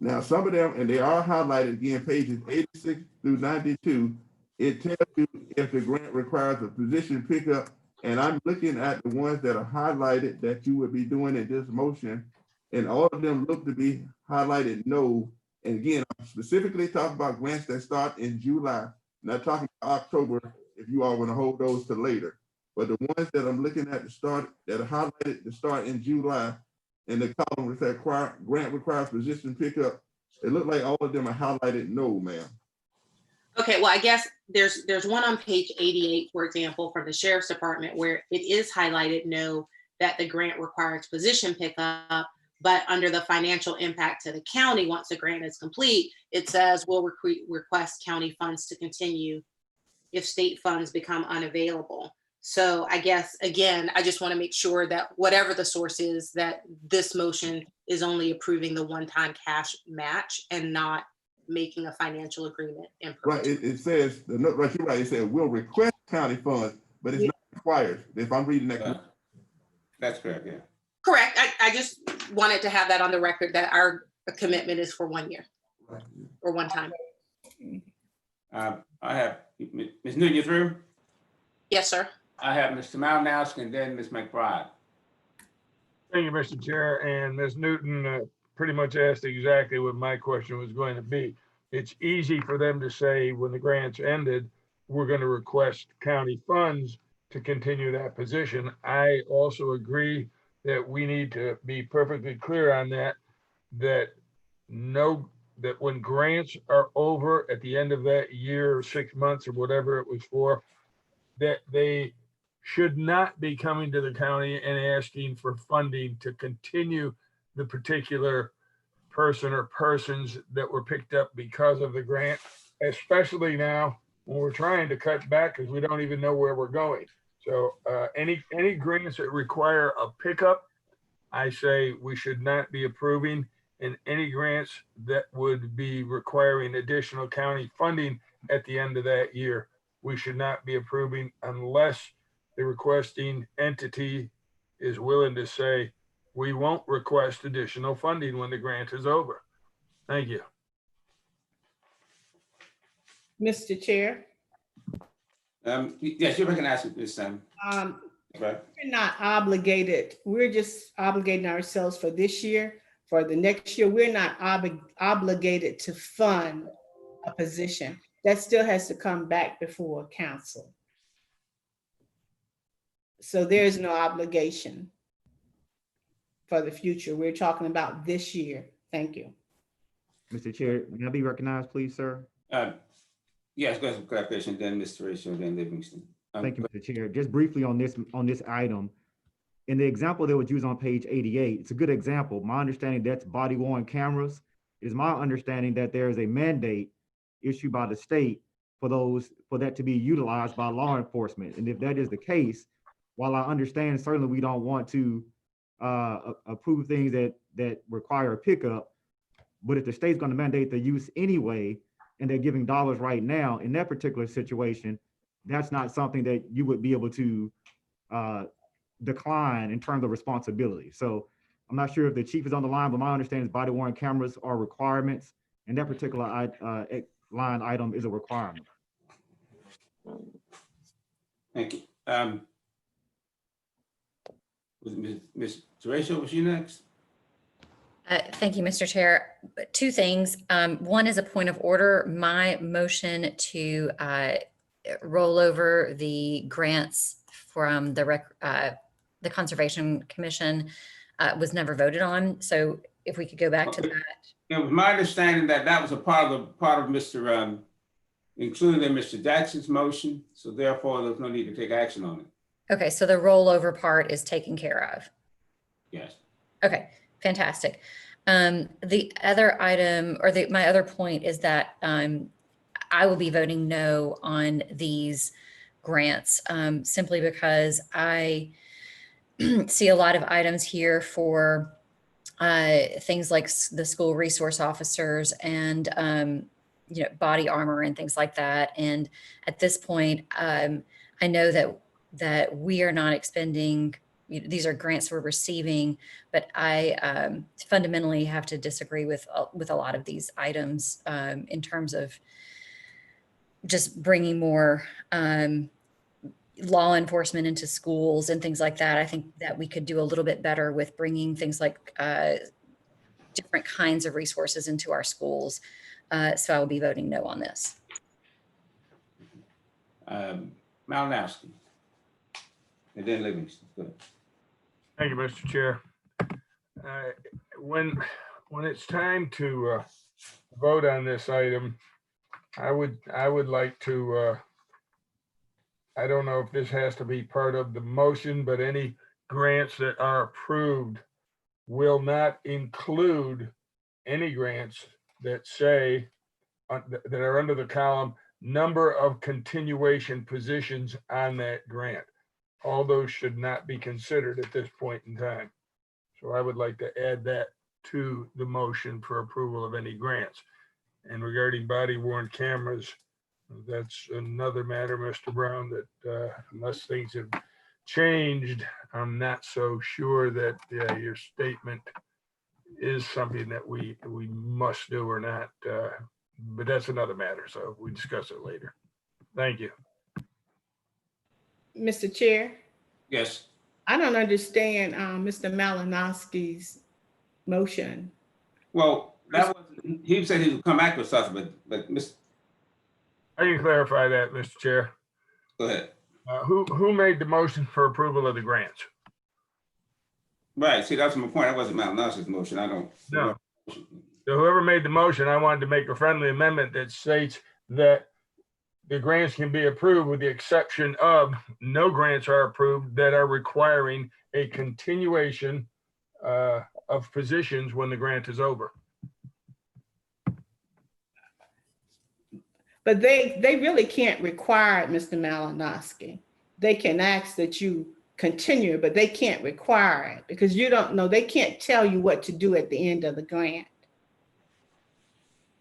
Speaker 11: Now, some of them, and they are highlighted again, pages 86 through 92, it tells you if the grant requires a position pickup. And I'm looking at the ones that are highlighted that you would be doing in this motion, and all of them look to be highlighted no. And again, I'm specifically talking about grants that start in July, not talking about October, if you all want to hold those to later. But the ones that I'm looking at to start, that are highlighted to start in July, and the column with that grant requires position pickup, it looked like all of them are highlighted no, ma'am.
Speaker 14: Okay, well, I guess there's one on page 88, for example, from the Sheriff's Department, where it is highlighted no, that the grant requires position pickup, but under the financial impact to the county, once the grant is complete, it says we'll request county funds to continue if state funds become unavailable. So I guess, again, I just want to make sure that whatever the source is, that this motion is only approving the one-time cash match and not making a financial agreement.
Speaker 11: Right, it says, the note, right, you're right, it says we'll request county funds, but it's not required, if I'm reading that correctly.
Speaker 1: That's correct, yeah.
Speaker 14: Correct. I just wanted to have that on the record, that our commitment is for 1 year or one time.
Speaker 1: I have, Ms. Newton, you through?
Speaker 14: Yes, sir.
Speaker 1: I have Mr. Malinowski and then Ms. McBride.
Speaker 2: Thank you, Mr. Chair. And Ms. Newton pretty much asked exactly what my question was going to be. It's easy for them to say when the grants ended, we're going to request county funds to continue that position. I also agree that we need to be perfectly clear on that when grants are over at the end of that year or 6 months or whatever it was for, that they should not be coming to the county and asking for funding to continue the particular person or persons that were picked up because of the grant, especially now when we're trying to cut back because we don't even know where we're going. So any grants that require a pickup, I say we should not be approving, and any grants that would be requiring additional county funding at the end of that year, we should not be approving unless the requesting entity is willing to say, we won't request additional funding when the grant is over. Thank you.
Speaker 7: Mr. Chair.
Speaker 1: Yes, you're recognized this time. Right.
Speaker 7: We're not obligated. We're just obligating ourselves for this year. For the next year, we're not obligated to fund a position. That still has to come back before council. So there's no obligation for the future. We're talking about this year. Thank you.
Speaker 15: Mr. Chair, may I be recognized, please, sir?
Speaker 1: Yes, go ahead, some clarification, then Mr. Ratio, then Livingston.
Speaker 15: Thank you, Mr. Chair. Just briefly on this item, in the example that was used on page 88, it's a good example. My understanding that's body worn cameras. It is my understanding that there is a mandate issued by the state for that to be utilized by law enforcement. And if that is the case, while I understand certainly we don't want to approve things that require a pickup, but if the state's going to mandate the use anyway, and they're giving dollars right now in that particular situation, that's not something that you would be able to decline in terms of responsibility. So I'm not sure if the chief is on the line, but my understanding is body worn cameras are requirements, and that particular line item is a requirement.
Speaker 1: Thank you. Ms. Teresa, was you next?
Speaker 5: Thank you, Mr. Chair. Two things. One is a point of order. My motion to roll over the grants from the Conservation Commission was never voted on. So if we could go back to that.
Speaker 1: It was my understanding that that was a part of Mr. Included in Mr. Jackson's motion. So therefore, there's no need to take action on it.
Speaker 5: Okay, so the rollover part is taken care of.
Speaker 1: Yes.
Speaker 5: Okay, fantastic. The other item, or my other point is that I will be voting no on these grants simply because I see a lot of items here for things like the school resource officers and body armor and things like that. And at this point, I know that we are not expending. These are grants we're receiving, but I fundamentally have to disagree with a lot of these items in terms of just bringing more law enforcement into schools and things like that. I think that we could do a little bit better with bringing things like different kinds of resources into our schools. So I will be voting no on this.
Speaker 1: Malinowski. And then Livingston. Go ahead.
Speaker 2: Thank you, Mr. Chair. When it's time to vote on this item, I would like to, I don't know if this has to be part of the motion, but any grants that are approved will not include any grants that say, that are under the column, number of continuation positions on that grant. All those should not be considered at this point in time. So I would like to add that to the motion for approval of any grants. And regarding body worn cameras, that's another matter, Mr. Brown, that unless things have changed, I'm not so sure that your statement is something that we must do or not. But that's another matter, so we discuss it later. Thank you.
Speaker 7: Mr. Chair,
Speaker 1: Yes.
Speaker 7: I don't understand Mr. Malinowski's motion.
Speaker 1: Well, that was, he said he would come back with something, but Mr.
Speaker 2: I can clarify that, Mr. Chair.
Speaker 1: Go ahead.
Speaker 2: Who made the motion for approval of the grants?
Speaker 1: Right. See, that's my point. That wasn't Malinowski's motion. I don't.
Speaker 2: No. So whoever made the motion, I wanted to make a friendly amendment that states that the grants can be approved with the exception of no grants are approved that are requiring a continuation of positions when the grant is over.
Speaker 7: But they really can't require it, Mr. Malinowski. They can ask that you continue, but they can't require it because you don't know. They can't tell you what to do at the end of the grant.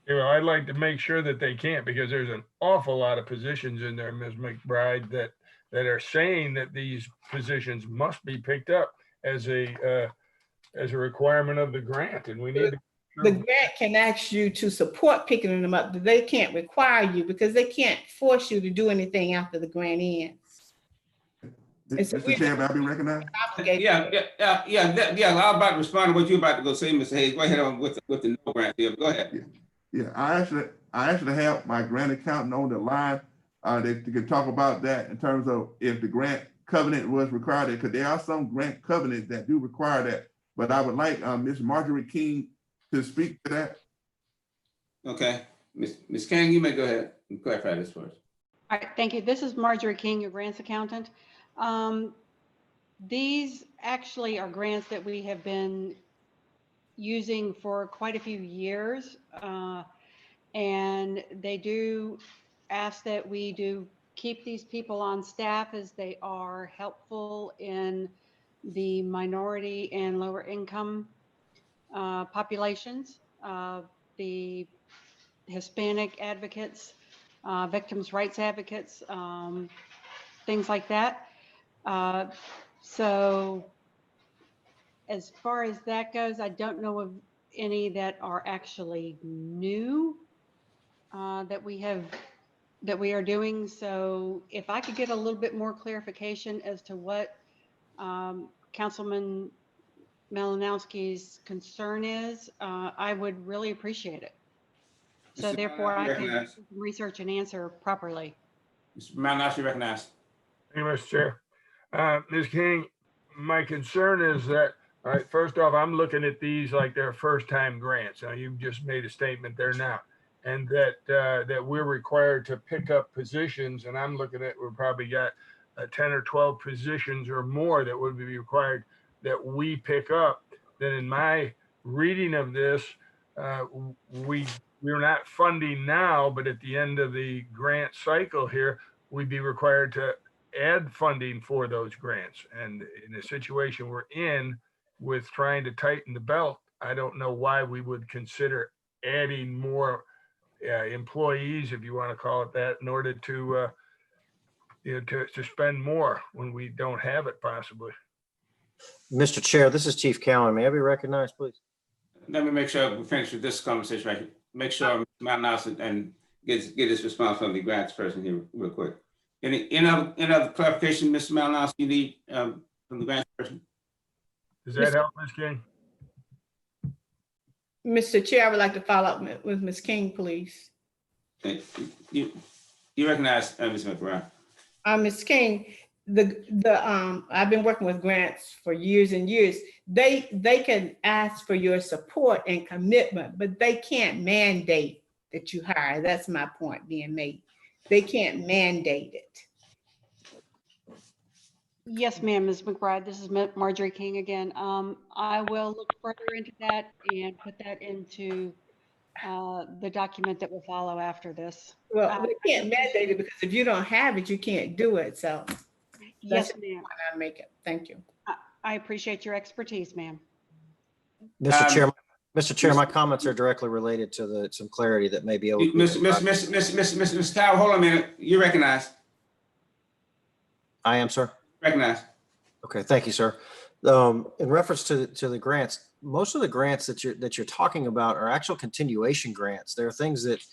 Speaker 2: You know, I'd like to make sure that they can't, because there's an awful lot of positions in there, Ms. McBride, that are saying that these positions must be picked up as a requirement of the grant, and we need to.
Speaker 7: The grant can ask you to support picking them up, but they can't require you because they can't force you to do anything after the grant ends.
Speaker 11: Mr. Chair, may I be recognized?
Speaker 1: Yeah. I'm about to respond to what you're about to go say, Mr. Hayes. Go ahead on with the no grant deal. Go ahead.
Speaker 11: Yeah, I actually have my grant accountant on the line that can talk about that in terms of if the grant covenant was required, because there are some grant covenants that do require that. But I would like Ms. Marjorie King to speak to that.
Speaker 1: Okay, Ms. King, you may go ahead and clarify this for us.
Speaker 20: All right, thank you. This is Marjorie King, your grants accountant. These actually are grants that we have been using for quite a few years, and they do ask that we do keep these people on staff as they are helpful in the minority and lower income populations, the Hispanic advocates, victims' rights advocates, things like that. So as far as that goes, I don't know of any that are actually new that we are doing. So if I could get a little bit more clarification as to what Councilman Malinowski's concern is, I would really appreciate it. So
Speaker 1: Mr.
Speaker 20: therefore,
Speaker 1: Malinowski,
Speaker 20: I can
Speaker 1: recognized.
Speaker 20: research and answer properly.
Speaker 1: Mr. Malinowski, recognized.
Speaker 2: Thank you, Mr. Chair. Ms. King, my concern is that, all right, first off, I'm looking at these like they're first-time grants. Now, you've just made a statement there now. And that we're required to pick up positions, and I'm looking at, we've probably got 10 or 12 positions or more that would be required that we pick up. Then in my reading of this, we're not funding now, but at the end of the grant cycle here, we'd be required to add funding for those grants. And in the situation we're in with trying to tighten the belt, I don't know why we would consider adding more employees, if you want to call it that, in order to to spend more when we don't have it possibly.
Speaker 19: Mr. Chair, this is Chief Cowan. May I be recognized, please?
Speaker 1: Let me make sure we finish with this conversation right here. Make sure Mr. Malinowski and get his response from the grants person here real quick. Any other clarification, Mr. Malinowski, you need from the grants person?
Speaker 2: Does that help, Ms. King?
Speaker 7: Mr. Chair, I would like to follow up with Ms. King, please.
Speaker 1: You recognize Ms. McBride.
Speaker 7: Ms. King, I've been working with grants for years and years. They can ask for your support and commitment, but they can't mandate that you hire. That's my point being made. They can't mandate it.
Speaker 20: Yes, ma'am, Ms. McBride. This is Marjorie King again. I will look further into that and put that into the document that will follow after this.
Speaker 7: Well, they can't mandate it because if you don't have it, you can't do it. So
Speaker 20: yes, ma'am.
Speaker 7: I make it. Thank you.
Speaker 20: I appreciate your expertise, ma'am.
Speaker 19: Mr. Chair, my comments are directly related to some clarity that may be able to.
Speaker 1: Mr. Tower, hold on a minute. You recognize?
Speaker 19: I am, sir.
Speaker 1: Recognize.
Speaker 19: Okay, thank you, sir. In reference to the grants, most of the grants that you're talking about are actual continuation grants. There are things that,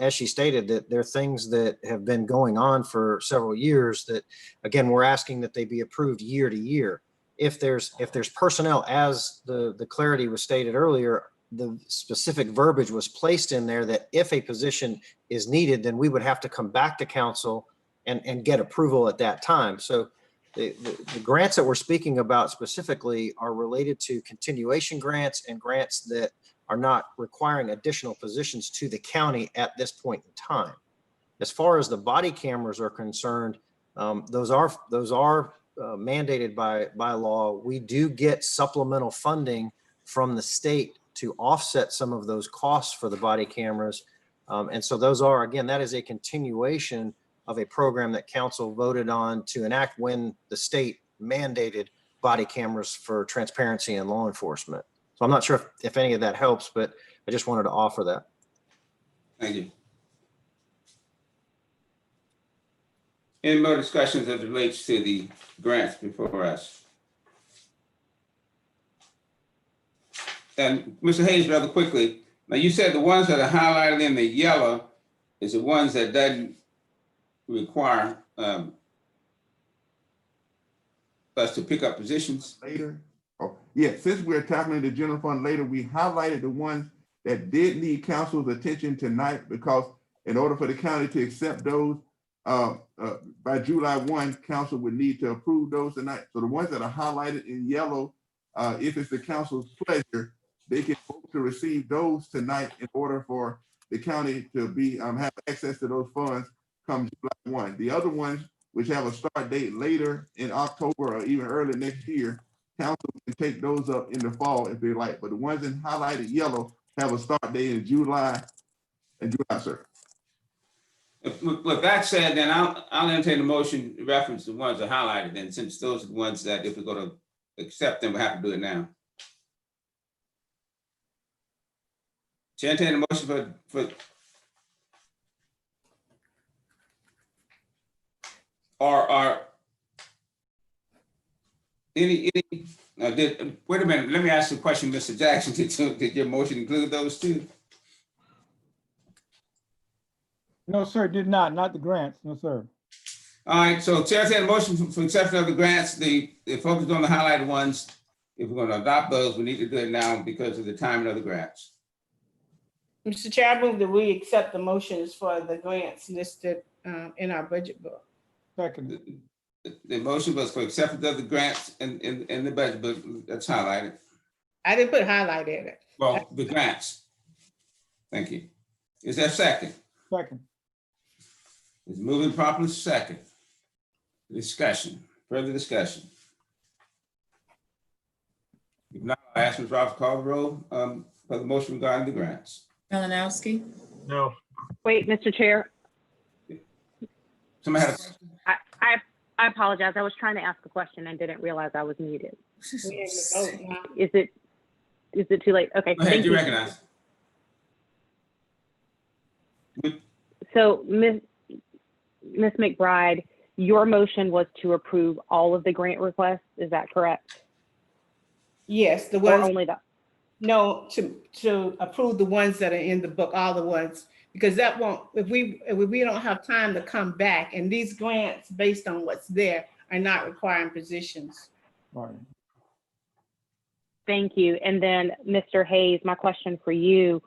Speaker 19: as she stated, that there are things that have been going on for several years that, again, we're asking that they be approved year to year. If there's personnel, as the clarity was stated earlier, the specific verbiage was placed in there that if a position is needed, then we would have to come back to council and get approval at that time. So the grants that we're speaking about specifically are related to continuation grants and grants that are not requiring additional positions to the county at this point in time. As far as the body cameras are concerned, those are mandated by law. We do get supplemental funding from the state to offset some of those costs for the body cameras. And so those are, again, that is a continuation of a program that council voted on to enact when the state mandated body cameras for transparency and law enforcement. So I'm not sure if any of that helps, but I just wanted to offer that.
Speaker 1: Thank you. Any more discussions as it relates to the grants before us? And Mr. Hayes, rather quickly, now you said the ones that are highlighted in the yellow is the ones that doesn't require us to pick up positions
Speaker 11: later. Oh, yeah, since we're tackling the general fund later, we highlighted the ones that did need council's attention tonight, because in order for the county to accept those by July 1, council would need to approve those tonight. So the ones that are highlighted in yellow, if it's the council's pleasure, they can vote to receive those tonight in order for the county to be have access to those funds come July 1. The other ones, which have a start date later in October or even early next year, council can take those up in the fall if they like. But the ones in highlighted yellow have a start date in July, sir.
Speaker 1: With that said, then I'll entertain a motion to reference the ones that are highlighted, then, since those are the ones that if we're going to accept them, we have to do it now. So entertain a motion for Are any, wait a minute, let me ask you a question, Mr. Jackson. Did your motion include those two?
Speaker 8: No, sir, did not the grants, no, sir.
Speaker 1: All right, so Chair said motion for exception of the grants, the focus on the highlighted ones. If we're going to adopt those, we need to do it now because of the timing of the grants.
Speaker 7: Mr. Chair, I move that we accept the motions for the grants listed in our budget book.
Speaker 8: Second.
Speaker 1: The motion was for acceptance of the grants in the budget book. That's highlighted.
Speaker 7: I didn't put highlight in it.
Speaker 1: Well, the grants. Thank you. Is there a second?
Speaker 8: Second.
Speaker 1: It's moving properly second. Discussion, further discussion. If not, I ask Ms. Roberts to call the roll for the motion regarding the grants.
Speaker 3: Malinowski,
Speaker 2: No.
Speaker 10: Wait, Mr. Chair,
Speaker 1: Somebody had a question?
Speaker 10: I apologize. I was trying to ask a question and didn't realize I was muted.
Speaker 7: We have to vote now.
Speaker 10: Is it too late? Okay,
Speaker 1: Go ahead,
Speaker 10: thank
Speaker 1: you
Speaker 10: you.
Speaker 1: recognize.
Speaker 10: So, Ms. McBride, your motion was to approve all of the grant requests, is that correct?
Speaker 7: Yes, the
Speaker 10: Or
Speaker 7: ones,
Speaker 10: only the,
Speaker 7: no, to approve the ones that are in the book, all the ones, because that won't, if we don't have time to come back, and these grants based on what's there are not requiring positions.
Speaker 8: Right.
Speaker 10: thank you. And then, Mr. Hayes, my question for you,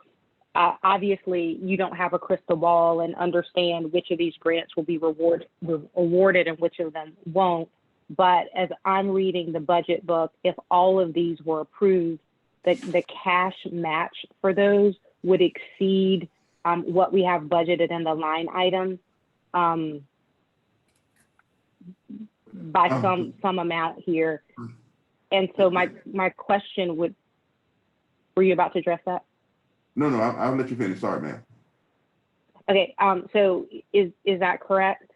Speaker 10: obviously you don't have a crystal ball and understand which of these grants will be awarded and which of them won't. But as I'm reading the budget book, if all of these were approved, the cash match for those would exceed what we have budgeted in the line item by some amount here. And so my question would, were you about to address that?
Speaker 11: No, I'll let you finish. Sorry, ma'am.
Speaker 10: Okay, so is that correct?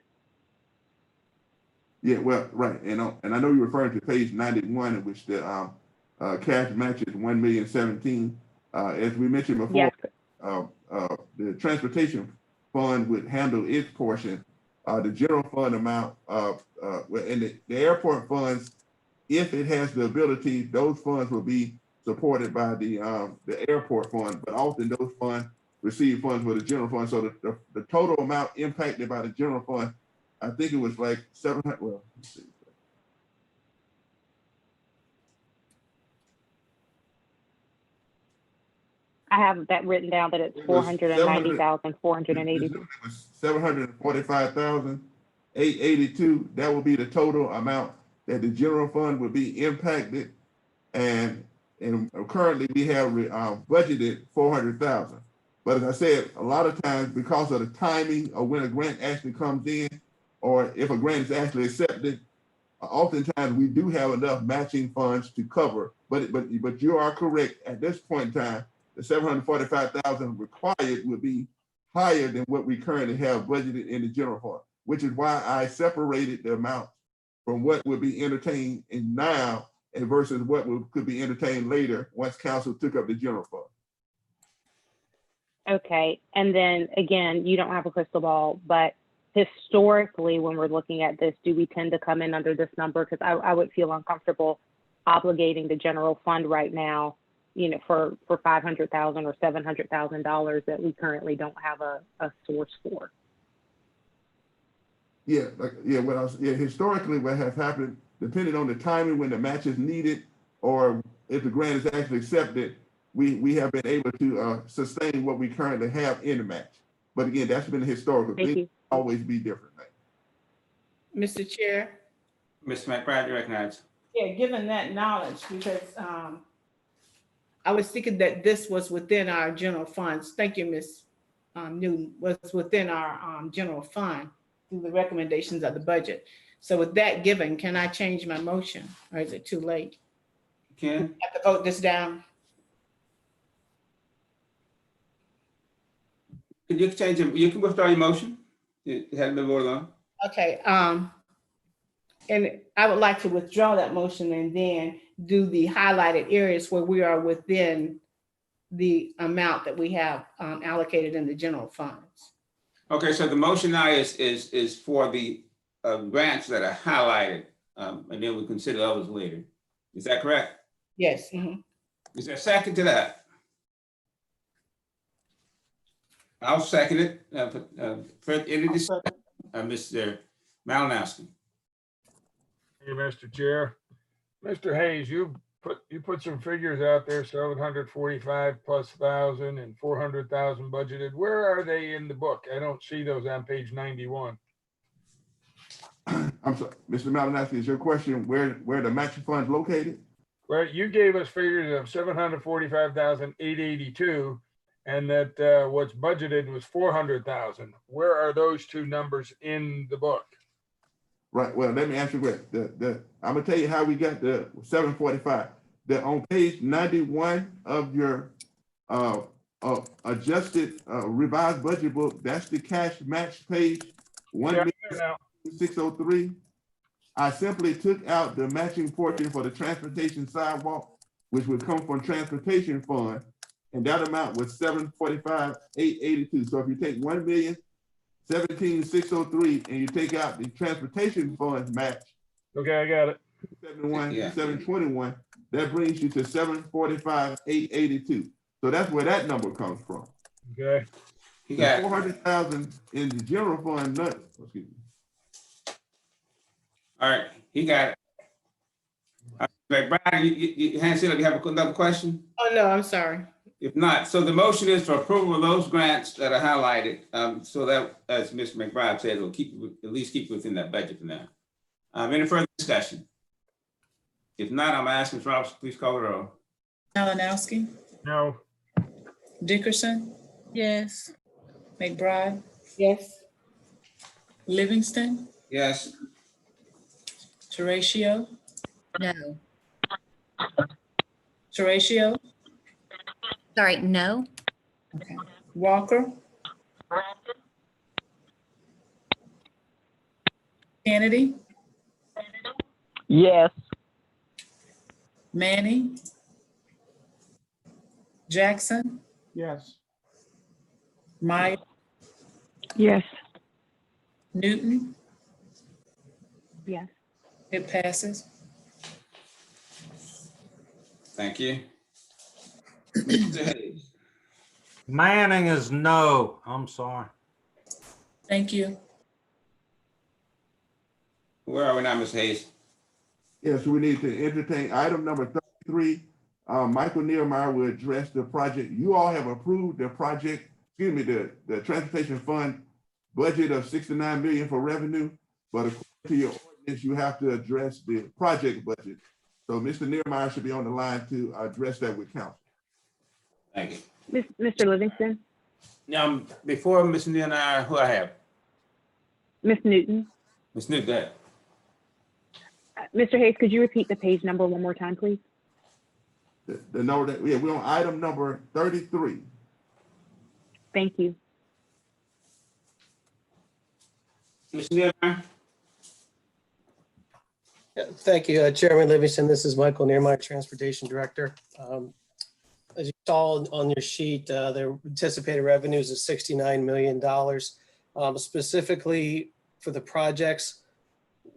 Speaker 11: Yeah, well, right, and I know you're referring to page 91, in which the cash match is 1,017,000. As we mentioned before,
Speaker 10: Yes.
Speaker 11: The transportation fund would handle its portion. The general fund amount, and the airport funds, if it has the ability, those funds will be supported by the airport fund, but often those funds receive funds with the general fund. So the total amount impacted by the general fund, I think it was like 700. Well, let's see.
Speaker 10: I have that written down that it's 490,480.
Speaker 11: It was 745,882. That would be the total amount that the general fund would be impacted, and currently we have budgeted 400,000. But as I said, a lot of times because of the timing of when a grant actually comes in, or if a grant is actually accepted, oftentimes we do have enough matching funds to cover. But you are correct. At this point in time, the 745,000 required would be higher than what we currently have budgeted in the general fund, which is why I separated the amount from what would be entertained in now and versus what could be entertained later once council took up the general fund.
Speaker 10: Okay, and then again, you don't have a crystal ball, but historically, when we're looking at this, do we tend to come in under this number? Because I would feel uncomfortable obligating the general fund right now, you know, for $500,000 or $700,000 that we currently don't have a source for.
Speaker 11: Yeah, historically what has happened, depending on the timing when the match is needed, or if the grant is actually accepted, we have been able to sustain what we currently have in the match. But again, that's been historical. Things always be different. Right?
Speaker 7: Mr. Chair.
Speaker 1: Mr. McBride, you recognize.
Speaker 7: Yeah, given that knowledge, because I was thinking that this was within our general funds. Thank you, Ms. Newton, was within our general fund through the recommendations of the budget. So with that given, can I change my motion, or is it too late?
Speaker 1: Can.
Speaker 7: I have to vote this down.
Speaker 1: Can you change it? You can withdraw your motion. It hasn't been voted on.
Speaker 7: Okay, and I would like to withdraw that motion and then do the highlighted areas where we are within the amount that we have allocated in the general funds.
Speaker 1: Okay, so the motion now is for the grants that are highlighted, and then we'll consider others later. Is that correct?
Speaker 7: Yes. Mhm.
Speaker 1: Is there a second to that? I'll second it. For any discussion, Mr. Malinowski.
Speaker 2: Hey, Mr. Chair. Mr. Hayes, you put some figures out there, 745 plus thousand and 400,000 budgeted. Where are they in the book? I don't see those on page 91.
Speaker 11: I'm sorry, Mr. Malinowski, is your question where the matching funds located?
Speaker 2: Well, you gave us figures of 745,882, and that what's budgeted was 400,000. Where are those two numbers in the book?
Speaker 11: Right, well, let me answer that. I'm gonna tell you how we got the 745. On page 91 of your adjusted revised budget book, that's the cash match page 1,603. I simply took out the matching portion for the transportation sidewalk, which would come from transportation fund, and that amount was 745,882. So if you take 1,017,603 and you take out the transportation funds match,
Speaker 2: okay, I got it.
Speaker 11: 721, that brings you to 745,882. So that's where that number comes from.
Speaker 2: Okay.
Speaker 1: You got
Speaker 11: 400,000 in the general fund. Excuse me.
Speaker 1: All right, he got it. Brian, you hands it up. You have another question?
Speaker 7: Oh, no, I'm sorry.
Speaker 1: If not, so the motion is for approval of those grants that are highlighted, so that, as Mr. McBride said, will at least keep within that budget for now. Any further discussion? If not, I'm asking Ms. Roberts, please call the roll.
Speaker 3: Malinowski,
Speaker 2: No.
Speaker 3: Dickerson,
Speaker 16: Yes.
Speaker 3: McBride,
Speaker 7: Yes.
Speaker 3: Livingston,
Speaker 1: Yes.
Speaker 3: Teratio,
Speaker 5: No.
Speaker 3: Teratio,
Speaker 5: Sorry, no.
Speaker 3: okay. Walker, Kennedy,
Speaker 10: Yes.
Speaker 3: Manning, Jackson,
Speaker 8: Yes.
Speaker 3: Meyer,
Speaker 10: Yes.
Speaker 3: Newton,
Speaker 10: Yes.
Speaker 3: it passes.
Speaker 1: Thank you. Mr. Hayes.
Speaker 13: Manning is no. I'm sorry.
Speaker 3: Thank you.
Speaker 1: Where are we now, Ms. Hayes?
Speaker 11: Yes, we need to entertain item number 33. Michael Niemeyer will address the project. You all have approved the project, excuse me, the transportation fund budget of 69 million for revenue, but according to your ordinance, you have to address the project budget. So Mr. Niemeyer should be on the line to address that with council.
Speaker 1: Thank you.
Speaker 10: Mr. Livingston,
Speaker 1: Now, before Ms. Niemeyer, who I have?
Speaker 10: Ms. Newton,
Speaker 1: Ms. Newton, go ahead.
Speaker 10: Mr. Hayes, could you repeat the page number one more time, please?
Speaker 11: The number that, yeah, we're on item number 33.
Speaker 10: Thank you.
Speaker 1: Ms. Niemeyer?
Speaker 21: Thank you, Chairman Livingston. This is Michael Niemeyer, Transportation Director. As you saw on your sheet, the anticipated revenues is $69 million. Specifically for the projects,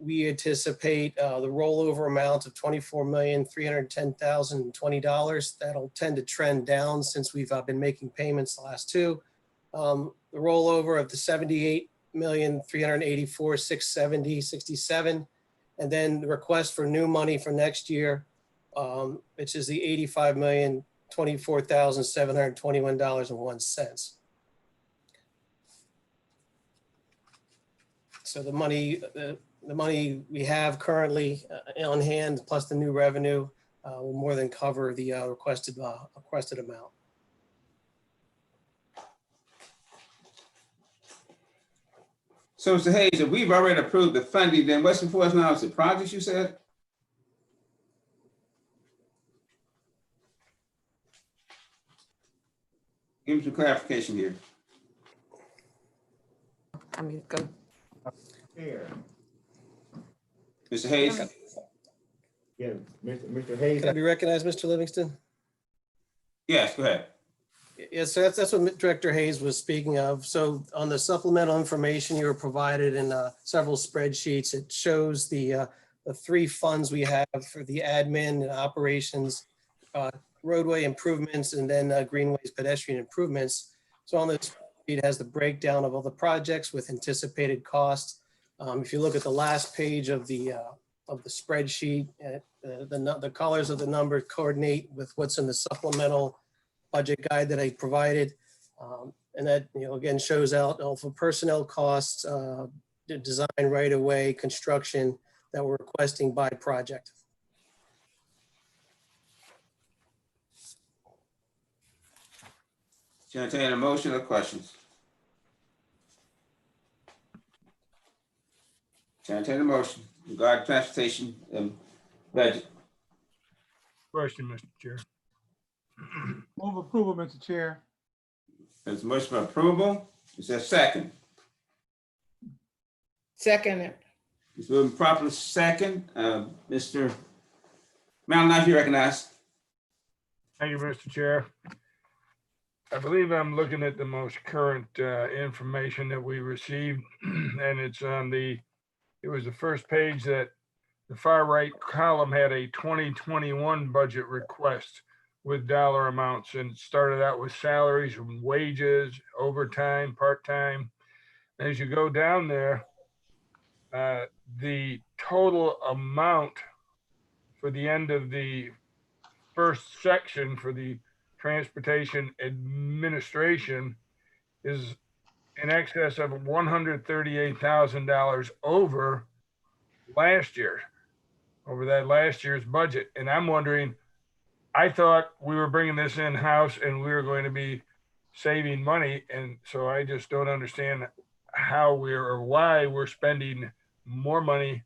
Speaker 21: we anticipate the rollover amount of $24,310,020. That'll tend to trend down since we've been making payments the last two. The rollover of the $78,384,670.67. And then the request for new money for next year, which is the $85,024,721.01. So the money we have currently on hand, plus the new revenue, will more than cover the requested amount.
Speaker 1: So, Mr. Hayes, if we've already approved the funding, then what's before us now is the projects you said? Give me some clarification here.
Speaker 22: I mean, go.
Speaker 1: Mr. Hayes?
Speaker 15: Yeah, Mr. Hayes.
Speaker 21: Can I be recognized, Mr. Livingston?
Speaker 1: Yes, go ahead.
Speaker 21: Yes, so that's what Director Hayes was speaking of. So on the supplemental information you were provided in several spreadsheets, it shows the 3 funds we have for the admin and operations, roadway improvements, and then greenways pedestrian improvements. So on this, it has the breakdown of all the projects with anticipated costs. If you look at the last page of the spreadsheet, the colors of the number coordinate with what's in the supplemental budget guide that I provided. And that, again, shows out all for personnel costs, the design right of way, construction that we're requesting by project.
Speaker 1: Can I entertain a motion or questions? Can I entertain a motion regarding transportation and budget?
Speaker 2: Question, Mr. Chair.
Speaker 8: Move approval, Mr. Chair.
Speaker 1: There's a motion for approval. Is there a second?
Speaker 7: Second.
Speaker 1: It's moving properly second. Mr. Malinak, you recognize.
Speaker 2: Thank you, Mr. Chair. I believe I'm looking at the most current information that we received, and it's on it was the first page that the far right column had a 2021 budget request with dollar amounts, and it started out with salaries and wages, overtime, part-time. As you go down there, the total amount for the end of the first section for the transportation administration is in excess of $138,000 over last year, over that last year's budget. And I'm wondering, I thought we were bringing this in-house and we were going to be saving money. And so I just don't understand how or why we're spending more money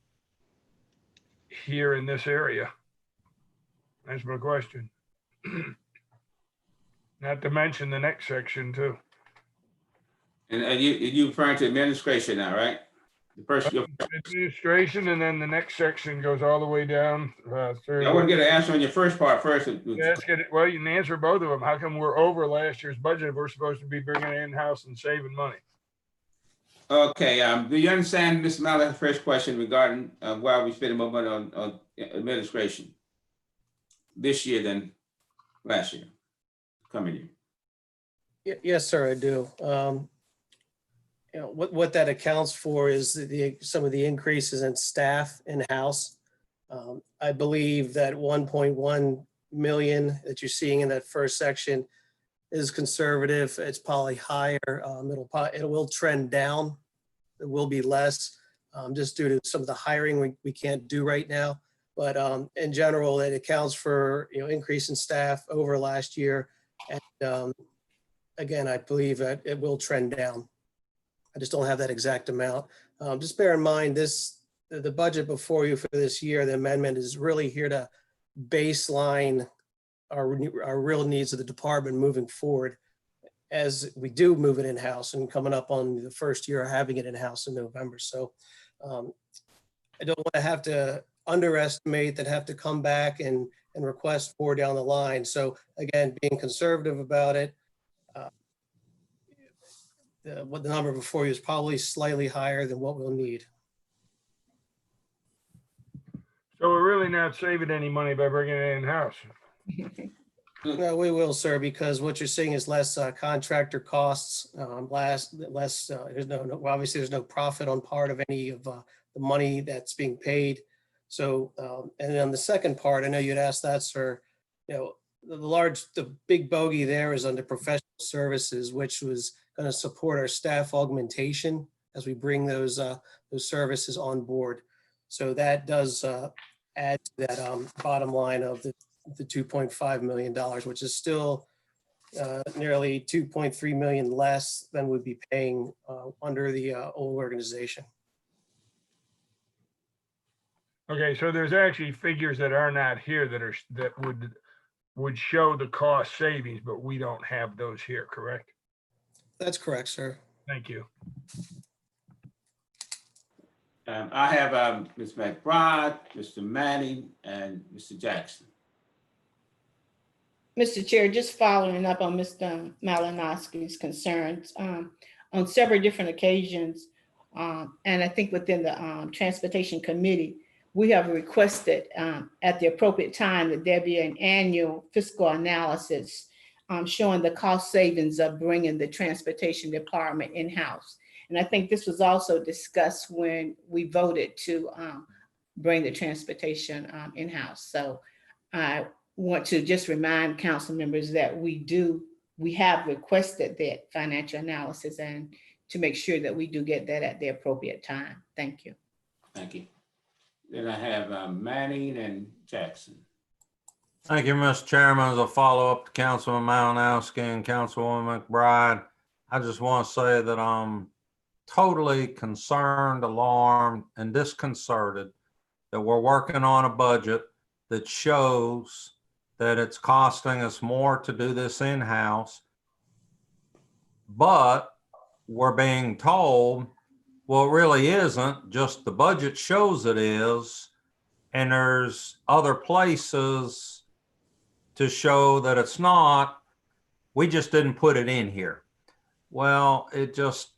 Speaker 2: here in this area. That's my question. Not to mention the next section too.
Speaker 1: And you referring to administration now, right? The first,
Speaker 2: administration, and then the next section goes all the way down through.
Speaker 1: I want to get an answer on your first part first.
Speaker 2: Yeah, let's get it. Well, you can answer both of them. How come we're over last year's budget if we're supposed to be bringing it in-house and saving money?
Speaker 1: Okay, do you understand Mr. Malik's first question regarding why we spending more money on administration this year than last year, coming year?
Speaker 21: Yes, sir, I do. What that accounts for is some of the increases in staff in-house. I believe that 1.1 million that you're seeing in that first section is conservative. It's probably higher. It will trend down. It will be less just due to some of the hiring we can't do right now. But in general, it accounts for increase in staff over last year. And again, I believe that it will trend down. I just don't have that exact amount. Just bear in mind the budget before you for this year, the amendment is really here to baseline our real needs of the department moving forward as we do move it in-house and coming up on the first year of having it in-house in November. So I don't want to have to underestimate that, have to come back and request more down the line. So again, being conservative about it, what the number before you is probably slightly higher than what we'll need.
Speaker 2: So we're really not saving any money by bringing it in-house.
Speaker 21: No, we will, sir, because what you're seeing is less contractor costs, obviously there's no profit on part of any of the money that's being paid. So, and then the second part, I know you'd asked that, sir, the big bogey there is under professional services, which was going to support our staff augmentation as we bring those services on board. So that does add to that bottom line of the $2.5 million, which is still nearly 2.3 million less than we'd be paying under the old organization.
Speaker 2: Okay, so there's actually figures that are not here that would show the cost savings, but we don't have those here, correct?
Speaker 21: That's correct, sir.
Speaker 2: Thank you.
Speaker 1: I have Ms. McBride, Mr. Manning, and Mr. Jackson.
Speaker 7: Mr. Chair, just following up on Mr. Malinowski's concerns, on several different occasions, and I think within the Transportation Committee, we have requested at the appropriate time that there be an annual fiscal analysis showing the cost savings of bringing the Transportation Department in-house. And I think this was also discussed when we voted to bring the transportation in-house. So I want to just remind council members that we have requested that financial analysis and to make sure that we do get that at the appropriate time. Thank you.
Speaker 1: Thank you. Then I have Manning and Jackson.
Speaker 13: Thank you, Mr. Chairman. As a follow-up to Councilman Malinowski and Councilwoman McBride, I just want to say that I'm totally concerned, alarmed, and disconcerted that we're working on a budget that shows that it's costing us more to do this in-house, but we're being told, well, it really isn't, just the budget shows it is, and there's other places to show that it's not. We just didn't put it in here. Well, it just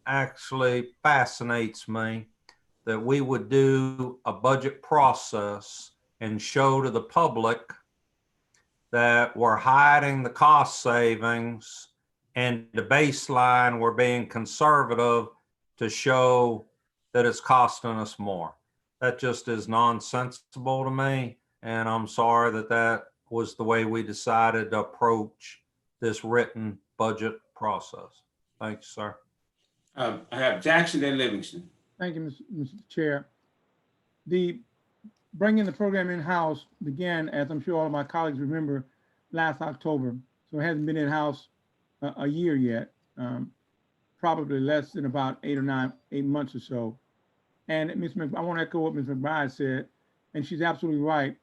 Speaker 13: actually fascinates me that we would do a budget process and show to the public that we're hiding the cost savings, and the baseline, we're being conservative to show that it's costing us more. That just is nonsensical to me. And I'm sorry that that was the way we decided to approach this written budget process. Thanks, sir.
Speaker 1: I have Jackson and Livingston.
Speaker 8: Thank you, Mr. Chair. The bringing the program in-house began, as I'm sure all of my colleagues remember, last October. So it hasn't been in-house a year yet, probably less than about 8 months or so. And I want to echo what Ms. McBride said, and she's absolutely right.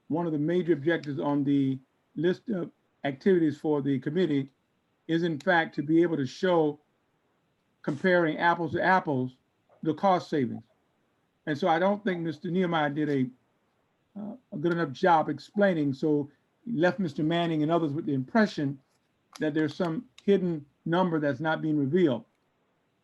Speaker 8: One of the major objectives on the list of activities for the committee is, in fact, to be able to show, comparing apples to apples, the cost savings. And so I don't think Mr. Nehemiah did a good enough job explaining. So he left Mr. Manning and others with the impression that there's some hidden number that's not being revealed.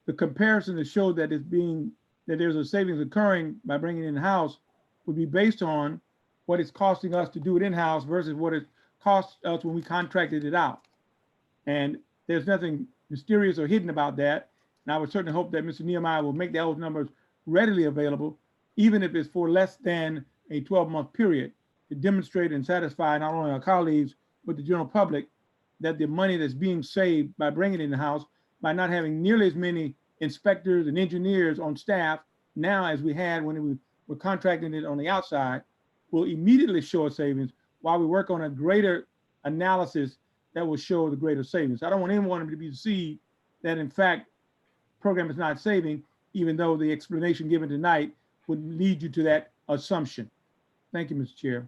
Speaker 8: The comparison to show that that there's a savings occurring by bringing it in-house would be based on what it's costing us to do it in-house versus what it cost us when we contracted it out. And there's nothing mysterious or hidden about that. And I would certainly hope that Mr. Nehemiah will make those numbers readily available, even if it's for less than a 12-month period, to demonstrate and satisfy not only our colleagues, but the general public that the money that's being saved by bringing it in-house, by not having nearly as many inspectors and engineers on staff now as we had when we were contracting it on the outside, will immediately show a savings while we work on a greater analysis that will show the greater savings. I don't want anyone to be deceived that, in fact, program is not saving, even though the explanation given tonight would lead you to that assumption. Thank you, Mr. Chair.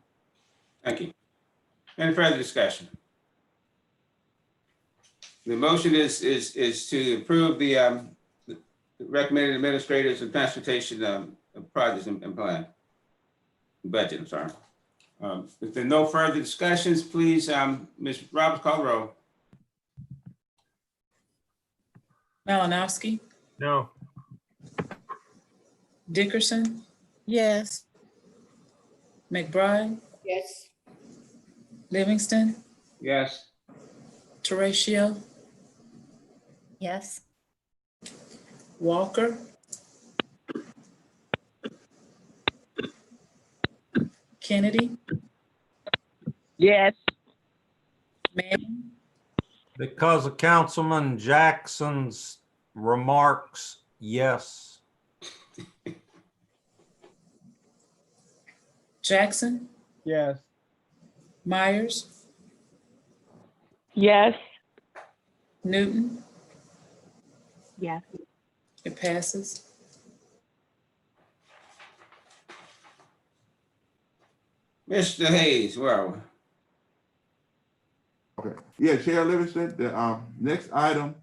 Speaker 1: Thank you. Any further discussion? The motion is to approve the recommended administrators of transportation projects and plan. Budget, I'm sorry. If there are no further discussions, please, Ms. Roberts, call the roll.
Speaker 3: Malinowski,
Speaker 2: No.
Speaker 3: Dickerson,
Speaker 16: Yes.
Speaker 3: McBride,
Speaker 7: Yes.
Speaker 3: Livingston,
Speaker 1: Yes.
Speaker 3: Teratio,
Speaker 5: Yes.
Speaker 3: Walker, Kennedy,
Speaker 16: Yes.
Speaker 3: Manning,
Speaker 13: Because of Councilman Jackson's remarks, yes.
Speaker 3: Jackson,
Speaker 8: Yes.
Speaker 3: Myers,
Speaker 16: Yes.
Speaker 3: Newton,
Speaker 10: Yes.
Speaker 3: it passes.
Speaker 1: Mr. Hayes, where are we?
Speaker 11: Okay, yeah, Chair Livingston, the next item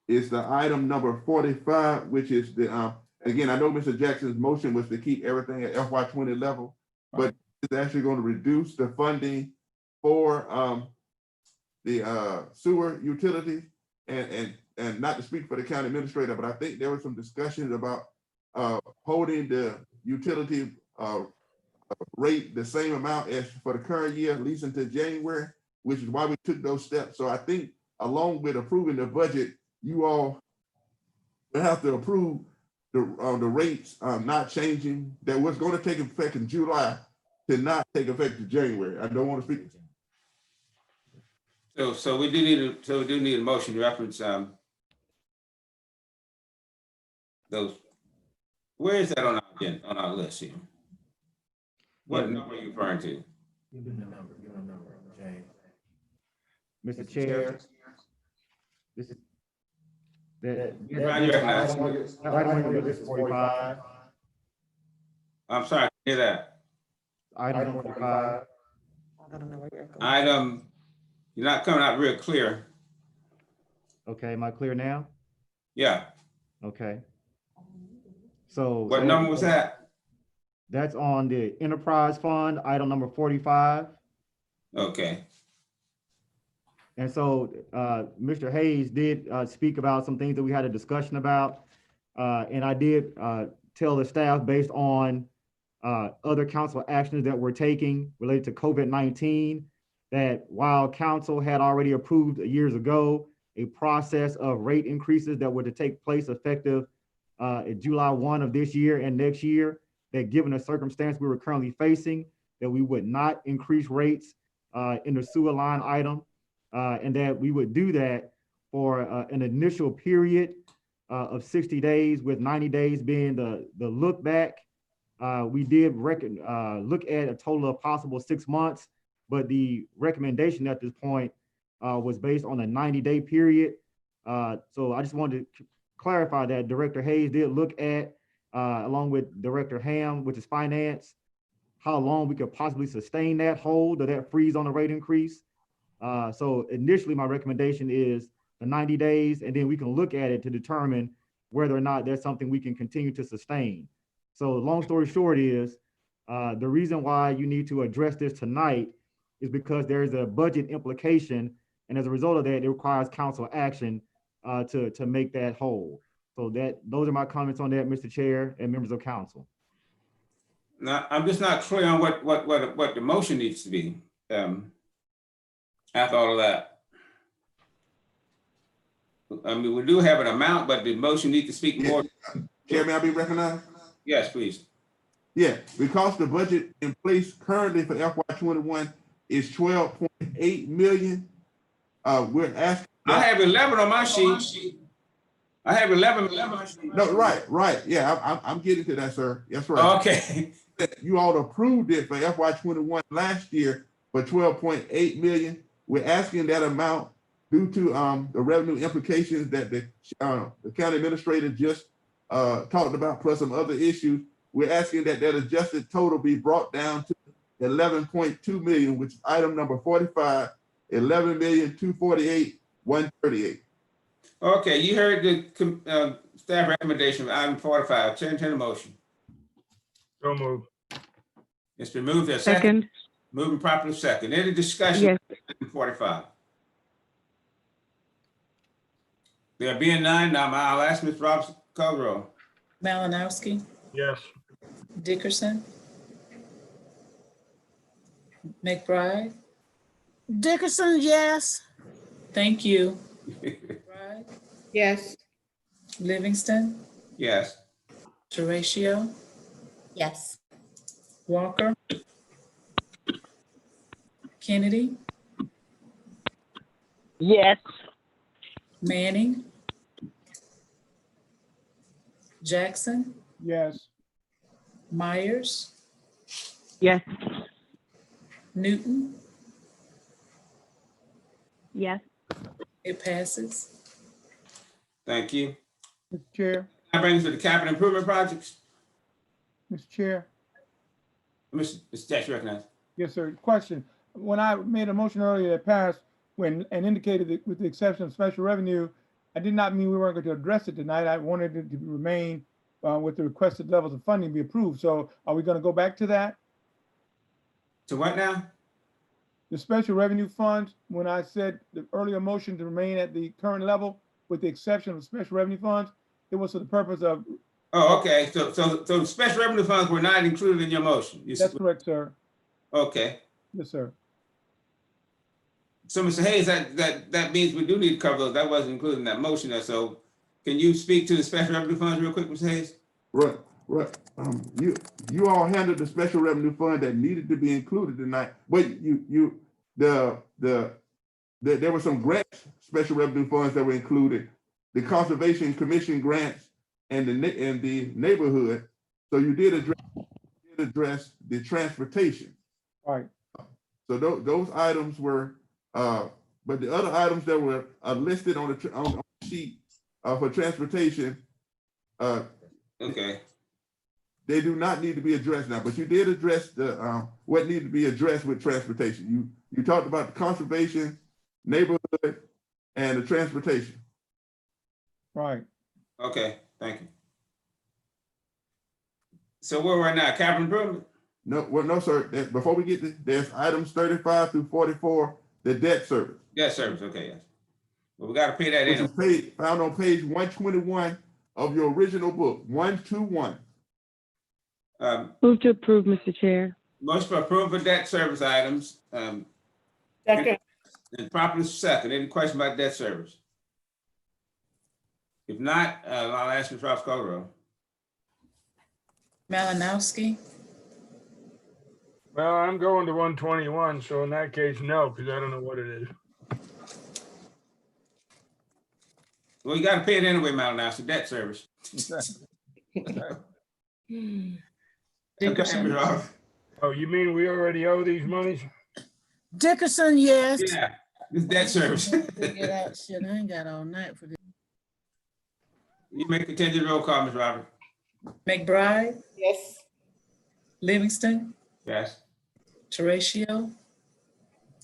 Speaker 11: is the item number 45, which is the, again, I know Mr. Jackson's motion was to keep everything at FY20 level, but it's actually going to reduce the funding for the sewer utilities, and not to speak for the county administrator, but I think there was some discussions about holding the utility rate the same amount as for the current year, at least until January, which is why we took those steps. So I think along with approving the budget, you all will have to approve the rates not changing, that was going to take effect in July to not take effect in January. I don't want to speak.
Speaker 1: So we do need a motion to reference those. Where is that on our agenda, on our list here? What number are you referring to?
Speaker 15: Give them the number, James. Mr. Chair, this is
Speaker 1: Brian, you recognize.
Speaker 15: item on your list is 45.
Speaker 1: I'm sorry, I can't hear that.
Speaker 15: Item 45.
Speaker 1: Item, you're not coming out real clear.
Speaker 15: Okay, am I clear now?
Speaker 1: Yeah.
Speaker 15: Okay. So
Speaker 1: What number was that?
Speaker 15: That's on the enterprise fund, item number 45.
Speaker 1: Okay.
Speaker 15: And so Mr. Hayes did speak about some things that we had a discussion about. And I did tell the staff, based on other council actions that we're taking related to COVID-19, that while council had already approved years ago a process of rate increases that were to take place effective July 1 of this year and next year, that given the circumstance we were currently facing, that we would not increase rates in the sewer line item, and that we would do that for an initial period of 60 days, with 90 days being the look back. We did look at a total of possible 6 months, but the recommendation at this point was based on a 90-day period. So I just wanted to clarify that Director Hayes did look at, along with Director Ham, which is finance, how long we could possibly sustain that hold or that freeze on the rate increase. So initially my recommendation is the 90 days, and then we can look at it to determine whether or not that's something we can continue to sustain. So long story short is, the reason why you need to address this tonight is because there's a budget implication, and as a result of that, it requires council action to make that whole. So those are my comments on that, Mr. Chair and members of council.
Speaker 1: Now, I'm just not clear on what the motion needs to be after all of that. I mean, we do have an amount, but the motion needs to speak more.
Speaker 11: Chairman, I'll be recognized?
Speaker 1: Yes, please.
Speaker 11: Yeah, because the budget in place currently for FY21 is 12.8 million. We're asking.
Speaker 1: I have 11 on my sheet. I have 11 on my sheet.
Speaker 11: No, right. Yeah, I'm getting to that, sir. That's right.
Speaker 1: Okay.
Speaker 11: You all approved it for FY21 last year for 12.8 million. We're asking that amount due to the revenue implications that the county administrator just talked about, plus some other issues. We're asking that adjusted total be brought down to 11.2 million, which is item number 45, 11,248,138.
Speaker 1: Okay, you heard the staff recommendation for item 45. Turn to the motion.
Speaker 2: So moved.
Speaker 1: It's been moved to second. Moving properly second. Any discussion?
Speaker 12: Yes.
Speaker 1: Item 45. There being none, now I'll ask Ms. Robinson to call the roll.
Speaker 3: Malinowski,
Speaker 2: Yes.
Speaker 3: Dickerson, McBride.
Speaker 16: Dickerson, yes.
Speaker 3: Thank you. McBride,
Speaker 7: Yes.
Speaker 3: Livingston,
Speaker 1: Yes.
Speaker 3: Horatio,
Speaker 5: Yes.
Speaker 3: Walker, Kennedy,
Speaker 16: Yes.
Speaker 3: Manning, Jackson,
Speaker 8: Yes.
Speaker 3: Myers,
Speaker 12: Yes.
Speaker 3: Newton.
Speaker 12: Yes.
Speaker 3: It passes.
Speaker 1: Thank you.
Speaker 8: Mr. Chair,
Speaker 1: That brings us to the capital improvement projects.
Speaker 8: Mr. Chair.
Speaker 1: Mr. Statue recognized.
Speaker 8: Yes, sir. Question. When I made a motion earlier that passed and indicated that with the exception of special revenue, I did not mean we weren't going to address it tonight. I wanted it to remain with the requested levels of funding be approved. So are we going to go back to that?
Speaker 1: To what now?
Speaker 8: the special revenue funds, when I said the earlier motion to remain at the current level, with the exception of special revenue funds, it was for the purpose of.
Speaker 1: Oh, okay. So special revenue funds were not included in your motion.
Speaker 8: That's correct, sir.
Speaker 1: Okay.
Speaker 8: Yes, sir.
Speaker 1: So, Mr. Hayes, that means we do need to cover those. That wasn't included in that motion there. So can you speak to the special revenue funds real quick, Mr. Hayes?
Speaker 11: Right. You all handled the special revenue fund that needed to be included tonight, but there were some grants, special revenue funds that were included, the Conservation Commission grants and the neighborhood. So you did address the transportation.
Speaker 8: Right.
Speaker 11: So those items were, but the other items that were listed on the sheet for transportation,
Speaker 1: okay,
Speaker 11: they do not need to be addressed now. But you did address the what needed to be addressed with transportation. You talked about the conservation, neighborhood, and the transportation.
Speaker 8: Right.
Speaker 1: Okay, thank you. So where we're now, capital improvement?
Speaker 11: No, well, no, sir. Before we get to, there's items 35 through 44, the debt service.
Speaker 1: Debt service, okay, yes. Well, we got to pay that in.
Speaker 11: Which is found on page 121 of your original book, 121.
Speaker 12: Move to approve, Mr. Chair.
Speaker 1: Motion for approval for debt service items.
Speaker 7: Second.
Speaker 1: And properly second. Any question about debt service? If not, I'll ask Ms. Ross Colgrove.
Speaker 3: Malinowski,
Speaker 2: Well, I'm going to 121, so in that case, no, because I don't know what it is.
Speaker 1: Well, you got to pay it anyway, Malinowski, debt service.
Speaker 3: Dickerson,
Speaker 2: Oh, you mean we already owe these monies?
Speaker 16: Dickerson, yes.
Speaker 1: Yeah, it's debt service.
Speaker 16: Get out, shit, I ain't got all night for this.
Speaker 1: You make a contingent roll call, Ms. Robert.
Speaker 3: McBride,
Speaker 7: Yes.
Speaker 3: Livingston,
Speaker 1: Yes.
Speaker 3: Teratio,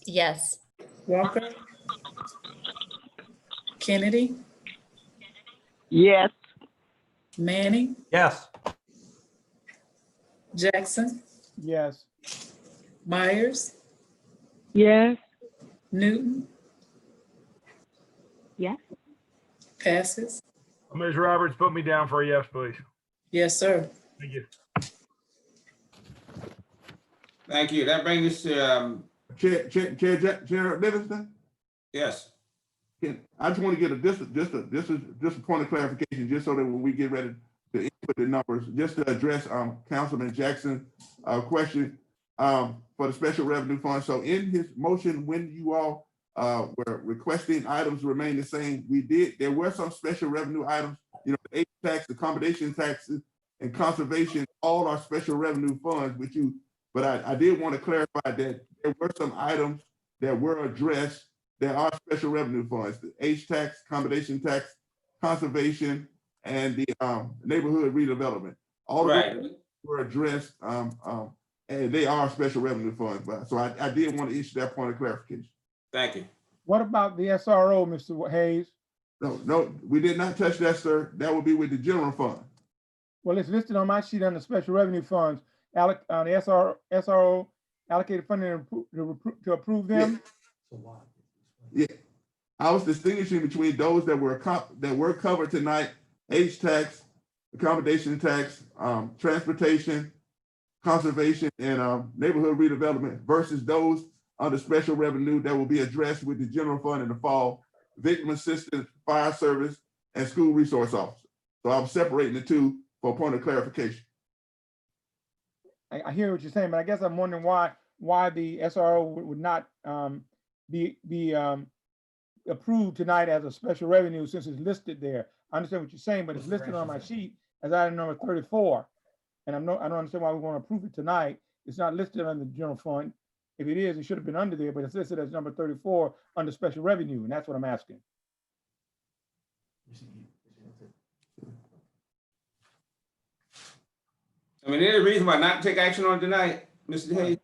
Speaker 5: Yes.
Speaker 3: Walker, Kennedy,
Speaker 12: Yes.
Speaker 3: Manning,
Speaker 13: Yes.
Speaker 3: Jackson,
Speaker 8: Yes.
Speaker 3: Myers,
Speaker 12: Yes.
Speaker 3: Newton,
Speaker 12: Yes.
Speaker 3: passes.
Speaker 2: Ms. Roberts, put me down for a yes, please.
Speaker 3: Yes, sir.
Speaker 2: Thank you.
Speaker 1: Thank you. That brings us to,
Speaker 11: Chair Livingston?
Speaker 1: yes.
Speaker 11: I just want to get just a point of clarification, just so that when we get ready to input the numbers, just to address Councilman Jackson's question for the special revenue fund. So in his motion, when you all were requesting items remain the same, there were some special revenue items, the age tax, accommodation taxes, and conservation, all are special revenue funds, but I did want to clarify that there were some items that were addressed that are special revenue funds, the age tax, accommodation tax, conservation, and the neighborhood redevelopment. All of those were addressed, and they are special revenue funds. But so I did want to issue that point of clarification.
Speaker 1: Thank you.
Speaker 8: What about the SRO, Mr. Hayes?
Speaker 11: No, we did not touch that, sir. That would be with the general fund.
Speaker 8: Well, it's listed on my sheet under special revenue funds, on the SRO allocated funding to approve them.
Speaker 11: Yeah, I was distinguishing between those that were covered tonight: age tax, accommodation tax, transportation, conservation, and neighborhood redevelopment, versus those under special revenue that will be addressed with the general fund in the fall: victim assistance, fire service, and school resource officer. So I'm separating the two for a point of clarification.
Speaker 8: I hear what you're saying, but I guess I'm wondering why the SRO would not be approved tonight as a special revenue since it's listed there. I understand what you're saying, but it's listed on my sheet as item number 34. And I don't understand why we want to approve it tonight. It's not listed on the general fund. If it is, it should have been under there, but it's listed as number 34 under special revenue, and that's what I'm asking.
Speaker 1: I mean, any reason why not take action on it tonight, Mr. Hayes?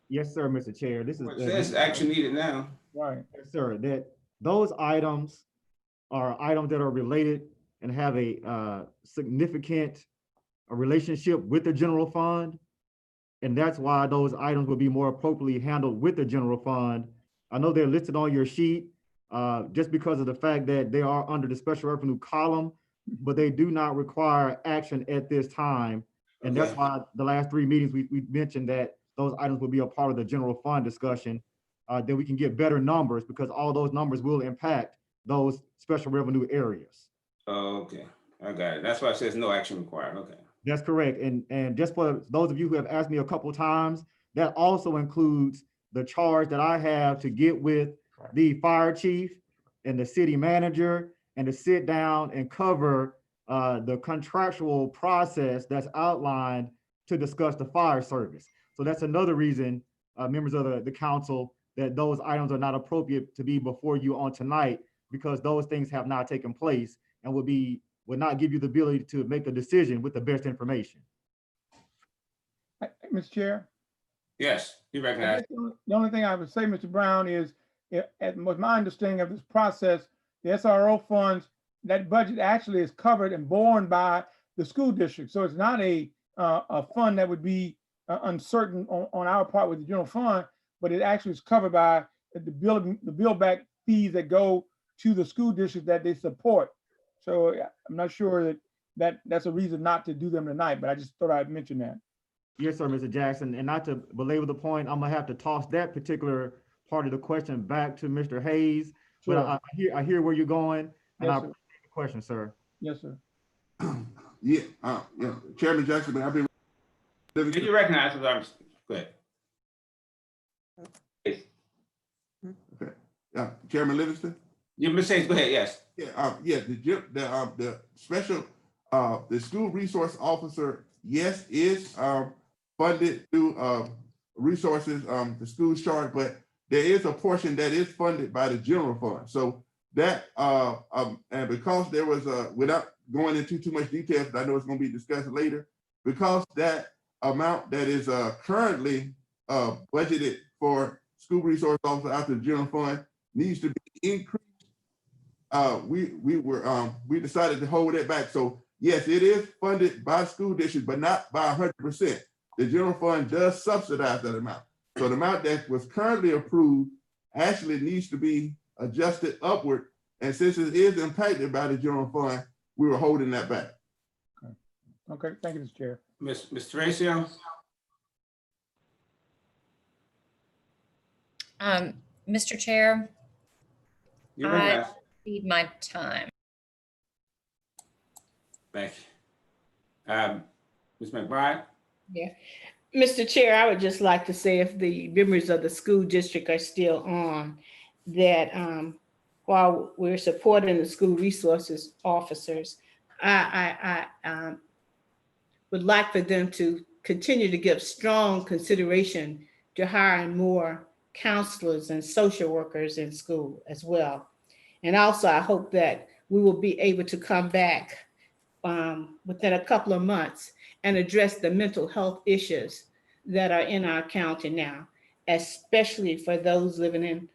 Speaker 15: Yes, sir, Mr. Chair. This is
Speaker 1: Well, it says action needed now.
Speaker 8: Right.
Speaker 15: Yes, sir. That those items are items that are related and have a significant relationship with the general fund. And that's why those items will be more appropriately handled with the general fund. I know they're listed on your sheet just because of the fact that they are under the special revenue column, but they do not require action at this time. And that's
Speaker 1: Okay.
Speaker 15: why the last 3 meetings we mentioned that those items will be a part of the general fund discussion. Then we can get better numbers because all those numbers will impact those special revenue areas.
Speaker 1: Okay, I got it. That's why it says no action required. Okay.
Speaker 15: That's correct. And just for those of you who have asked me a couple of times, that also includes the charge that I have to get with the fire chief and the city manager and to sit down and cover the contractual process that's outlined to discuss the fire service. So that's another reason, members of the council, that those items are not appropriate to be before you on tonight, because those things have not taken place and would not give you the ability to make a decision with the best information.
Speaker 8: Mr. Chair?
Speaker 1: Yes, you recognize.
Speaker 8: The only thing I would say, Mr. Brown, is with my understanding of this process, the SRO funds, that budget actually is covered and borne by the school district. So it's not a fund that would be uncertain on our part with the general fund, but it actually is covered by the bill back fees that go to the school district that they support. So I'm not sure that's a reason not to do them tonight, but I just thought I'd mention that.
Speaker 15: Yes, sir, Mr. Jackson. And not to belabor the point, I'm gonna have to toss that particular part of the question back to Mr. Hayes.
Speaker 8: Sure.
Speaker 15: But I hear where you're going, and
Speaker 8: Yes,
Speaker 15: I
Speaker 8: sir.
Speaker 15: appreciate the question, sir.
Speaker 8: Yes, sir.
Speaker 11: Yeah, Chairman Jackson, may I be?
Speaker 1: Did you recognize? Go ahead.
Speaker 11: Okay. Chairman Livingston?
Speaker 1: You mistake. Go ahead. Yes.
Speaker 11: Yeah, the special, the school resource officer, yes, is funded through resources, the school's charge, but there is a portion that is funded by the general fund. So that, and because there was without going into too much detail, because I know it's going to be discussed later, because that amount that is currently budgeted for school resource officer out of the general fund needs to be increased. We decided to hold it back. So yes, it is funded by school districts, but not by 100%. The general fund does subsidize that amount. So the amount that was currently approved actually needs to be adjusted upward. And since it is impacted by the general fund, we were holding that back.
Speaker 8: Okay, thank you, Mr. Chair.
Speaker 1: Ms. Tracio?
Speaker 5: Mr. Chair,
Speaker 1: You
Speaker 5: I
Speaker 1: recognize.
Speaker 5: need my time.
Speaker 1: Thank you. Ms. McBride?
Speaker 7: Yeah. Mr. Chair, I would just like to say, if the members of the school district are still on, that while we're supporting the school resources officers, I would like for them to continue to give strong consideration to hiring more counselors and social workers in school as well. And also, I hope that we will be able to come back within a couple of months and address the mental health issues that are in our county now, especially for those living in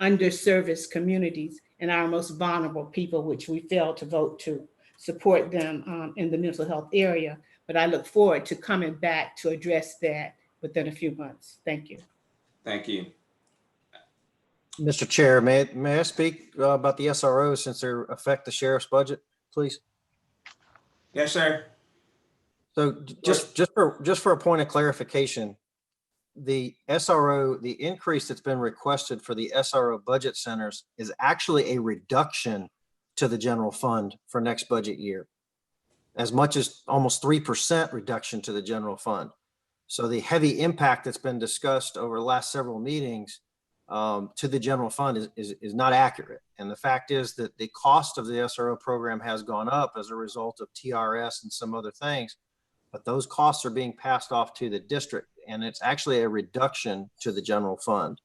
Speaker 7: underserviced communities and our most vulnerable people, which we failed to vote to support them in the mental health area. But I look forward to coming back to address that within a few months. Thank you.
Speaker 1: Thank you.
Speaker 19: Mr. Chair, may I speak about the SROs since they affect the sheriff's budget, please?
Speaker 1: Yes, sir.
Speaker 19: So just for a point of clarification, the SRO, the increase that's been requested for the SRO budget centers is actually a reduction to the general fund for next budget year, as much as almost 3% reduction to the general fund. So the heavy impact that's been discussed over the last several meetings to the general fund is not accurate. And the fact is that the cost of the SRO program has gone up as a result of TRS and some other things, but those costs are being passed off to the district, and it's actually a reduction to the general fund.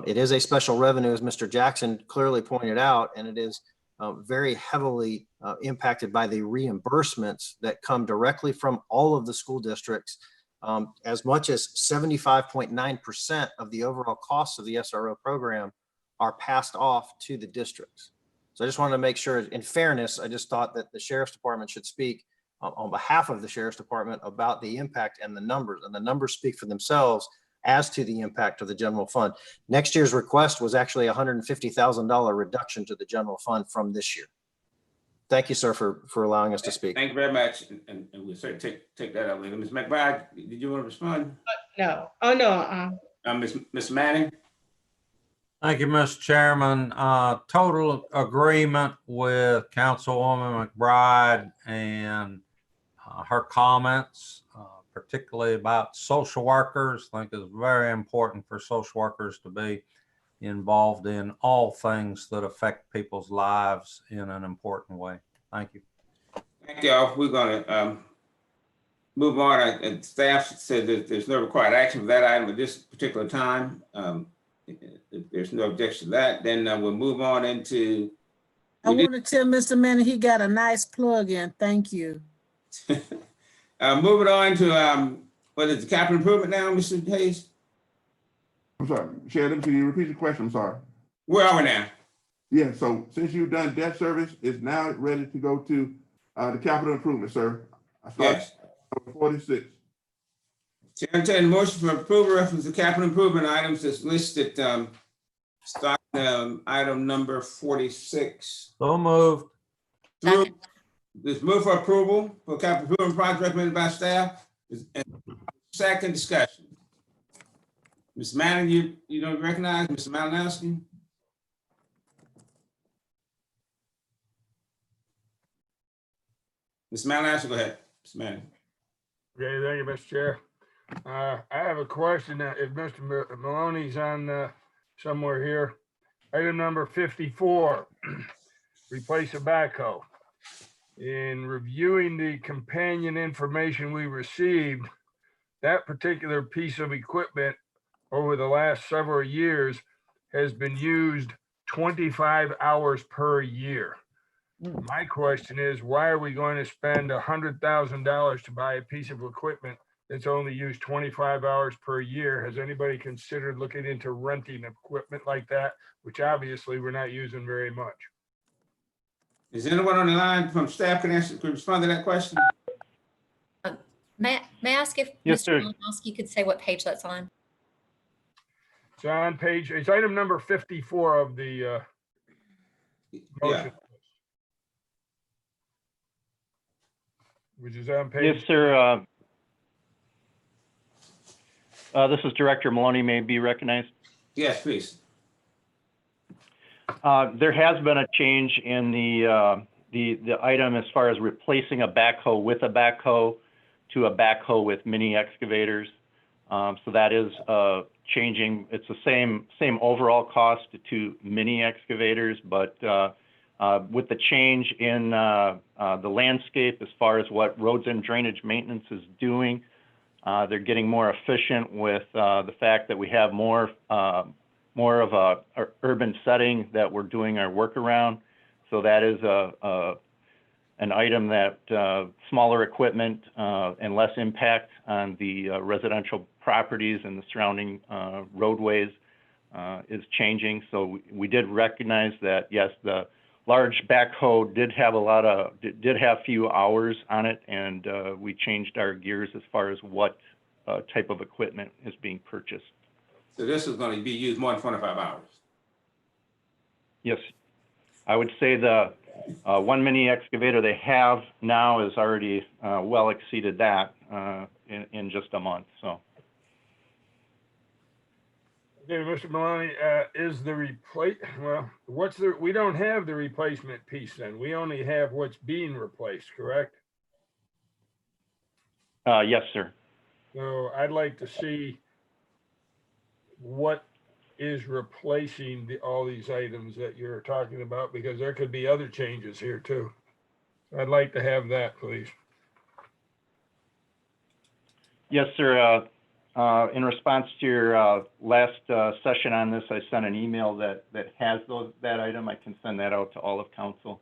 Speaker 19: It is a special revenue, as Mr. Jackson clearly pointed out, and it is very heavily impacted by the reimbursements that come directly from all of the school districts. As much as 75.9% of the overall costs of the SRO program are passed off to the districts. So I just wanted to make sure, in fairness, I just thought that the sheriff's department should speak on behalf of the Sheriff's Department about the impact and the numbers speak for themselves as to the impact of the general fund. Next year's request was actually $150,000 reduction to the general fund from this year. Thank you, sir, for allowing us to speak.
Speaker 1: Thank you very much, and we'll certainly take that up later. Ms. McBride, did you want to respond?
Speaker 7: No. Oh, no.
Speaker 1: Ms. Manning?
Speaker 13: Thank you, Mr. Chairman. Total agreement with Councilwoman McBride and her comments, particularly about social workers. I think it's very important for social workers to be involved in all things that affect people's lives in an important way. Thank you.
Speaker 1: Thank y'all. We're going to move on. And staff said that there's no required action for that item at this particular time. If there's no objection to that, then we'll move on into.
Speaker 16: I want to tell Mr. Manning he got a nice plug in. Thank you.
Speaker 1: Moving on to what is the capital improvement now, Mr. Hayes?
Speaker 11: I'm sorry, Chair, can you repeat the question? I'm sorry.
Speaker 1: Where are we now?
Speaker 11: Yeah, so since you've done debt service, it's now ready to go to the capital improvement, sir.
Speaker 1: Yes.
Speaker 11: 46.
Speaker 1: To entertain motion for approval reference to capital improvement items that's listed, starting item number 46.
Speaker 13: So moved.
Speaker 1: This move for approval for capital improvement project recommended by staff. Second discussion. Ms. Manning, you don't recognize Mr. Malinowski? Ms. Malinowski, go ahead. Ms. Manning.
Speaker 2: Okay, thank you, Mr. Chair. I have a question. If Mr. Maloney's on somewhere here. Item number 54, replace a backhoe. In reviewing the companion information we received, that particular piece of equipment over the last several years has been used 25 hours per year. My question is, why are we going to spend $100,000 to buy a piece of equipment that's only used 25 hours per year? Has anybody considered looking into renting equipment like that, which obviously we're not using very much?
Speaker 1: Is anyone on the line from staff can respond to that question?
Speaker 5: May I ask if
Speaker 6: Yes,
Speaker 5: Mr.
Speaker 6: sir.
Speaker 5: Malinowski could say what page that's on?
Speaker 2: It's on page, it's item number 54 of the motion. Which is on page.
Speaker 6: Yes, sir. This is Director Maloney, may be recognized.
Speaker 1: Yes, please.
Speaker 6: There has been a change in the item as far as replacing a backhoe with a backhoe to a backhoe with mini excavators. So that is changing. It's the same overall cost to mini excavators, but with the change in the landscape as far as what roads and drainage maintenance is doing, they're getting more efficient with the fact that we have more of a urban setting that we're doing our work around. So that is an item that smaller equipment and less impact on the residential properties and the surrounding roadways is changing. So we did recognize that, yes, the large backhoe did have few hours on it, and we changed our gears as far as what type of equipment is being purchased.
Speaker 1: So this is going to be used more than 25 hours.
Speaker 6: Yes, I would say the one mini excavator they have now is already well exceeded that in just a month. So.
Speaker 2: Okay, Mr. Maloney, is the we don't have the replacement piece then. We only have what's being replaced, correct?
Speaker 6: Yes, sir.
Speaker 2: So I'd like to see what is replacing all these items that you're talking about, because there could be other changes here too. I'd like to have that, please.
Speaker 6: Yes, sir. In response to your last session on this, I sent an email that has that item. I can send that out to all of council.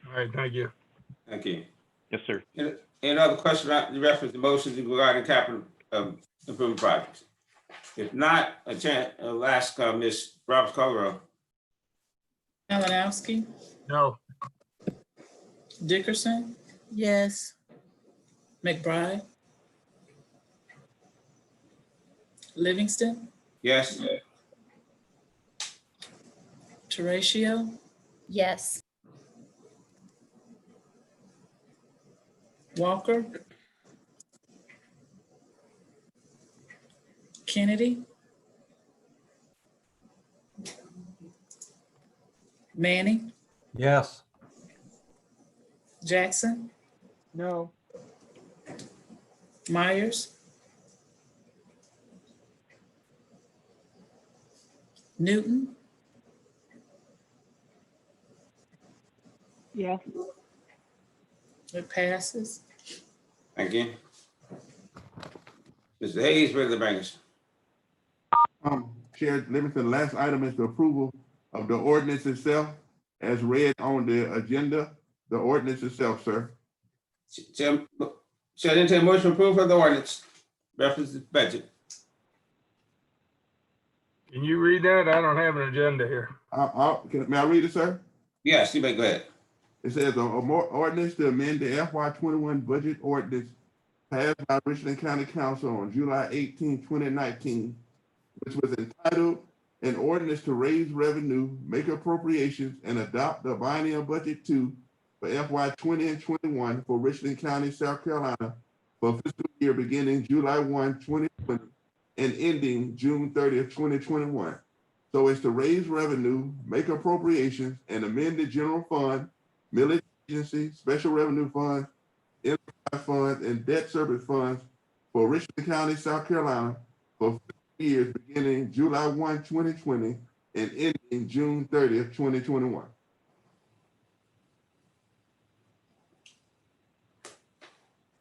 Speaker 2: All right, thank you.
Speaker 1: Thank you.
Speaker 6: Yes, sir.
Speaker 1: Any other question about the reference to motions regarding capital improvement projects? If not, I'll ask Ms. Roberts-Colgrove.
Speaker 3: Malinowski,
Speaker 2: No.
Speaker 3: Dickerson,
Speaker 16: Yes.
Speaker 3: McBride, Livingston,
Speaker 1: Yes.
Speaker 3: Teratio,
Speaker 5: Yes.
Speaker 3: Walker, Kennedy, Manning,
Speaker 13: Yes.
Speaker 3: Jackson,
Speaker 8: No.
Speaker 3: Myers, Newton,
Speaker 12: Yes.
Speaker 3: it passes.
Speaker 1: Thank you. Mr. Hayes, ready to bring us?
Speaker 11: Chair Livingston, the last item is the approval of the ordinance itself as read on the agenda, the ordinance itself, sir.
Speaker 1: Chair, entertain a motion to approve of the ordinance, reference to budget.
Speaker 2: Can you read that? I don't have an agenda here.
Speaker 11: May I read it, sir?
Speaker 1: Yes, you may go ahead.
Speaker 11: It says, ordinance to amend the FY21 budget ordinance passed by Richland County Council on July 18, 2019, which was entitled an ordinance to raise revenue, make appropriations, and adopt the biennial budget 2 for FY20 and 21 for Richland County, South Carolina for fiscal year beginning July 1, 2020 and ending June 30th, 2021. So it's to raise revenue, make appropriations, and amend the general fund, millage agency, special revenue funds, enterprise funds, and debt service funds for Richland County, South Carolina for years beginning July 1, 2020 and ending June 30th, 2021.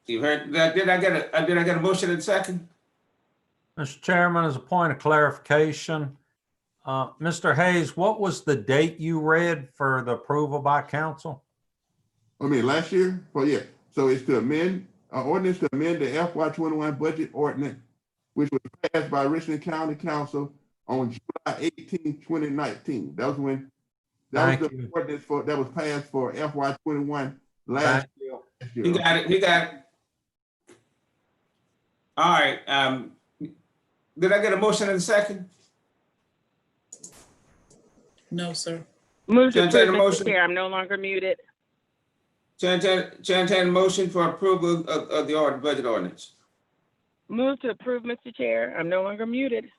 Speaker 1: You heard that? Did I get a motion in second?
Speaker 13: Mr. Chairman, as a point of clarification, Mr. Hayes, what was the date you read for the approval by council?
Speaker 11: I mean, last year? Oh, yeah. So it's to amend, ordinance to amend the FY21 budget ordinance, which was passed by Richland County Council on July 18, 2019. That was when, that was the ordinance for, that was passed for FY21 last year.
Speaker 1: You got it, you got it. All right, did I get a motion in second?
Speaker 3: No, sir.
Speaker 12: Move to
Speaker 1: Chair,
Speaker 12: approve,
Speaker 1: motion.
Speaker 12: Mr. Chair. I'm no longer muted.
Speaker 1: Chair, entertain a motion for approval of the budget ordinance.
Speaker 12: Move to approve, Mr. Chair. I'm no longer muted.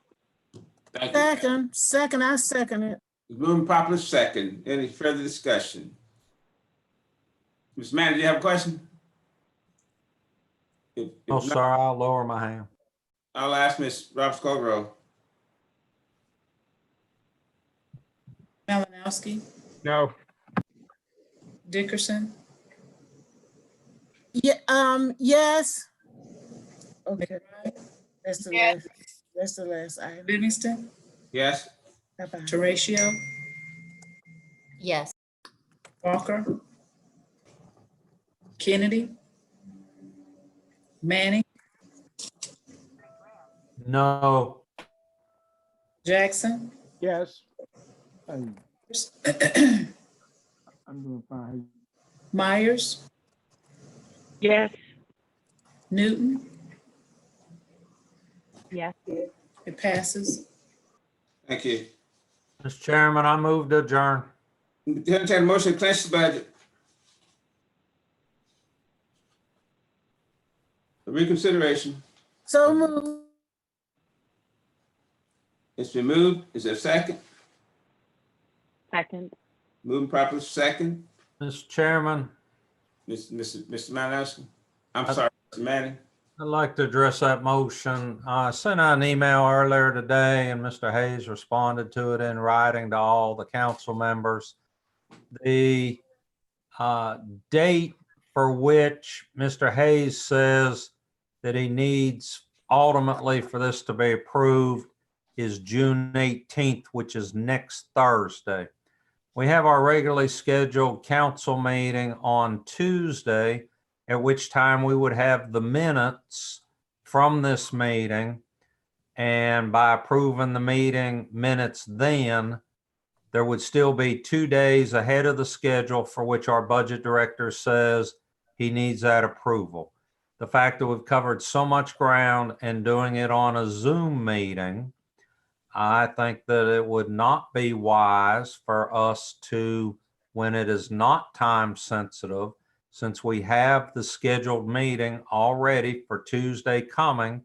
Speaker 1: Thank you.
Speaker 16: I second it.
Speaker 1: Moving properly second. Any further discussion? Ms. Manager, do you have a question? If
Speaker 13: Oh,
Speaker 1: not,
Speaker 13: sir, I'll lower my hand.
Speaker 1: I'll ask Ms. Roberts-Colgrove.
Speaker 3: Malinowski,
Speaker 2: No.
Speaker 3: Dickerson,
Speaker 16: Yeah, yes. Okay, that's the
Speaker 3: Yes.
Speaker 16: last, that's the last item.
Speaker 3: Livingston,
Speaker 1: Yes.
Speaker 16: Bye-bye.
Speaker 3: Teratio,
Speaker 5: Yes.
Speaker 3: Walker, Kennedy, Manning,
Speaker 13: No.
Speaker 3: Jackson,
Speaker 8: Yes. I'm doing fine.
Speaker 3: Myers,
Speaker 12: Yes.
Speaker 3: Newton,
Speaker 12: Yes.
Speaker 3: it passes.
Speaker 1: Thank you.
Speaker 13: Mr. Chairman, I move to adjourn.
Speaker 1: Entertain a motion to clench the budget. Reconsideration.
Speaker 16: So moved.
Speaker 1: It's been moved. Is there a second?
Speaker 12: Second.
Speaker 1: Moving properly second.
Speaker 13: Mr. Chairman,
Speaker 1: Mr. Malinowski. I'm sorry, Mr. Manning.
Speaker 13: I'd like to address that motion. I sent out an email earlier today and Mr. Hayes responded to it in writing to all the council members. The date for which Mr. Hayes says that he needs ultimately for this to be approved is June 18th, which is next Thursday. We have our regularly scheduled council meeting on Tuesday, at which time we would have the minutes from this meeting. And by approving the meeting minutes then, there would still be 2 days ahead of the schedule for which our budget director says he needs that approval. the fact that we've covered so much ground and doing it on a Zoom meeting, I think that it would not be wise for us to, when it is not time sensitive, since we have the scheduled meeting already for Tuesday coming,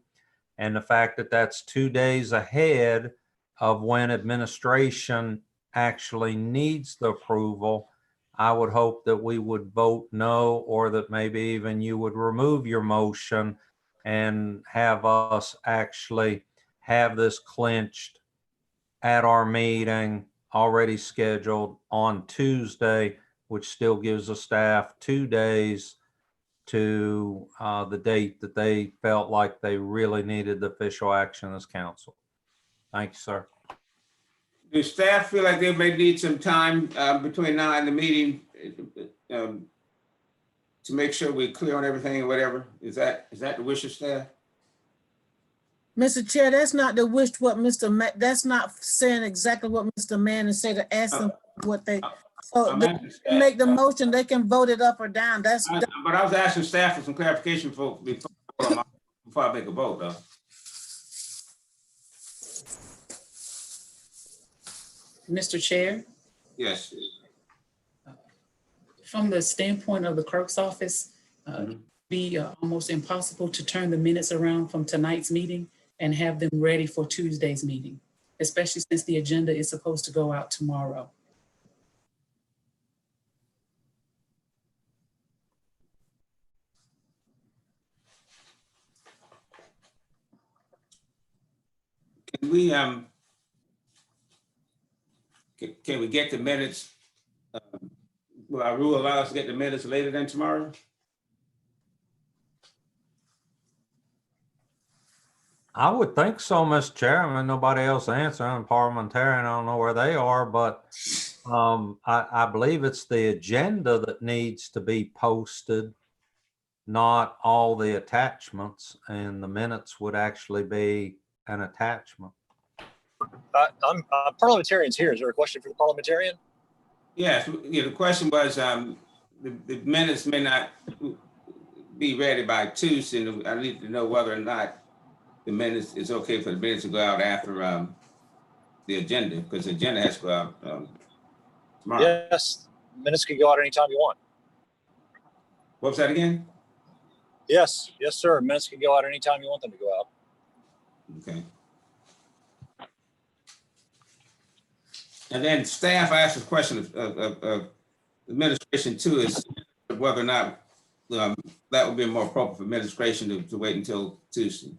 Speaker 13: and the fact that that's 2 days ahead of when administration actually needs the approval, I would hope that we would vote no, or that maybe even you would remove your motion and have us actually have this clinched at our meeting already scheduled on Tuesday, which still gives the staff 2 days to the date that they felt like they really needed the official action as council. Thank you, sir.
Speaker 1: Do staff feel like they may need some time between now and the meeting to make sure we're clear on everything or whatever? Is that the wish of staff?
Speaker 16: Mr. Chair, that's not the wish what that's not saying exactly what Mr. Manning said, to ask them what they, so they make the motion, they can vote it up or down. But
Speaker 1: I was asking staff for some clarification before I make a vote, though.
Speaker 3: Mr. Chair,
Speaker 1: Yes.
Speaker 3: from the standpoint of the clerk's office, it'd be almost impossible to turn the minutes around from tonight's meeting and have them ready for Tuesday's meeting, especially since the agenda is supposed to go out tomorrow.
Speaker 1: Can we can we get the minutes? Will our rule allow us to get the minutes later than tomorrow?
Speaker 13: I would think so, Mr. Chairman. Nobody else answering. Parliamentarian, I don't know where they are, but I believe it's the agenda that needs to be posted, not all the attachments, and the minutes would actually be an attachment.
Speaker 4: I'm parliamentarian's here. Is there a question for the parliamentarian?
Speaker 1: Yes, the question was the minutes may not be ready by Tuesday. And I need to know whether or not the minutes, it's okay for the minutes to go out after the agenda, because the agenda has to go out tomorrow.
Speaker 4: Yes, minutes can go out anytime you want.
Speaker 1: What was that again?
Speaker 4: Yes, yes, sir. Minutes can go out anytime you want them to go out.
Speaker 1: Okay. And then staff asked a question of administration too, is whether or not that would be more appropriate for administration to wait until Tuesday.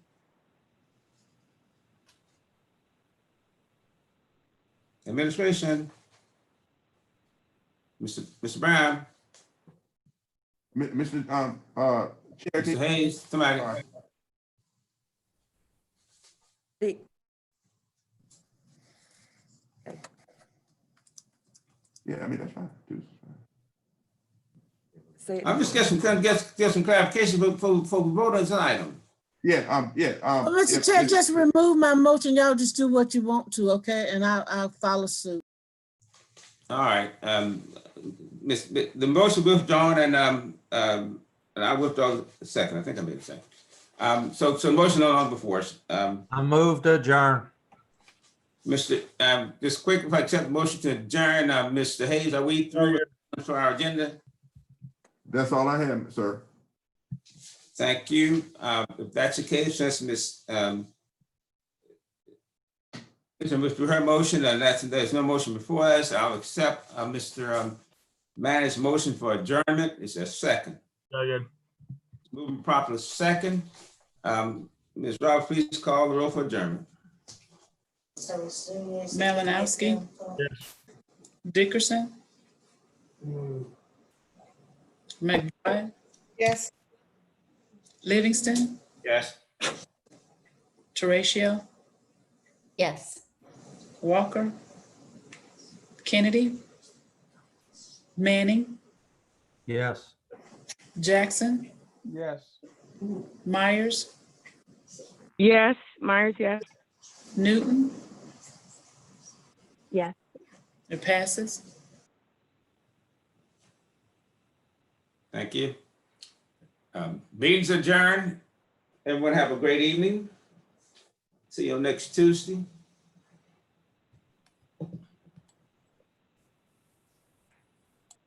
Speaker 1: Administration. Mr. Brown.
Speaker 11: Mr. Chair.
Speaker 1: Mr. Hayes, somebody.
Speaker 11: Yeah, I mean, that's fine.
Speaker 1: I'm just get some clarification before we vote on this item.
Speaker 11: Yeah,
Speaker 16: Well, Mr. Chair, just remove my motion. Y'all just do what you want to, okay? And I'll follow suit.
Speaker 1: All right. The motion withdrawn, and I withdraw the second. I think I made a second. So motion no longer before us.
Speaker 13: I move to adjourn.
Speaker 1: Mr. Just quick, if I accept the motion to adjourn, Mr. Hayes, are we through for our agenda?
Speaker 11: That's all I have, sir.
Speaker 1: Thank you. If that's the case, since Ms. withdrew her motion, and there's no motion before us, I'll accept Mr. Manning's motion for adjournment. Is there a second?
Speaker 2: Second.
Speaker 1: Moving properly second. Ms. Roberts, please call the roll for adjournment.
Speaker 3: Malinowski.
Speaker 2: Yes.
Speaker 3: Dickerson. McBride.
Speaker 7: Yes.
Speaker 3: Livingston.
Speaker 1: Yes.
Speaker 3: Teratio.
Speaker 5: Yes.
Speaker 3: Walker. Kennedy. Manning.
Speaker 13: Yes.
Speaker 3: Jackson.
Speaker 8: Yes.
Speaker 3: Myers.
Speaker 12: Yes, Myers, yes.
Speaker 3: Newton.
Speaker 12: Yes.
Speaker 3: It passes.
Speaker 1: Thank you. Meeting's adjourned. Everyone have a great evening. See you next Tuesday.